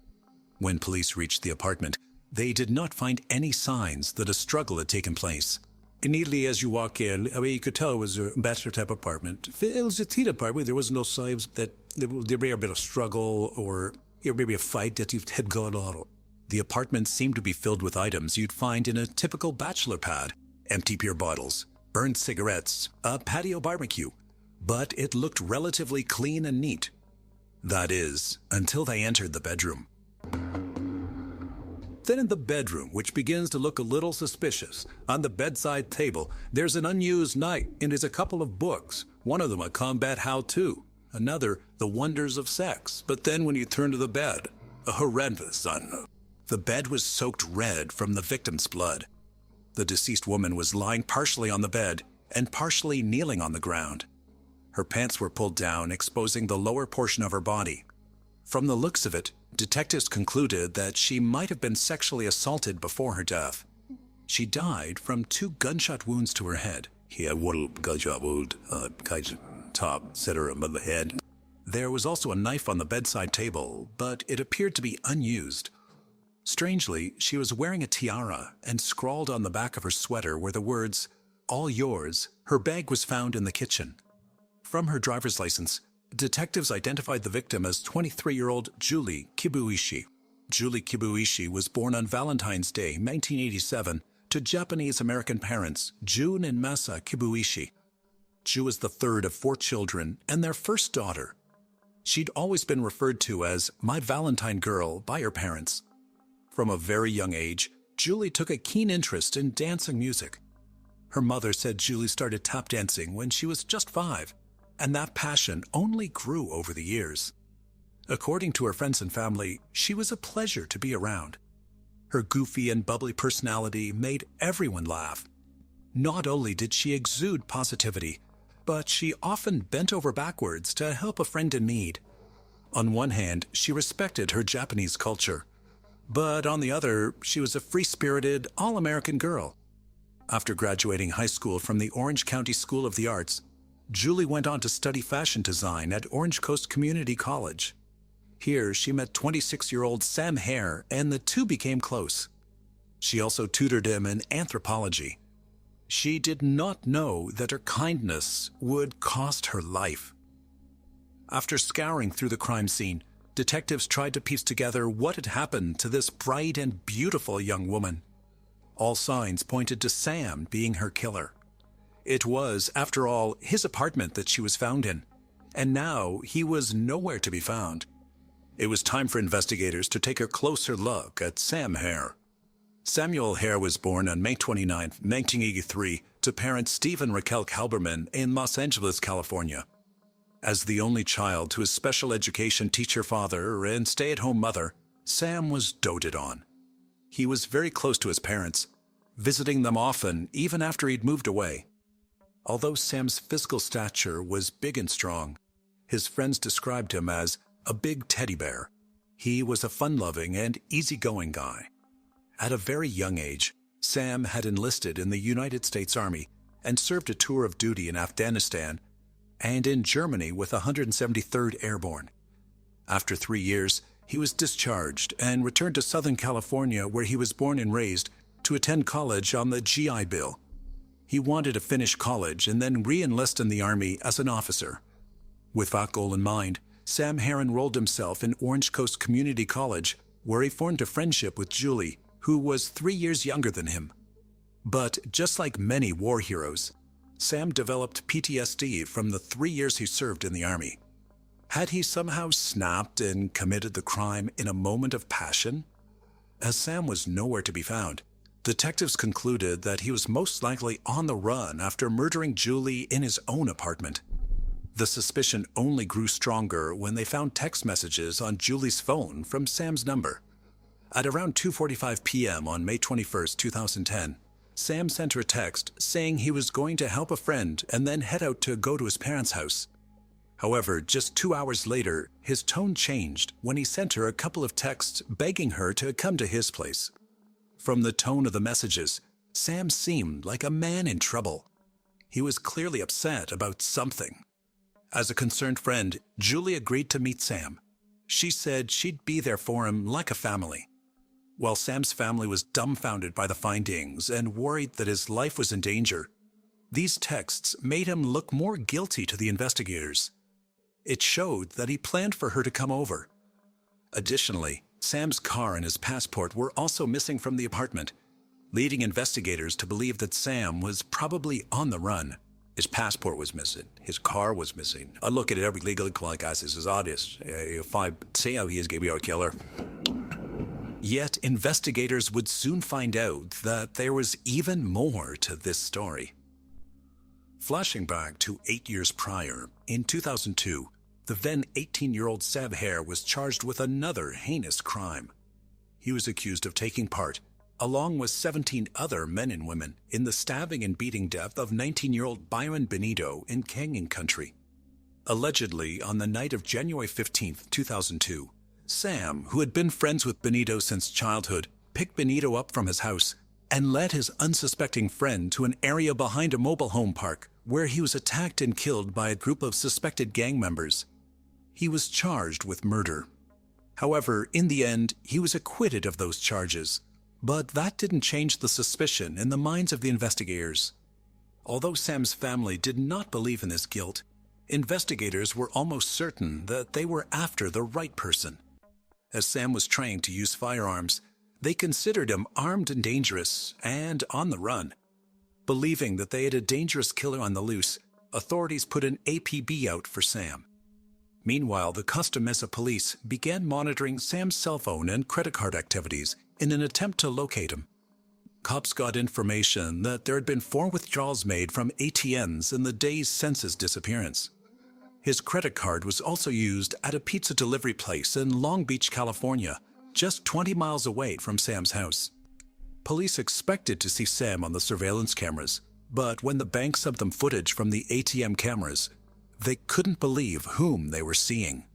When police reached the apartment, they did not find any signs that a struggle had taken place. Immediately as you walk in, you could tell it was a bachelor-type apartment. It was a teen apartment. There was no signs that there may have been a struggle or maybe a fight that had gone on. The apartment seemed to be filled with items you'd find in a typical bachelor pad. Empty beer bottles, burned cigarettes, a patio barbecue. But it looked relatively clean and neat. That is, until they entered the bedroom. Then in the bedroom, which begins to look a little suspicious, on the bedside table, there's an unused knife and there's a couple of books. One of them a combat how-to, another the wonders of sex. But then when you turn to the bed, a horrendous son. The bed was soaked red from the victim's blood. The deceased woman was lying partially on the bed and partially kneeling on the ground. Her pants were pulled down, exposing the lower portion of her body. From the looks of it, detectives concluded that she might have been sexually assaulted before her death. She died from 2 gunshot wounds to her head. He had 1 gunshot wound, top, etc. above the head. There was also a knife on the bedside table, but it appeared to be unused. Strangely, she was wearing a tiara, and scrawled on the back of her sweater were the words, "All yours." Her bag was found in the kitchen. From her driver's license, detectives identified the victim as 23-year-old Julie Kibuishi. Julie Kibuishi was born on Valentine's Day, 1987, to Japanese-American parents, Jun and Masa Kibuishi. She was the third of 4 children and their first daughter. She'd always been referred to as "my Valentine girl" by her parents. From a very young age, Julie took a keen interest in dance and music. Her mother said Julie started tap dancing when she was just 5. And that passion only grew over the years. According to her friends and family, she was a pleasure to be around. Her goofy and bubbly personality made everyone laugh. Not only did she exude positivity, but she often bent over backwards to help a friend in need. On one hand, she respected her Japanese culture, but on the other, she was a free-spirited, all-American girl. After graduating high school from the Orange County School of the Arts, Julie went on to study fashion design at Orange Coast Community College. Here, she met 26-year-old Sam Hare, and the two became close. She also tutored him in anthropology. She did not know that her kindness would cost her life. After scouring through the crime scene, detectives tried to piece together what had happened to this bright and beautiful young woman. All signs pointed to Sam being her killer. It was, after all, his apartment that she was found in, and now he was nowhere to be found. It was time for investigators to take a closer look at Sam Hare. Samuel Hare was born on May 29, 1983, to parents Steve and Raquel Kalberman in Los Angeles, California. As the only child to his special education teacher father and stay-at-home mother, Sam was doted on. He was very close to his parents, visiting them often even after he'd moved away. Although Sam's physical stature was big and strong, his friends described him as a big teddy bear. He was a fun-loving and easygoing guy. At a very young age, Sam had enlisted in the United States Army and served a tour of duty in Afghanistan and in Germany with 173rd Airborne. After 3 years, he was discharged and returned to Southern California, where he was born and raised, to attend college on the GI Bill. He wanted to finish college and then re-enlist in the Army as an officer. With that goal in mind, Sam Hare enrolled himself in Orange Coast Community College, where he formed a friendship with Julie, who was 3 years younger than him. But just like many war heroes, Sam developed PTSD from the 3 years he served in the Army. Had he somehow snapped and committed the crime in a moment of passion? As Sam was nowhere to be found, detectives concluded that he was most likely on the run after murdering Julie in his own apartment. The suspicion only grew stronger when they found text messages on Julie's phone from Sam's number. At around 2:45 p.m. on May 21, 2010, Sam sent her a text saying he was going to help a friend and then head out to go to his parents' house. However, just 2 hours later, his tone changed when he sent her a couple of texts begging her to come to his place. From the tone of the messages, Sam seemed like a man in trouble. He was clearly upset about something. As a concerned friend, Julie agreed to meet Sam. She said she'd be there for him like a family. While Sam's family was dumbfounded by the findings and worried that his life was in danger, these texts made him look more guilty to the investigators. It showed that he planned for her to come over. Additionally, Sam's car and his passport were also missing from the apartment, leading investigators to believe that Sam was probably on the run. His passport was missing. His car was missing. I look at it every legal podcast. This is obvious. If I say how he is going to be our killer. Yet investigators would soon find out that there was even more to this story. Flashing back to 8 years prior, in 2002, the then 18-year-old Sam Hare was charged with another heinous crime. He was accused of taking part, along with 17 other men and women, in the stabbing and beating death of 19-year-old Byron Benito in Canyon Country. Allegedly, on the night of January 15, 2002, Sam, who had been friends with Benito since childhood, picked Benito up from his house and led his unsuspecting friend to an area behind a mobile home park where he was attacked and killed by a group of suspected gang members. He was charged with murder. However, in the end, he was acquitted of those charges. But that didn't change the suspicion in the minds of the investigators. Although Sam's family did not believe in his guilt, investigators were almost certain that they were after the right person. As Sam was trained to use firearms, they considered him armed and dangerous and on the run. Believing that they had a dangerous killer on the loose, authorities put an APB out for Sam. Meanwhile, the Costa Mesa police began monitoring Sam's cell phone and credit card activities in an attempt to locate him. Cops got information that there had been 4 withdrawals made from ATMs in the days since his disappearance. His credit card was also used at a pizza delivery place in Long Beach, California, just 20 miles away from Sam's house. Police expected to see Sam on the surveillance cameras, but when the bank sent them footage from the ATM cameras, they couldn't believe whom they were seeing.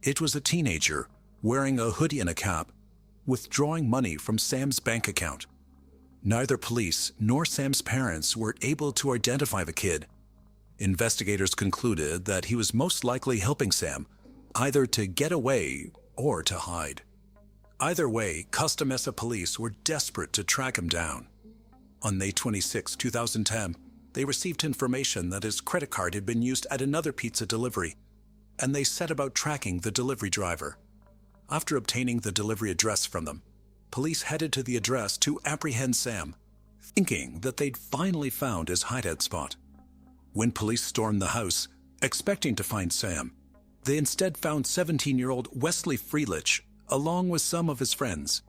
It was a teenager wearing a hoodie and a cap, withdrawing money from Sam's bank account. Neither police nor Sam's parents were able to identify the kid. Investigators concluded that he was most likely helping Sam, either to get away or to hide. Either way, Costa Mesa police were desperate to track him down. On May 26, 2010, they received information that his credit card had been used at another pizza delivery, and they set about tracking the delivery driver. After obtaining the delivery address from them, police headed to the address to apprehend Sam, thinking that they'd finally found his hideout spot. When police stormed the house, expecting to find Sam, they instead found 17-year-old Wesley Freelich, along with some of his friends.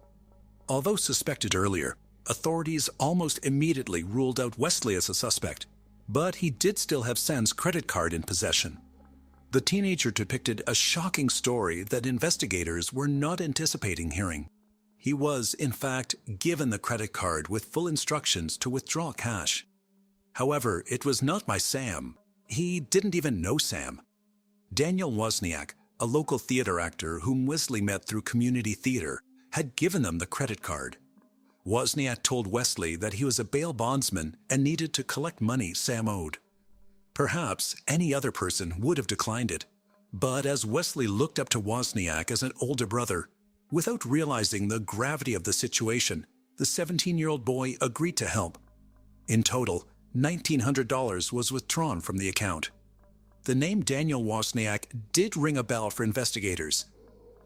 Although suspected earlier, authorities almost immediately ruled out Wesley as a suspect, but he did still have Sam's credit card in possession. The teenager depicted a shocking story that investigators were not anticipating hearing. He was, in fact, given the credit card with full instructions to withdraw cash. However, it was not by Sam. He didn't even know Sam. Daniel Wozniak, a local theater actor whom Wesley met through community theater, had given them the credit card. Wozniak told Wesley that he was a bail bondsman and needed to collect money Sam owed. Perhaps any other person would have declined it, but as Wesley looked up to Wozniak as an older brother, without realizing the gravity of the situation, the 17-year-old boy agreed to help. In total, $1,900 was withdrawn from the account. The name Daniel Wozniak did ring a bell for investigators,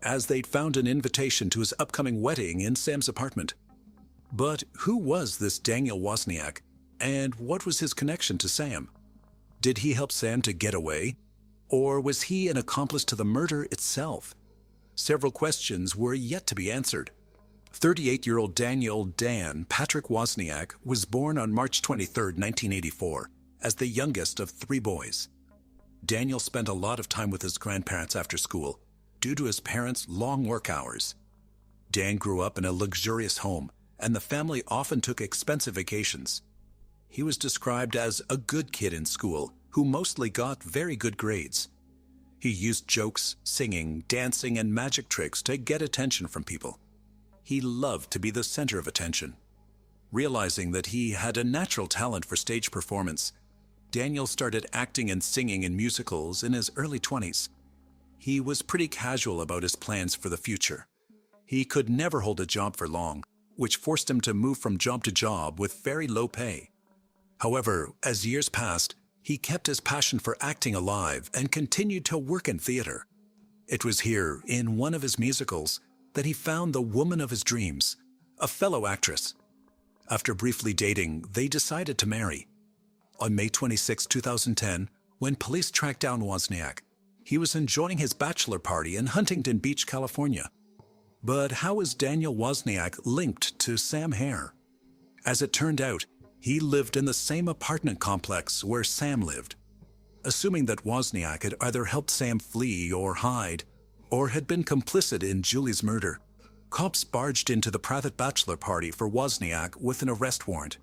as they'd found an invitation to his upcoming wedding in Sam's apartment. But who was this Daniel Wozniak, and what was his connection to Sam? Did he help Sam to get away, or was he an accomplice to the murder itself? Several questions were yet to be answered. 38-year-old Daniel Dan Patrick Wozniak was born on March 23, 1984, as the youngest of 3 boys. Daniel spent a lot of time with his grandparents after school, due to his parents' long work hours. Dan grew up in a luxurious home, and the family often took expensive vacations. He was described as a good kid in school who mostly got very good grades. He used jokes, singing, dancing, and magic tricks to get attention from people. He loved to be the center of attention. Realizing that he had a natural talent for stage performance, Daniel started acting and singing in musicals in his early 20s. He was pretty casual about his plans for the future. He could never hold a job for long, which forced him to move from job to job with very low pay. However, as years passed, he kept his passion for acting alive and continued to work in theater. It was here, in one of his musicals, that he found the woman of his dreams, a fellow actress. After briefly dating, they decided to marry. On May 26, 2010, when police tracked down Wozniak, he was enjoying his bachelor party in Huntington Beach, California. But how was Daniel Wozniak linked to Sam Hare? As it turned out, he lived in the same apartment complex where Sam lived. Assuming that Wozniak had either helped Sam flee or hide, or had been complicit in Julie's murder, cops barged into the private bachelor party for Wozniak with an arrest warrant.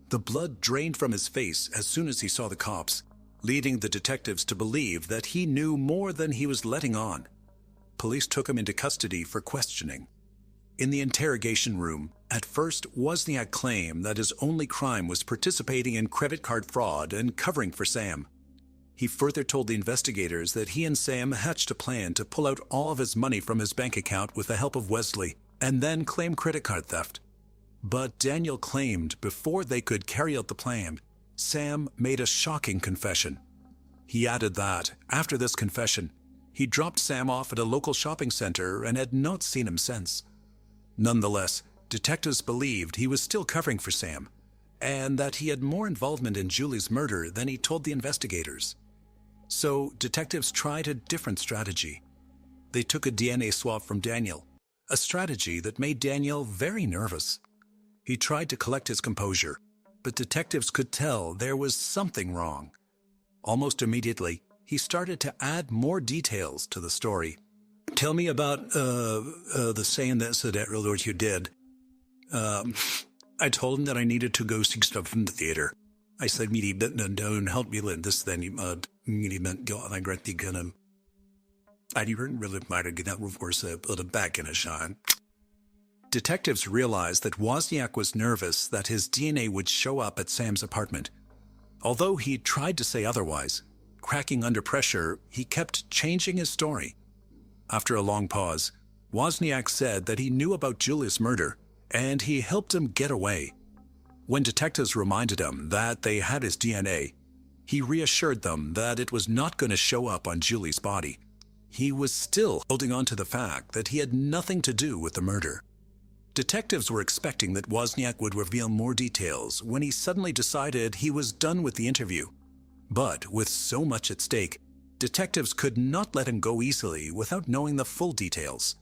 The blood drained from his face as soon as he saw the cops, leading the detectives to believe that he knew more than he was letting on. Police took him into custody for questioning. In the interrogation room, at first, Wozniak claimed that his only crime was participating in credit card fraud and covering for Sam. He further told the investigators that he and Sam hatched a plan to pull out all of his money from his bank account with the help of Wesley, and then claim credit card theft. But Daniel claimed before they could carry out the plan, Sam made a shocking confession. He added that, after this confession, he dropped Sam off at a local shopping center and had not seen him since. Nonetheless, detectives believed he was still covering for Sam, and that he had more involvement in Julie's murder than he told the investigators. So, detectives tried a different strategy. They took a DNA swab from Daniel, a strategy that made Daniel very nervous. He tried to collect his composure, but detectives could tell there was something wrong. Almost immediately, he started to add more details to the story. Tell me about the saying that you did. I told him that I needed to go see stuff in the theater. I said, don't help me learn this then. I great the gun. I didn't really mind to get that reverse the back in a shine. Detectives realized that Wozniak was nervous that his DNA would show up at Sam's apartment. Although he tried to say otherwise, cracking under pressure, he kept changing his story. After a long pause, Wozniak said that he knew about Julia's murder, and he helped him get away. When detectives reminded him that they had his DNA, he reassured them that it was not going to show up on Julie's body. He was still holding on to the fact that he had nothing to do with the murder. Detectives were expecting that Wozniak would reveal more details when he suddenly decided he was done with the interview. But with so much at stake, detectives could not let him go easily without knowing the full details.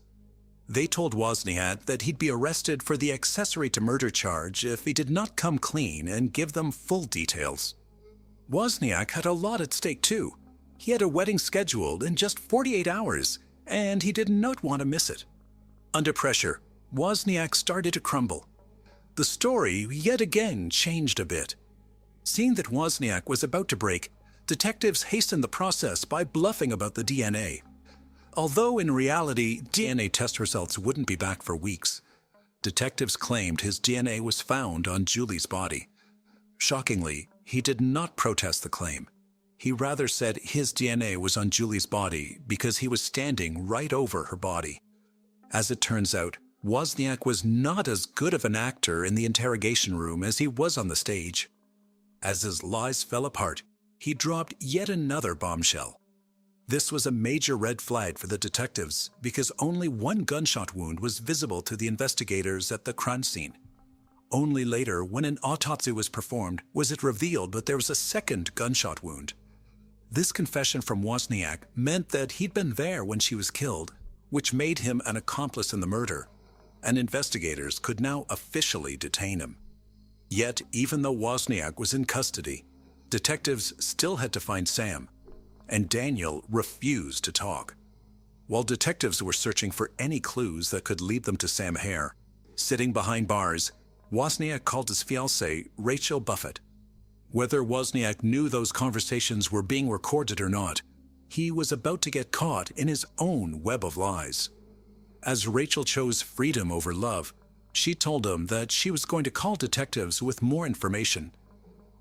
They told Wozniak that he'd be arrested for the accessory to murder charge if he did not come clean and give them full details. Wozniak had a lot at stake too. He had a wedding scheduled in just 48 hours, and he did not want to miss it. Under pressure, Wozniak started to crumble. The story yet again changed a bit. Seeing that Wozniak was about to break, detectives hastened the process by bluffing about the DNA. Although in reality, DNA test results wouldn't be back for weeks. Detectives claimed his DNA was found on Julie's body. Shockingly, he did not protest the claim. He rather said his DNA was on Julie's body because he was standing right over her body. As it turns out, Wozniak was not as good of an actor in the interrogation room as he was on the stage. As his lies fell apart, he dropped yet another bombshell. This was a major red flag for the detectives because only one gunshot wound was visible to the investigators at the crime scene. Only later, when an autopsy was performed, was it revealed that there was a second gunshot wound. This confession from Wozniak meant that he'd been there when she was killed, which made him an accomplice in the murder, and investigators could now officially detain him. Yet, even though Wozniak was in custody, detectives still had to find Sam, and Daniel refused to talk. While detectives were searching for any clues that could lead them to Sam Hare, sitting behind bars, Wozniak called his fiancée, Rachel Buffett. Whether Wozniak knew those conversations were being recorded or not, he was about to get caught in his own web of lies. As Rachel chose freedom over love, she told him that she was going to call detectives with more information.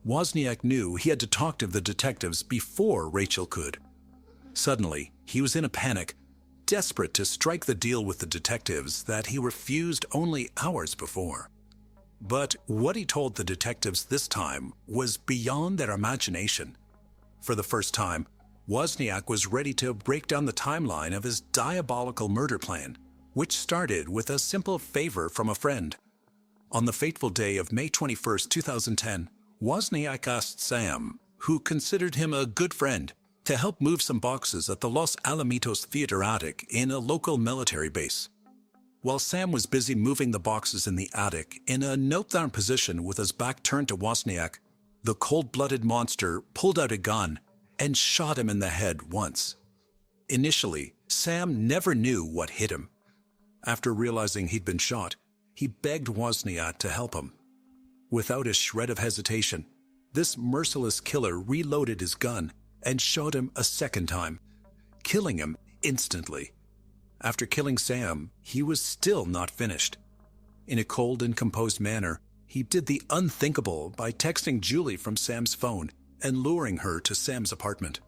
Wozniak knew he had to talk to the detectives before Rachel could. Suddenly, he was in a panic, desperate to strike the deal with the detectives that he refused only hours before. But what he told the detectives this time was beyond their imagination. For the first time, Wozniak was ready to break down the timeline of his diabolical murder plan, which started with a simple favor from a friend. On the fateful day of May 21, 2010, Wozniak asked Sam, who considered him a good friend, to help move some boxes at the Los Alamitos Theater attic in a local military base. While Sam was busy moving the boxes in the attic in a knelt-down position with his back turned to Wozniak, the cold-blooded monster pulled out a gun and shot him in the head once. Initially, Sam never knew what hit him. After realizing he'd been shot, he begged Wozniak to help him. Without a shred of hesitation, this merciless killer reloaded his gun and shot him a second time, killing him instantly. After killing Sam, he was still not finished. In a cold and composed manner, he did the unthinkable by texting Julie from Sam's phone and luring her to Sam's apartment.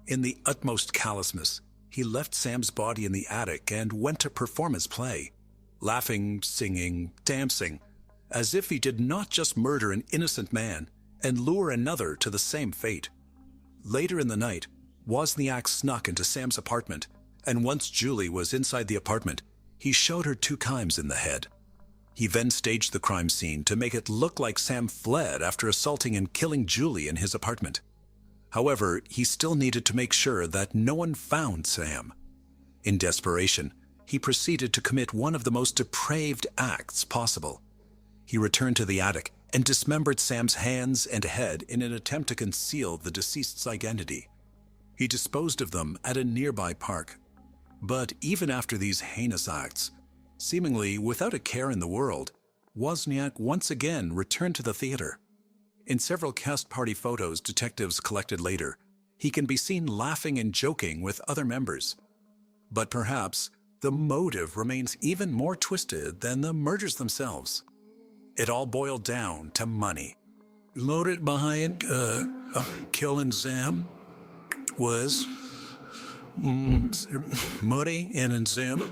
In the utmost callousness, he left Sam's body in the attic and went to perform his play, laughing, singing, dancing, as if he did not just murder an innocent man and lure another to the same fate. Later in the night, Wozniak snuck into Sam's apartment, and once Julie was inside the apartment, he shot her 2 times in the head. He then staged the crime scene to make it look like Sam fled after assaulting and killing Julie in his apartment. However, he still needed to make sure that no one found Sam. In desperation, he proceeded to commit one of the most depraved acts possible. He returned to the attic and dismembered Sam's hands and head in an attempt to conceal the deceased's identity. He disposed of them at a nearby park. But even after these heinous acts, seemingly without a care in the world, Wozniak once again returned to the theater. In several cast party photos detectives collected later, he can be seen laughing and joking with other members. But perhaps the motive remains even more twisted than the murders themselves. It all boiled down to money. Loaded behind killing Sam was money and Sam.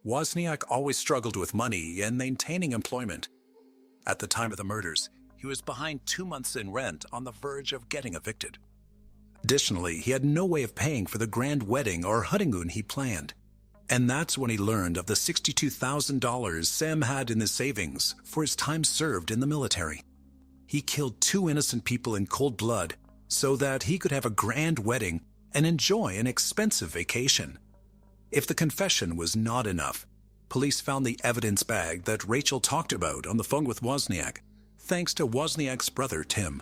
Wozniak always struggled with money and maintaining employment. At the time of the murders, he was behind 2 months in rent on the verge of getting evicted. Additionally, he had no way of paying for the grand wedding or honeymoon he planned. And that's when he learned of the $62,000 Sam had in his savings for his time served in the military. He killed 2 innocent people in cold blood so that he could have a grand wedding and enjoy an expensive vacation. If the confession was not enough, police found the evidence bag that Rachel talked about on the phone with Wozniak, thanks to Wozniak's brother Tim.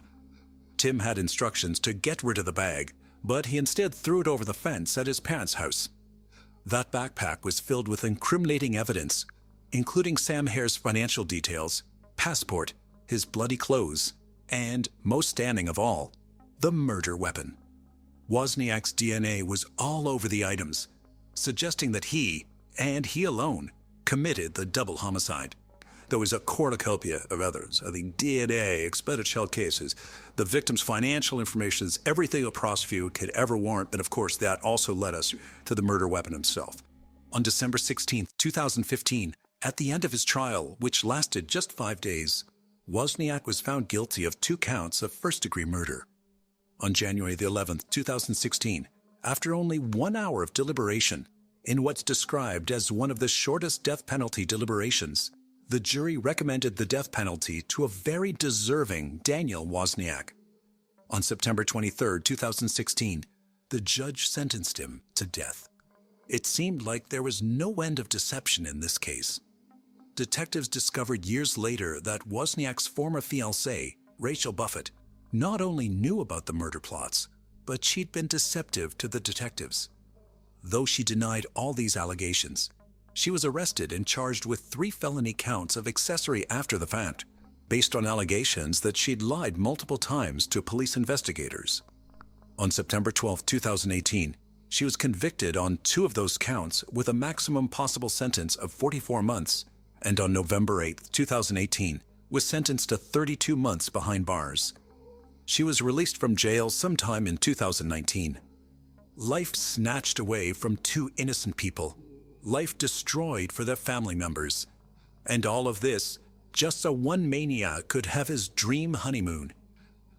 Tim had instructions to get rid of the bag, but he instead threw it over the fence at his parents' house. That backpack was filled with incriminating evidence, including Sam Hare's financial details, passport, his bloody clothes, and, most damning of all, the murder weapon. Wozniak's DNA was all over the items, suggesting that he, and he alone committed the double homicide. There was a cornucopia of others, the DNA, expenditure cases, the victim's financial information, everything a prosecutor could ever warrant, and of course that also led us to the murder weapon himself. On December 16, 2015, at the end of his trial, which lasted just 5 days, Wozniak was found guilty of 2 counts of first-degree murder. On January the 11th, 2016, after only 1 hour of deliberation, in what's described as one of the shortest death penalty deliberations, the jury recommended the death penalty to a very deserving Daniel Wozniak. On September 23, 2016, the judge sentenced him to death. It seemed like there was no end of deception in this case. Detectives discovered years later that Wozniak's former fiancée, Rachel Buffett, not only knew about the murder plots, but she'd been deceptive to the detectives. Though she denied all these allegations, she was arrested and charged with 3 felony counts of accessory after the fact, based on allegations that she'd lied multiple times to police investigators. On September 12, 2018, she was convicted on 2 of those counts with a maximum possible sentence of 44 months, and on November 8, 2018, was sentenced to 32 months behind bars. She was released from jail sometime in 2019. Life snatched away from 2 innocent people. Life destroyed for their family members. And all of this, just so one maniac could have his dream honeymoon.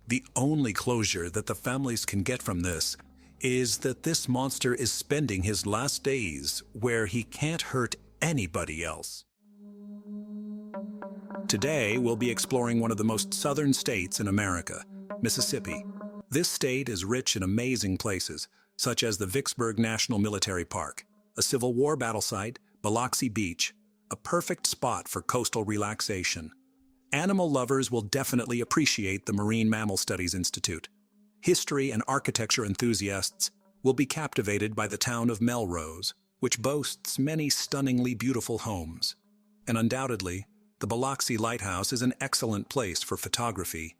The only closure that the families can get from this is that this monster is spending his last days where he can't hurt anybody else. Today, we'll be exploring one of the most southern states in America, Mississippi. This state is rich in amazing places, such as the Vicksburg National Military Park, a Civil War battle site, Biloxi Beach, a perfect spot for coastal relaxation. Animal lovers will definitely appreciate the Marine Mammal Studies Institute. History and architecture enthusiasts will be captivated by the town of Melrose, which boasts many stunningly beautiful homes. And undoubtedly, the Biloxi Lighthouse is an excellent place for photography.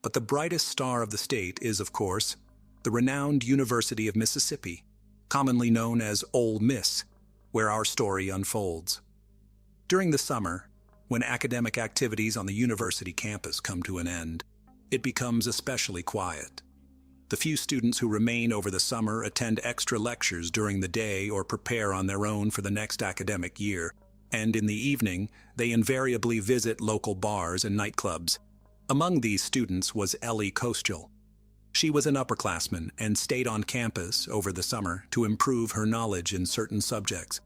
But the brightest star of the state is, of course, the renowned University of Mississippi, commonly known as Ole Miss, where our story unfolds. During the summer, when academic activities on the university campus come to an end, it becomes especially quiet. The few students who remain over the summer attend extra lectures during the day or prepare on their own for the next academic year, and in the evening, they invariably visit local bars and nightclubs. Among these students was Ellie Kostiel. She was an upperclassman and stayed on campus over the summer to improve her knowledge in certain subjects.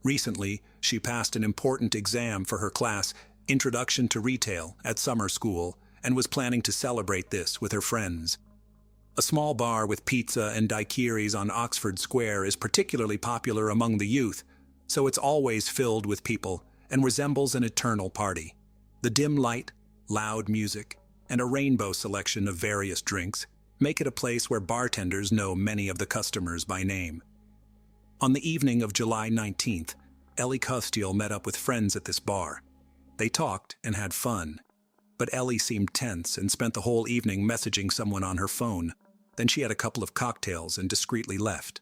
Recently, she passed an important exam for her class, Introduction to Retail, at summer school, and was planning to celebrate this with her friends. A small bar with pizza and daiquiris on Oxford Square is particularly popular among the youth, so it's always filled with people and resembles an eternal party. The dim light, loud music, and a rainbow selection of various drinks make it a place where bartenders know many of the customers by name. On the evening of July 19th, Ellie Kostiel met up with friends at this bar. They talked and had fun, but Ellie seemed tense and spent the whole evening messaging someone on her phone. Then she had a couple of cocktails and discreetly left.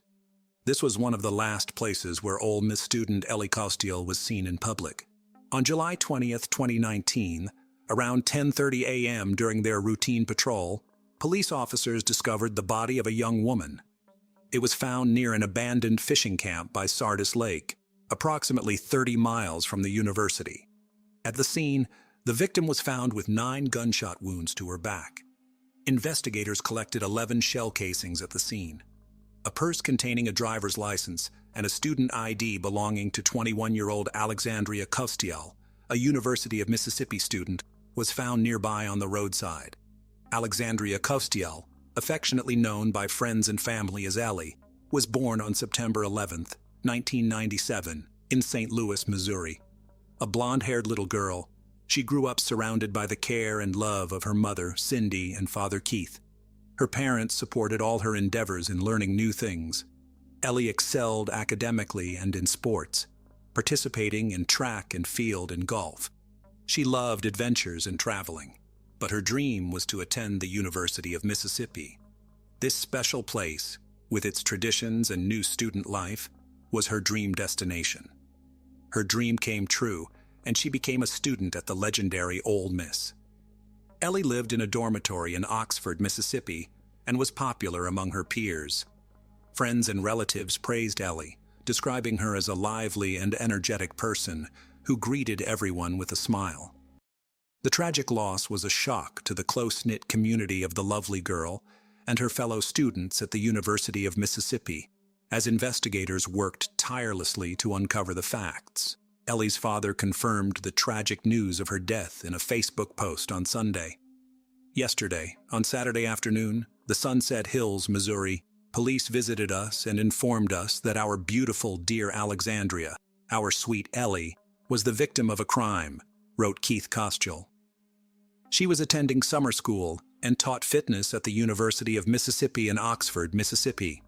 This was one of the last places where Ole Miss student Ellie Kostiel was seen in public. On July 20th, 2019, around 10:30 a.m. during their routine patrol, police officers discovered the body of a young woman. It was found near an abandoned fishing camp by Sardis Lake, approximately 30 miles from the university. At the scene, the victim was found with 9 gunshot wounds to her back. Investigators collected 11 shell casings at the scene. A purse containing a driver's license and a student ID belonging to 21-year-old Alexandria Kostiel, a University of Mississippi student, was found nearby on the roadside. Alexandria Kostiel, affectionately known by friends and family as Ellie, was born on September 11, 1997, in St. Louis, Missouri. A blonde-haired little girl, she grew up surrounded by the care and love of her mother, Cindy, and father, Keith. Her parents supported all her endeavors in learning new things. Ellie excelled academically and in sports, participating in track and field and golf. She loved adventures and traveling, but her dream was to attend the University of Mississippi. This special place, with its traditions and new student life, was her dream destination. Her dream came true, and she became a student at the legendary Ole Miss. Ellie lived in a dormitory in Oxford, Mississippi, and was popular among her peers. Friends and relatives praised Ellie, describing her as a lively and energetic person who greeted everyone with a smile. The tragic loss was a shock to the close-knit community of the lovely girl and her fellow students at the University of Mississippi, as investigators worked tirelessly to uncover the facts. Ellie's father confirmed the tragic news of her death in a Facebook post on Sunday. Yesterday, on Saturday afternoon, the Sunset Hills, Missouri, police visited us and informed us that our beautiful dear Alexandria, our sweet Ellie, was the victim of a crime, wrote Keith Kostiel. She was attending summer school and taught fitness at the University of Mississippi in Oxford, Mississippi.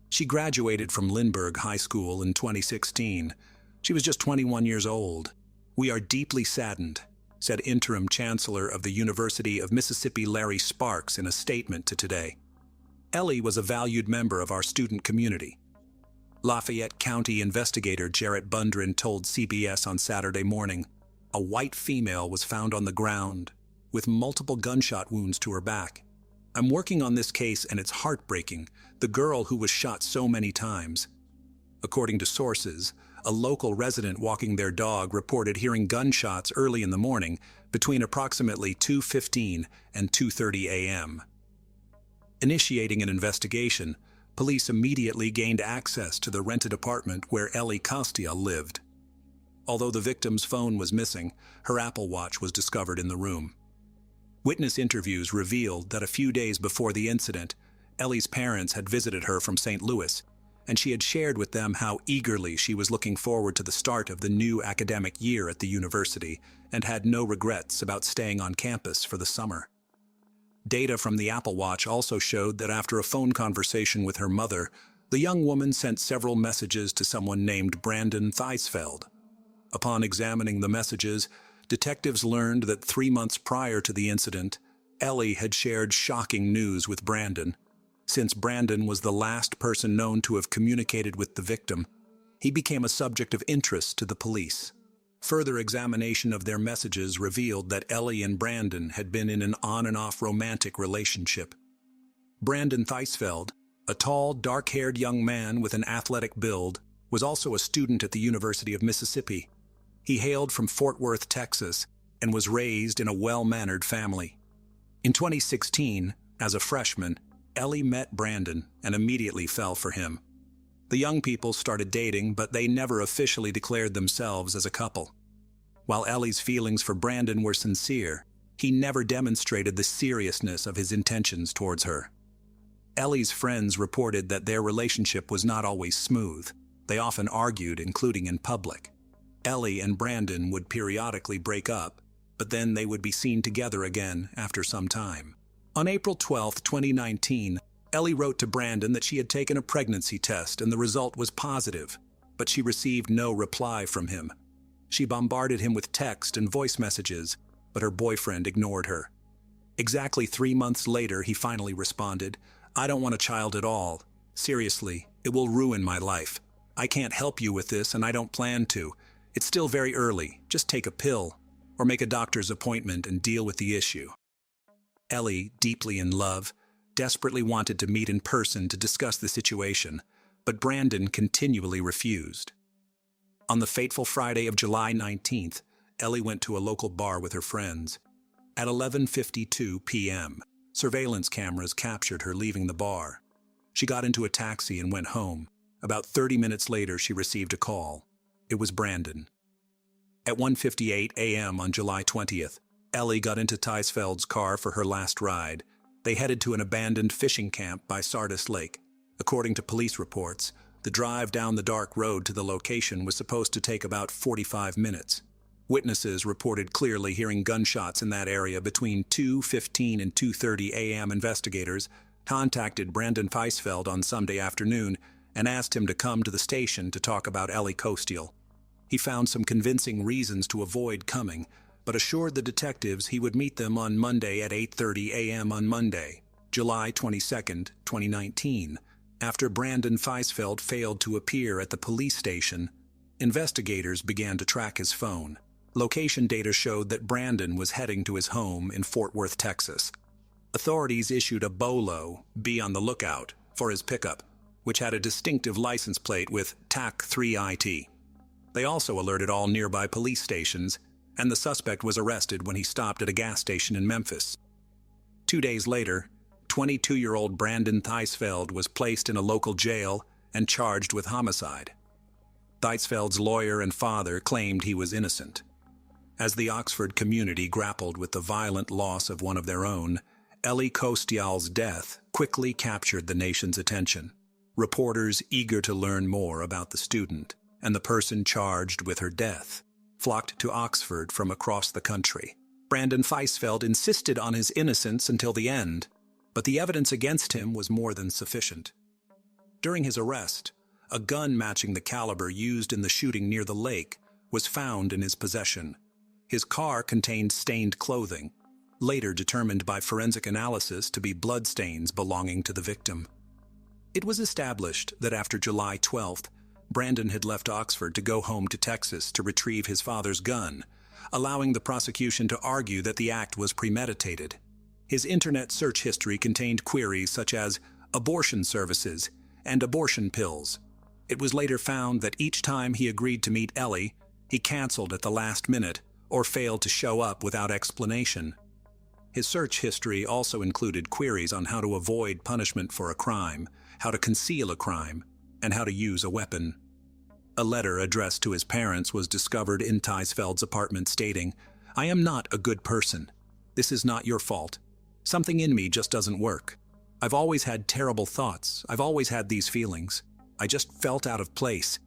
She graduated from Lindbergh High School in 2016. She was just 21 years old. "We are deeply saddened," said Interim Chancellor of the University of Mississippi Larry Sparks in a statement to Today. Ellie was a valued member of our student community. Lafayette County investigator Jarrett Bundren told CBS on Saturday morning, "A white female was found on the ground with multiple gunshot wounds to her back. I'm working on this case and it's heartbreaking, the girl who was shot so many times." According to sources, a local resident walking their dog reported hearing gunshots early in the morning between approximately 2:15 and 2:30 a.m. Initiating an investigation, police immediately gained access to the rented apartment where Ellie Kostiel lived. Although the victim's phone was missing, her Apple Watch was discovered in the room. Witness interviews revealed that a few days before the incident, Ellie's parents had visited her from St. Louis, and she had shared with them how eagerly she was looking forward to the start of the new academic year at the university and had no regrets about staying on campus for the summer. Data from the Apple Watch also showed that after a phone conversation with her mother, the young woman sent several messages to someone named Brandon Theisfeld. Upon examining the messages, detectives learned that 3 months prior to the incident, Ellie had shared shocking news with Brandon. Since Brandon was the last person known to have communicated with the victim, he became a subject of interest to the police. Further examination of their messages revealed that Ellie and Brandon had been in an on-and-off romantic relationship. Brandon Theisfeld, a tall, dark-haired young man with an athletic build, was also a student at the University of Mississippi. He hailed from Fort Worth, Texas, and was raised in a well-mannered family. In 2016, as a freshman, Ellie met Brandon and immediately fell for him. The young people started dating, but they never officially declared themselves as a couple. While Ellie's feelings for Brandon were sincere, he never demonstrated the seriousness of his intentions towards her. Ellie's friends reported that their relationship was not always smooth. They often argued, including in public. Ellie and Brandon would periodically break up, but then they would be seen together again after some time. On April 12, 2019, Ellie wrote to Brandon that she had taken a pregnancy test and the result was positive, but she received no reply from him. She bombarded him with text and voice messages, but her boyfriend ignored her. Exactly 3 months later, he finally responded, "I don't want a child at all. Seriously, it will ruin my life. I can't help you with this and I don't plan to. It's still very early. Just take a pill or make a doctor's appointment and deal with the issue." Ellie, deeply in love, desperately wanted to meet in person to discuss the situation, but Brandon continually refused. On the fateful Friday of July 19th, Ellie went to a local bar with her friends. At 11:52 p.m., surveillance cameras captured her leaving the bar. She got into a taxi and went home. About 30 minutes later, she received a call. It was Brandon. At 1:58 a.m. on July 20th, Ellie got into Theisfeld's car for her last ride. They headed to an abandoned fishing camp by Sardis Lake. According to police reports, the drive down the dark road to the location was supposed to take about 45 minutes. Witnesses reported clearly hearing gunshots in that area between 2:15 and 2:30 a.m. Investigators contacted Brandon Theisfeld on Sunday afternoon and asked him to come to the station to talk about Ellie Kostiel. He found some convincing reasons to avoid coming, but assured the detectives he would meet them on Monday at 8:30 a.m. on Monday, July 22, 2019, After Brandon Feisfeld failed to appear at the police station, investigators began to track his phone. Location data showed that Brandon was heading to his home in Fort Worth, Texas. Authorities issued a BOLO, be on the lookout, for his pickup, which had a distinctive license plate with TAC 3IT. They also alerted all nearby police stations, and the suspect was arrested when he stopped at a gas station in Memphis. 2 days later, 22-year-old Brandon Feisfeld was placed in a local jail and charged with homicide. Feisfeld's lawyer and father claimed he was innocent. As the Oxford community grappled with the violent loss of one of their own, Ellie Kostial's death quickly captured the nation's attention. Reporters eager to learn more about the student and the person charged with her death flocked to Oxford from across the country. Brandon Feisfeld insisted on his innocence until the end, but the evidence against him was more than sufficient. During his arrest, a gun matching the caliber used in the shooting near the lake was found in his possession. His car contained stained clothing, later determined by forensic analysis to be bloodstains belonging to the victim. It was established that after July 12th, Brandon had left Oxford to go home to Texas to retrieve his father's gun, allowing the prosecution to argue that the act was premeditated. His internet search history contained queries such as abortion services and abortion pills. It was later found that each time he agreed to meet Ellie, he canceled at the last minute or failed to show up without explanation. His search history also included queries on how to avoid punishment for a crime, how to conceal a crime, and how to use a weapon. A letter addressed to his parents was discovered in Feisfeld's apartment stating, "I am not a good person. This is not your fault. Something in me just doesn't work. I've always had terrible thoughts. I've always had these feelings. I just felt out of place.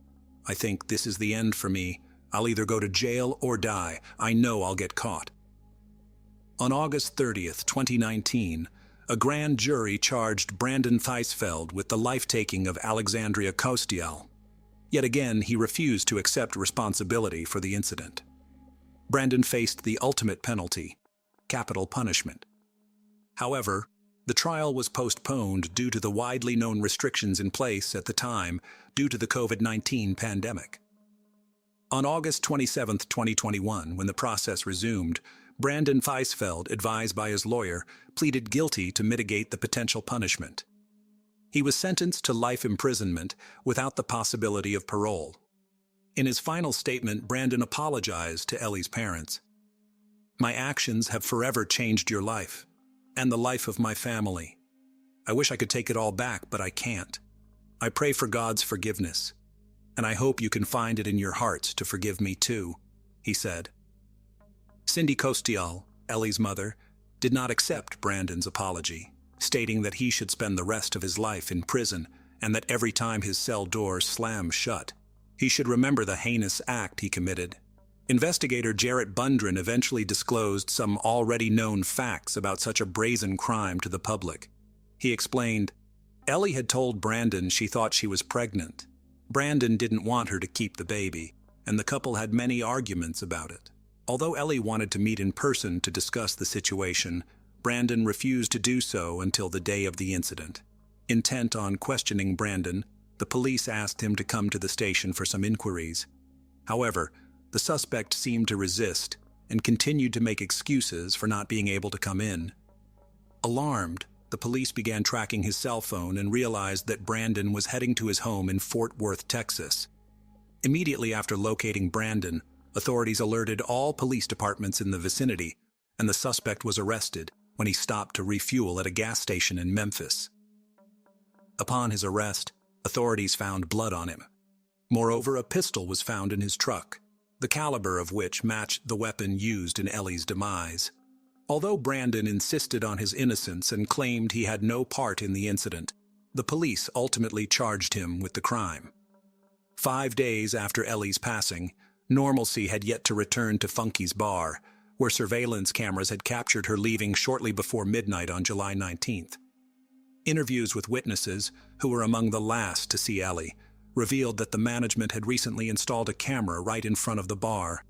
I think this is the end for me. I'll either go to jail or die. I know I'll get caught." On August 30th, 2019, a grand jury charged Brandon Feisfeld with the life-taking of Alexandria Kostial. Yet again, he refused to accept responsibility for the incident. Brandon faced the ultimate penalty, capital punishment. However, the trial was postponed due to the widely known restrictions in place at the time due to the COVID-19 pandemic. On August 27, 2021, when the process resumed, Brandon Feisfeld, advised by his lawyer, pleaded guilty to mitigate the potential punishment. He was sentenced to life imprisonment without the possibility of parole. In his final statement, Brandon apologized to Ellie's parents. "My actions have forever changed your life, and the life of my family. I wish I could take it all back, but I can't. I pray for God's forgiveness, and I hope you can find it in your hearts to forgive me too," he said. Cindy Kostial, Ellie's mother, did not accept Brandon's apology, stating that he should spend the rest of his life in prison and that every time his cell door slammed shut, he should remember the heinous act he committed. Investigator Jarrett Bundren eventually disclosed some already known facts about such a brazen crime to the public. He explained, "Ellie had told Brandon she thought she was pregnant. Brandon didn't want her to keep the baby, and the couple had many arguments about it. Although Ellie wanted to meet in person to discuss the situation, Brandon refused to do so until the day of the incident. Intent on questioning Brandon, the police asked him to come to the station for some inquiries. However, the suspect seemed to resist and continued to make excuses for not being able to come in. Alarmed, the police began tracking his cell phone and realized that Brandon was heading to his home in Fort Worth, Texas. Immediately after locating Brandon, authorities alerted all police departments in the vicinity, and the suspect was arrested when he stopped to refuel at a gas station in Memphis. Upon his arrest, authorities found blood on him. Moreover, a pistol was found in his truck, the caliber of which matched the weapon used in Ellie's demise. Although Brandon insisted on his innocence and claimed he had no part in the incident, the police ultimately charged him with the crime. 5 days after Ellie's passing, normalcy had yet to return to Funky's bar, where surveillance cameras had captured her leaving shortly before midnight on July 19th. Interviews with witnesses, who were among the last to see Ellie, revealed that the management had recently installed a camera right in front of the bar.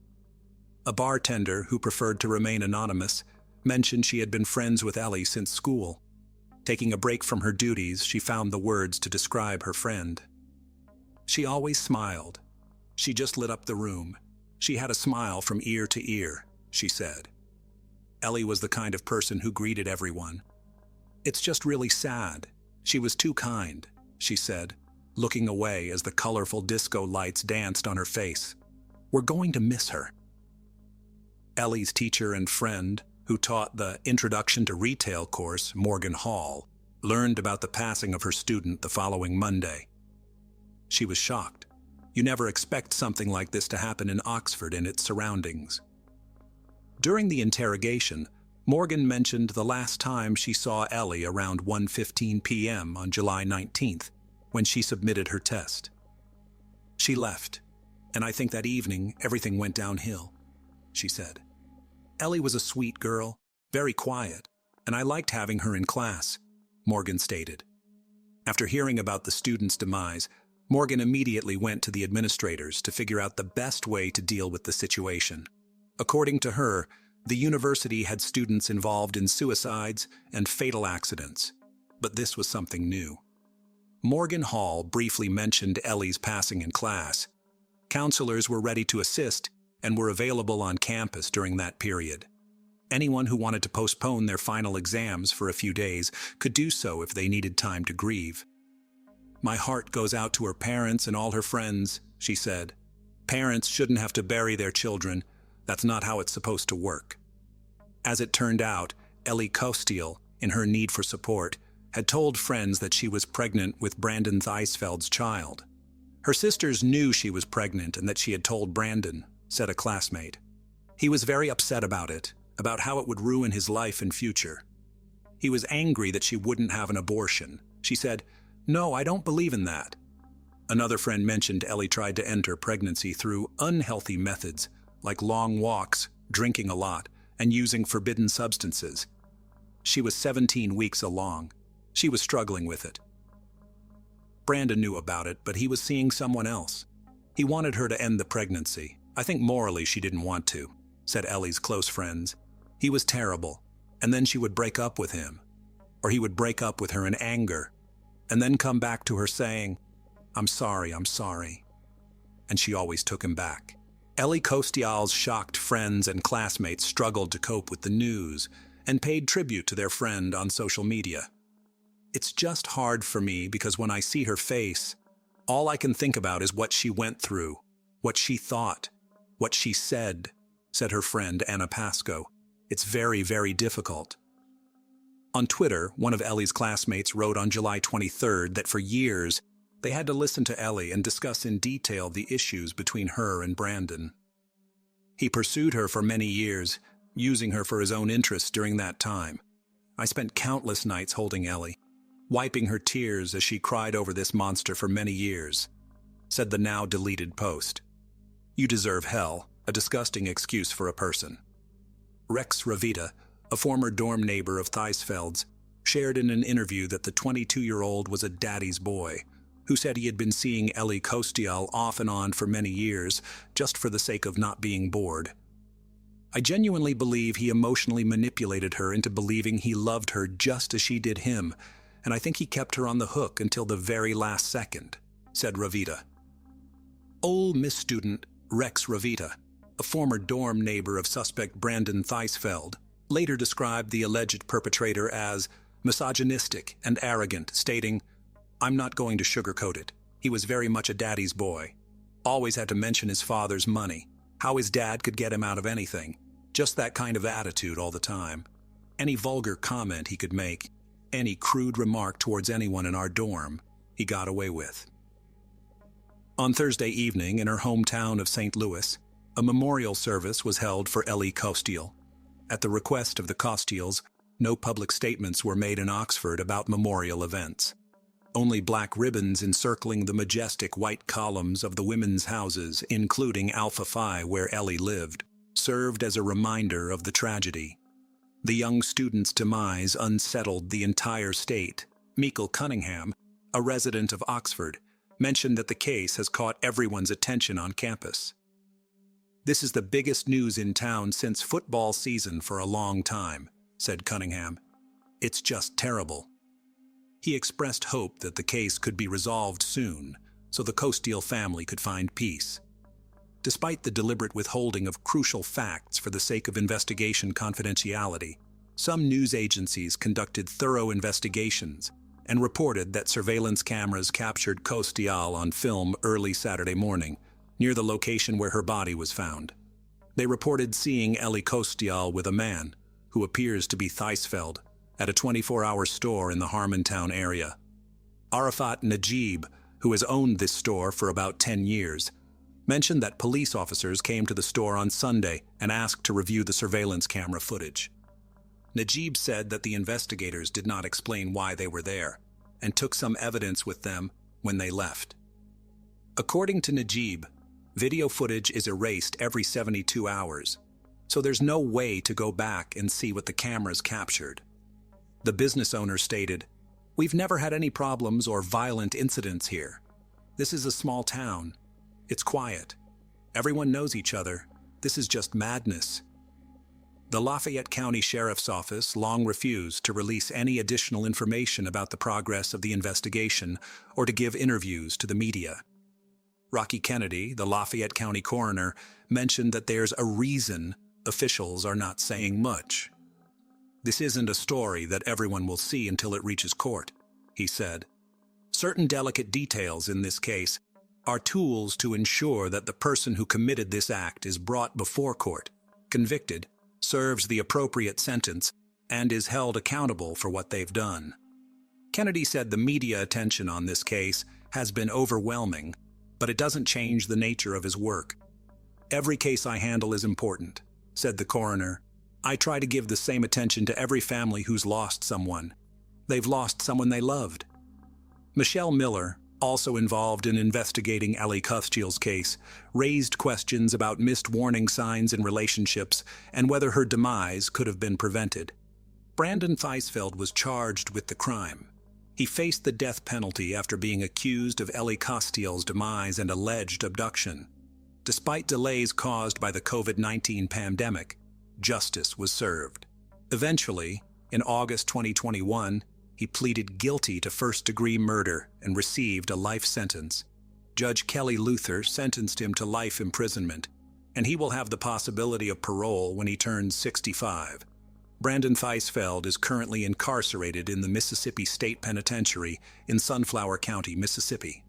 A bartender, who preferred to remain anonymous, mentioned she had been friends with Ellie since school. Taking a break from her duties, she found the words to describe her friend. She always smiled. She just lit up the room. She had a smile from ear to ear, she said. Ellie was the kind of person who greeted everyone. It's just really sad. She was too kind, she said, looking away as the colorful disco lights danced on her face. We're going to miss her. Ellie's teacher and friend, who taught the Introduction to Retail course, Morgan Hall, learned about the passing of her student the following Monday. She was shocked. You never expect something like this to happen in Oxford and its surroundings. During the interrogation, Morgan mentioned the last time she saw Ellie around 1:15 p.m. on July 19th, when she submitted her test. She left, and I think that evening everything went downhill, she said. Ellie was a sweet girl, very quiet, and I liked having her in class, Morgan stated. After hearing about the student's demise, Morgan immediately went to the administrators to figure out the best way to deal with the situation. According to her, the university had students involved in suicides and fatal accidents, but this was something new. Morgan Hall briefly mentioned Ellie's passing in class. Counselors were ready to assist and were available on campus during that period. Anyone who wanted to postpone their final exams for a few days could do so if they needed time to grieve. My heart goes out to her parents and all her friends, she said. Parents shouldn't have to bury their children. That's not how it's supposed to work. As it turned out, Ellie Kostiel, in her need for support, had told friends that she was pregnant with Brandon Theisfeld's child. Her sisters knew she was pregnant and that she had told Brandon, said a classmate. He was very upset about it, about how it would ruin his life and future. He was angry that she wouldn't have an abortion. She said, "No, I don't believe in that." Another friend mentioned Ellie tried to end her pregnancy through unhealthy methods, like long walks, drinking a lot, and using forbidden substances. She was 17 weeks along. She was struggling with it. Brandon knew about it, but he was seeing someone else. He wanted her to end the pregnancy. I think morally she didn't want to, said Ellie's close friends. He was terrible, and then she would break up with him. Or he would break up with her in anger, and then come back to her saying, I'm sorry. And she always took him back. Ellie Kostial's shocked friends and classmates struggled to cope with the news and paid tribute to their friend on social media. It's just hard for me because when I see her face, all I can think about is what she went through, what she thought, what she said her friend Anna Pasco. It's very, very difficult. On Twitter, one of Ellie's classmates wrote on July 23rd that for years, they had to listen to Ellie and discuss in detail the issues between her and Brandon. He pursued her for many years, using her for his own interests during that time. I spent countless nights holding Ellie, wiping her tears as she cried over this monster for many years, said the now deleted post. You deserve hell, a disgusting excuse for a person. Rex Ravita, a former dorm neighbor of Theisfeld's, shared in an interview that the 22-year-old was a daddy's boy, who said he had been seeing Ellie Kostial off and on for many years, just for the sake of not being bored. I genuinely believe he emotionally manipulated her into believing he loved her just as she did him, and I think he kept her on the hook until the very last second, said Ravita. Ole Miss student Rex Ravita, a former dorm neighbor of suspect Brandon Theisfeld, later described the alleged perpetrator as misogynistic and arrogant, stating, I'm not going to sugarcoat it. He was very much a daddy's boy. Always had to mention his father's money, how his dad could get him out of anything. Just that kind of attitude all the time. Any vulgar comment he could make, any crude remark towards anyone in our dorm, he got away with. On Thursday evening in her hometown of St. Louis, a memorial service was held for Ellie Kostiel. At the request of the Kostiels, no public statements were made in Oxford about memorial events. Only black ribbons encircling the majestic white columns of the women's houses, including Alpha Phi where Ellie lived, served as a reminder of the tragedy. The young student's demise unsettled the entire state. Meikle Cunningham, a resident of Oxford, mentioned that the case has caught everyone's attention on campus. This is the biggest news in town since football season for a long time, said Cunningham. It's just terrible. He expressed hope that the case could be resolved soon, so the Costile family could find peace. Despite the deliberate withholding of crucial facts for the sake of investigation confidentiality, some news agencies conducted thorough investigations and reported that surveillance cameras captured Costile on film early Saturday morning, near the location where her body was found. They reported seeing Ellie Costile with a man, who appears to be Theisfeld, at a 24-hour store in the Harmontown area. Arafat Najib, who has owned this store for about 10 years, mentioned that police officers came to the store on Sunday and asked to review the surveillance camera footage. Najib said that the investigators did not explain why they were there and took some evidence with them when they left. According to Najib, video footage is erased every 72 hours, so there's no way to go back and see what the cameras captured. The business owner stated, "We've never had any problems or violent incidents here. This is a small town. It's quiet. Everyone knows each other. This is just madness." The Lafayette County Sheriff's Office long refused to release any additional information about the progress of the investigation or to give interviews to the media. Rocky Kennedy, the Lafayette County coroner, mentioned that there's a reason officials are not saying much. "This isn't a story that everyone will see until it reaches court," he said. "Certain delicate details in this case are tools to ensure that the person who committed this act is brought before court, convicted, serves the appropriate sentence, and is held accountable for what they've done." Kennedy said the media attention on this case has been overwhelming, but it doesn't change the nature of his work. "Every case I handle is important," said the coroner. "I try to give the same attention to every family who's lost someone. They've lost someone they loved." Michelle Miller, also involved in investigating Ellie Costile's case, raised questions about missed warning signs in relationships and whether her demise could have been prevented. Brandon Theisfeld was charged with the crime. He faced the death penalty after being accused of Ellie Costile's demise and alleged abduction. Despite delays caused by the COVID-19 pandemic, justice was served. Eventually, in August 2021, he pleaded guilty to first-degree murder and received a life sentence. Judge Kelly Luther sentenced him to life imprisonment, and he will have the possibility of parole when he turns 65. Brandon Theisfeld is currently incarcerated in the Mississippi State Penitentiary in Sunflower County, Mississippi.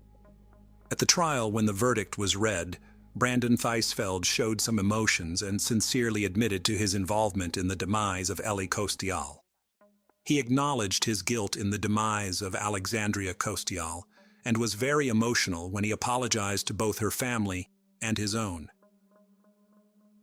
At the trial, when the verdict was read, Brandon Theisfeld showed some emotions and sincerely admitted to his involvement in the demise of Ellie Costile. He acknowledged his guilt in the demise of Alexandria Costile and was very emotional when he apologized to both her family and his own.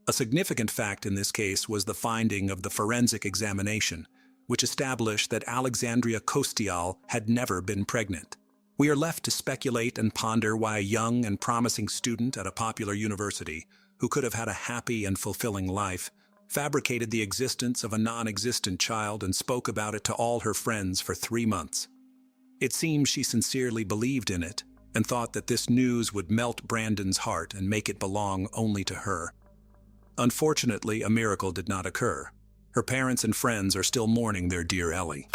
A significant fact in this case was the finding of the forensic examination, which established that Alexandria Costile had never been pregnant. We are left to speculate and ponder why a young and promising student at a popular university, who could have had a happy and fulfilling life, fabricated the existence of a non-existent child and spoke about it to all her friends for 3 months. It seems she sincerely believed in it and thought that this news would melt Brandon's heart and make it belong only to her. Unfortunately, a miracle did not occur. Her parents and friends are still mourning their dear Ellie.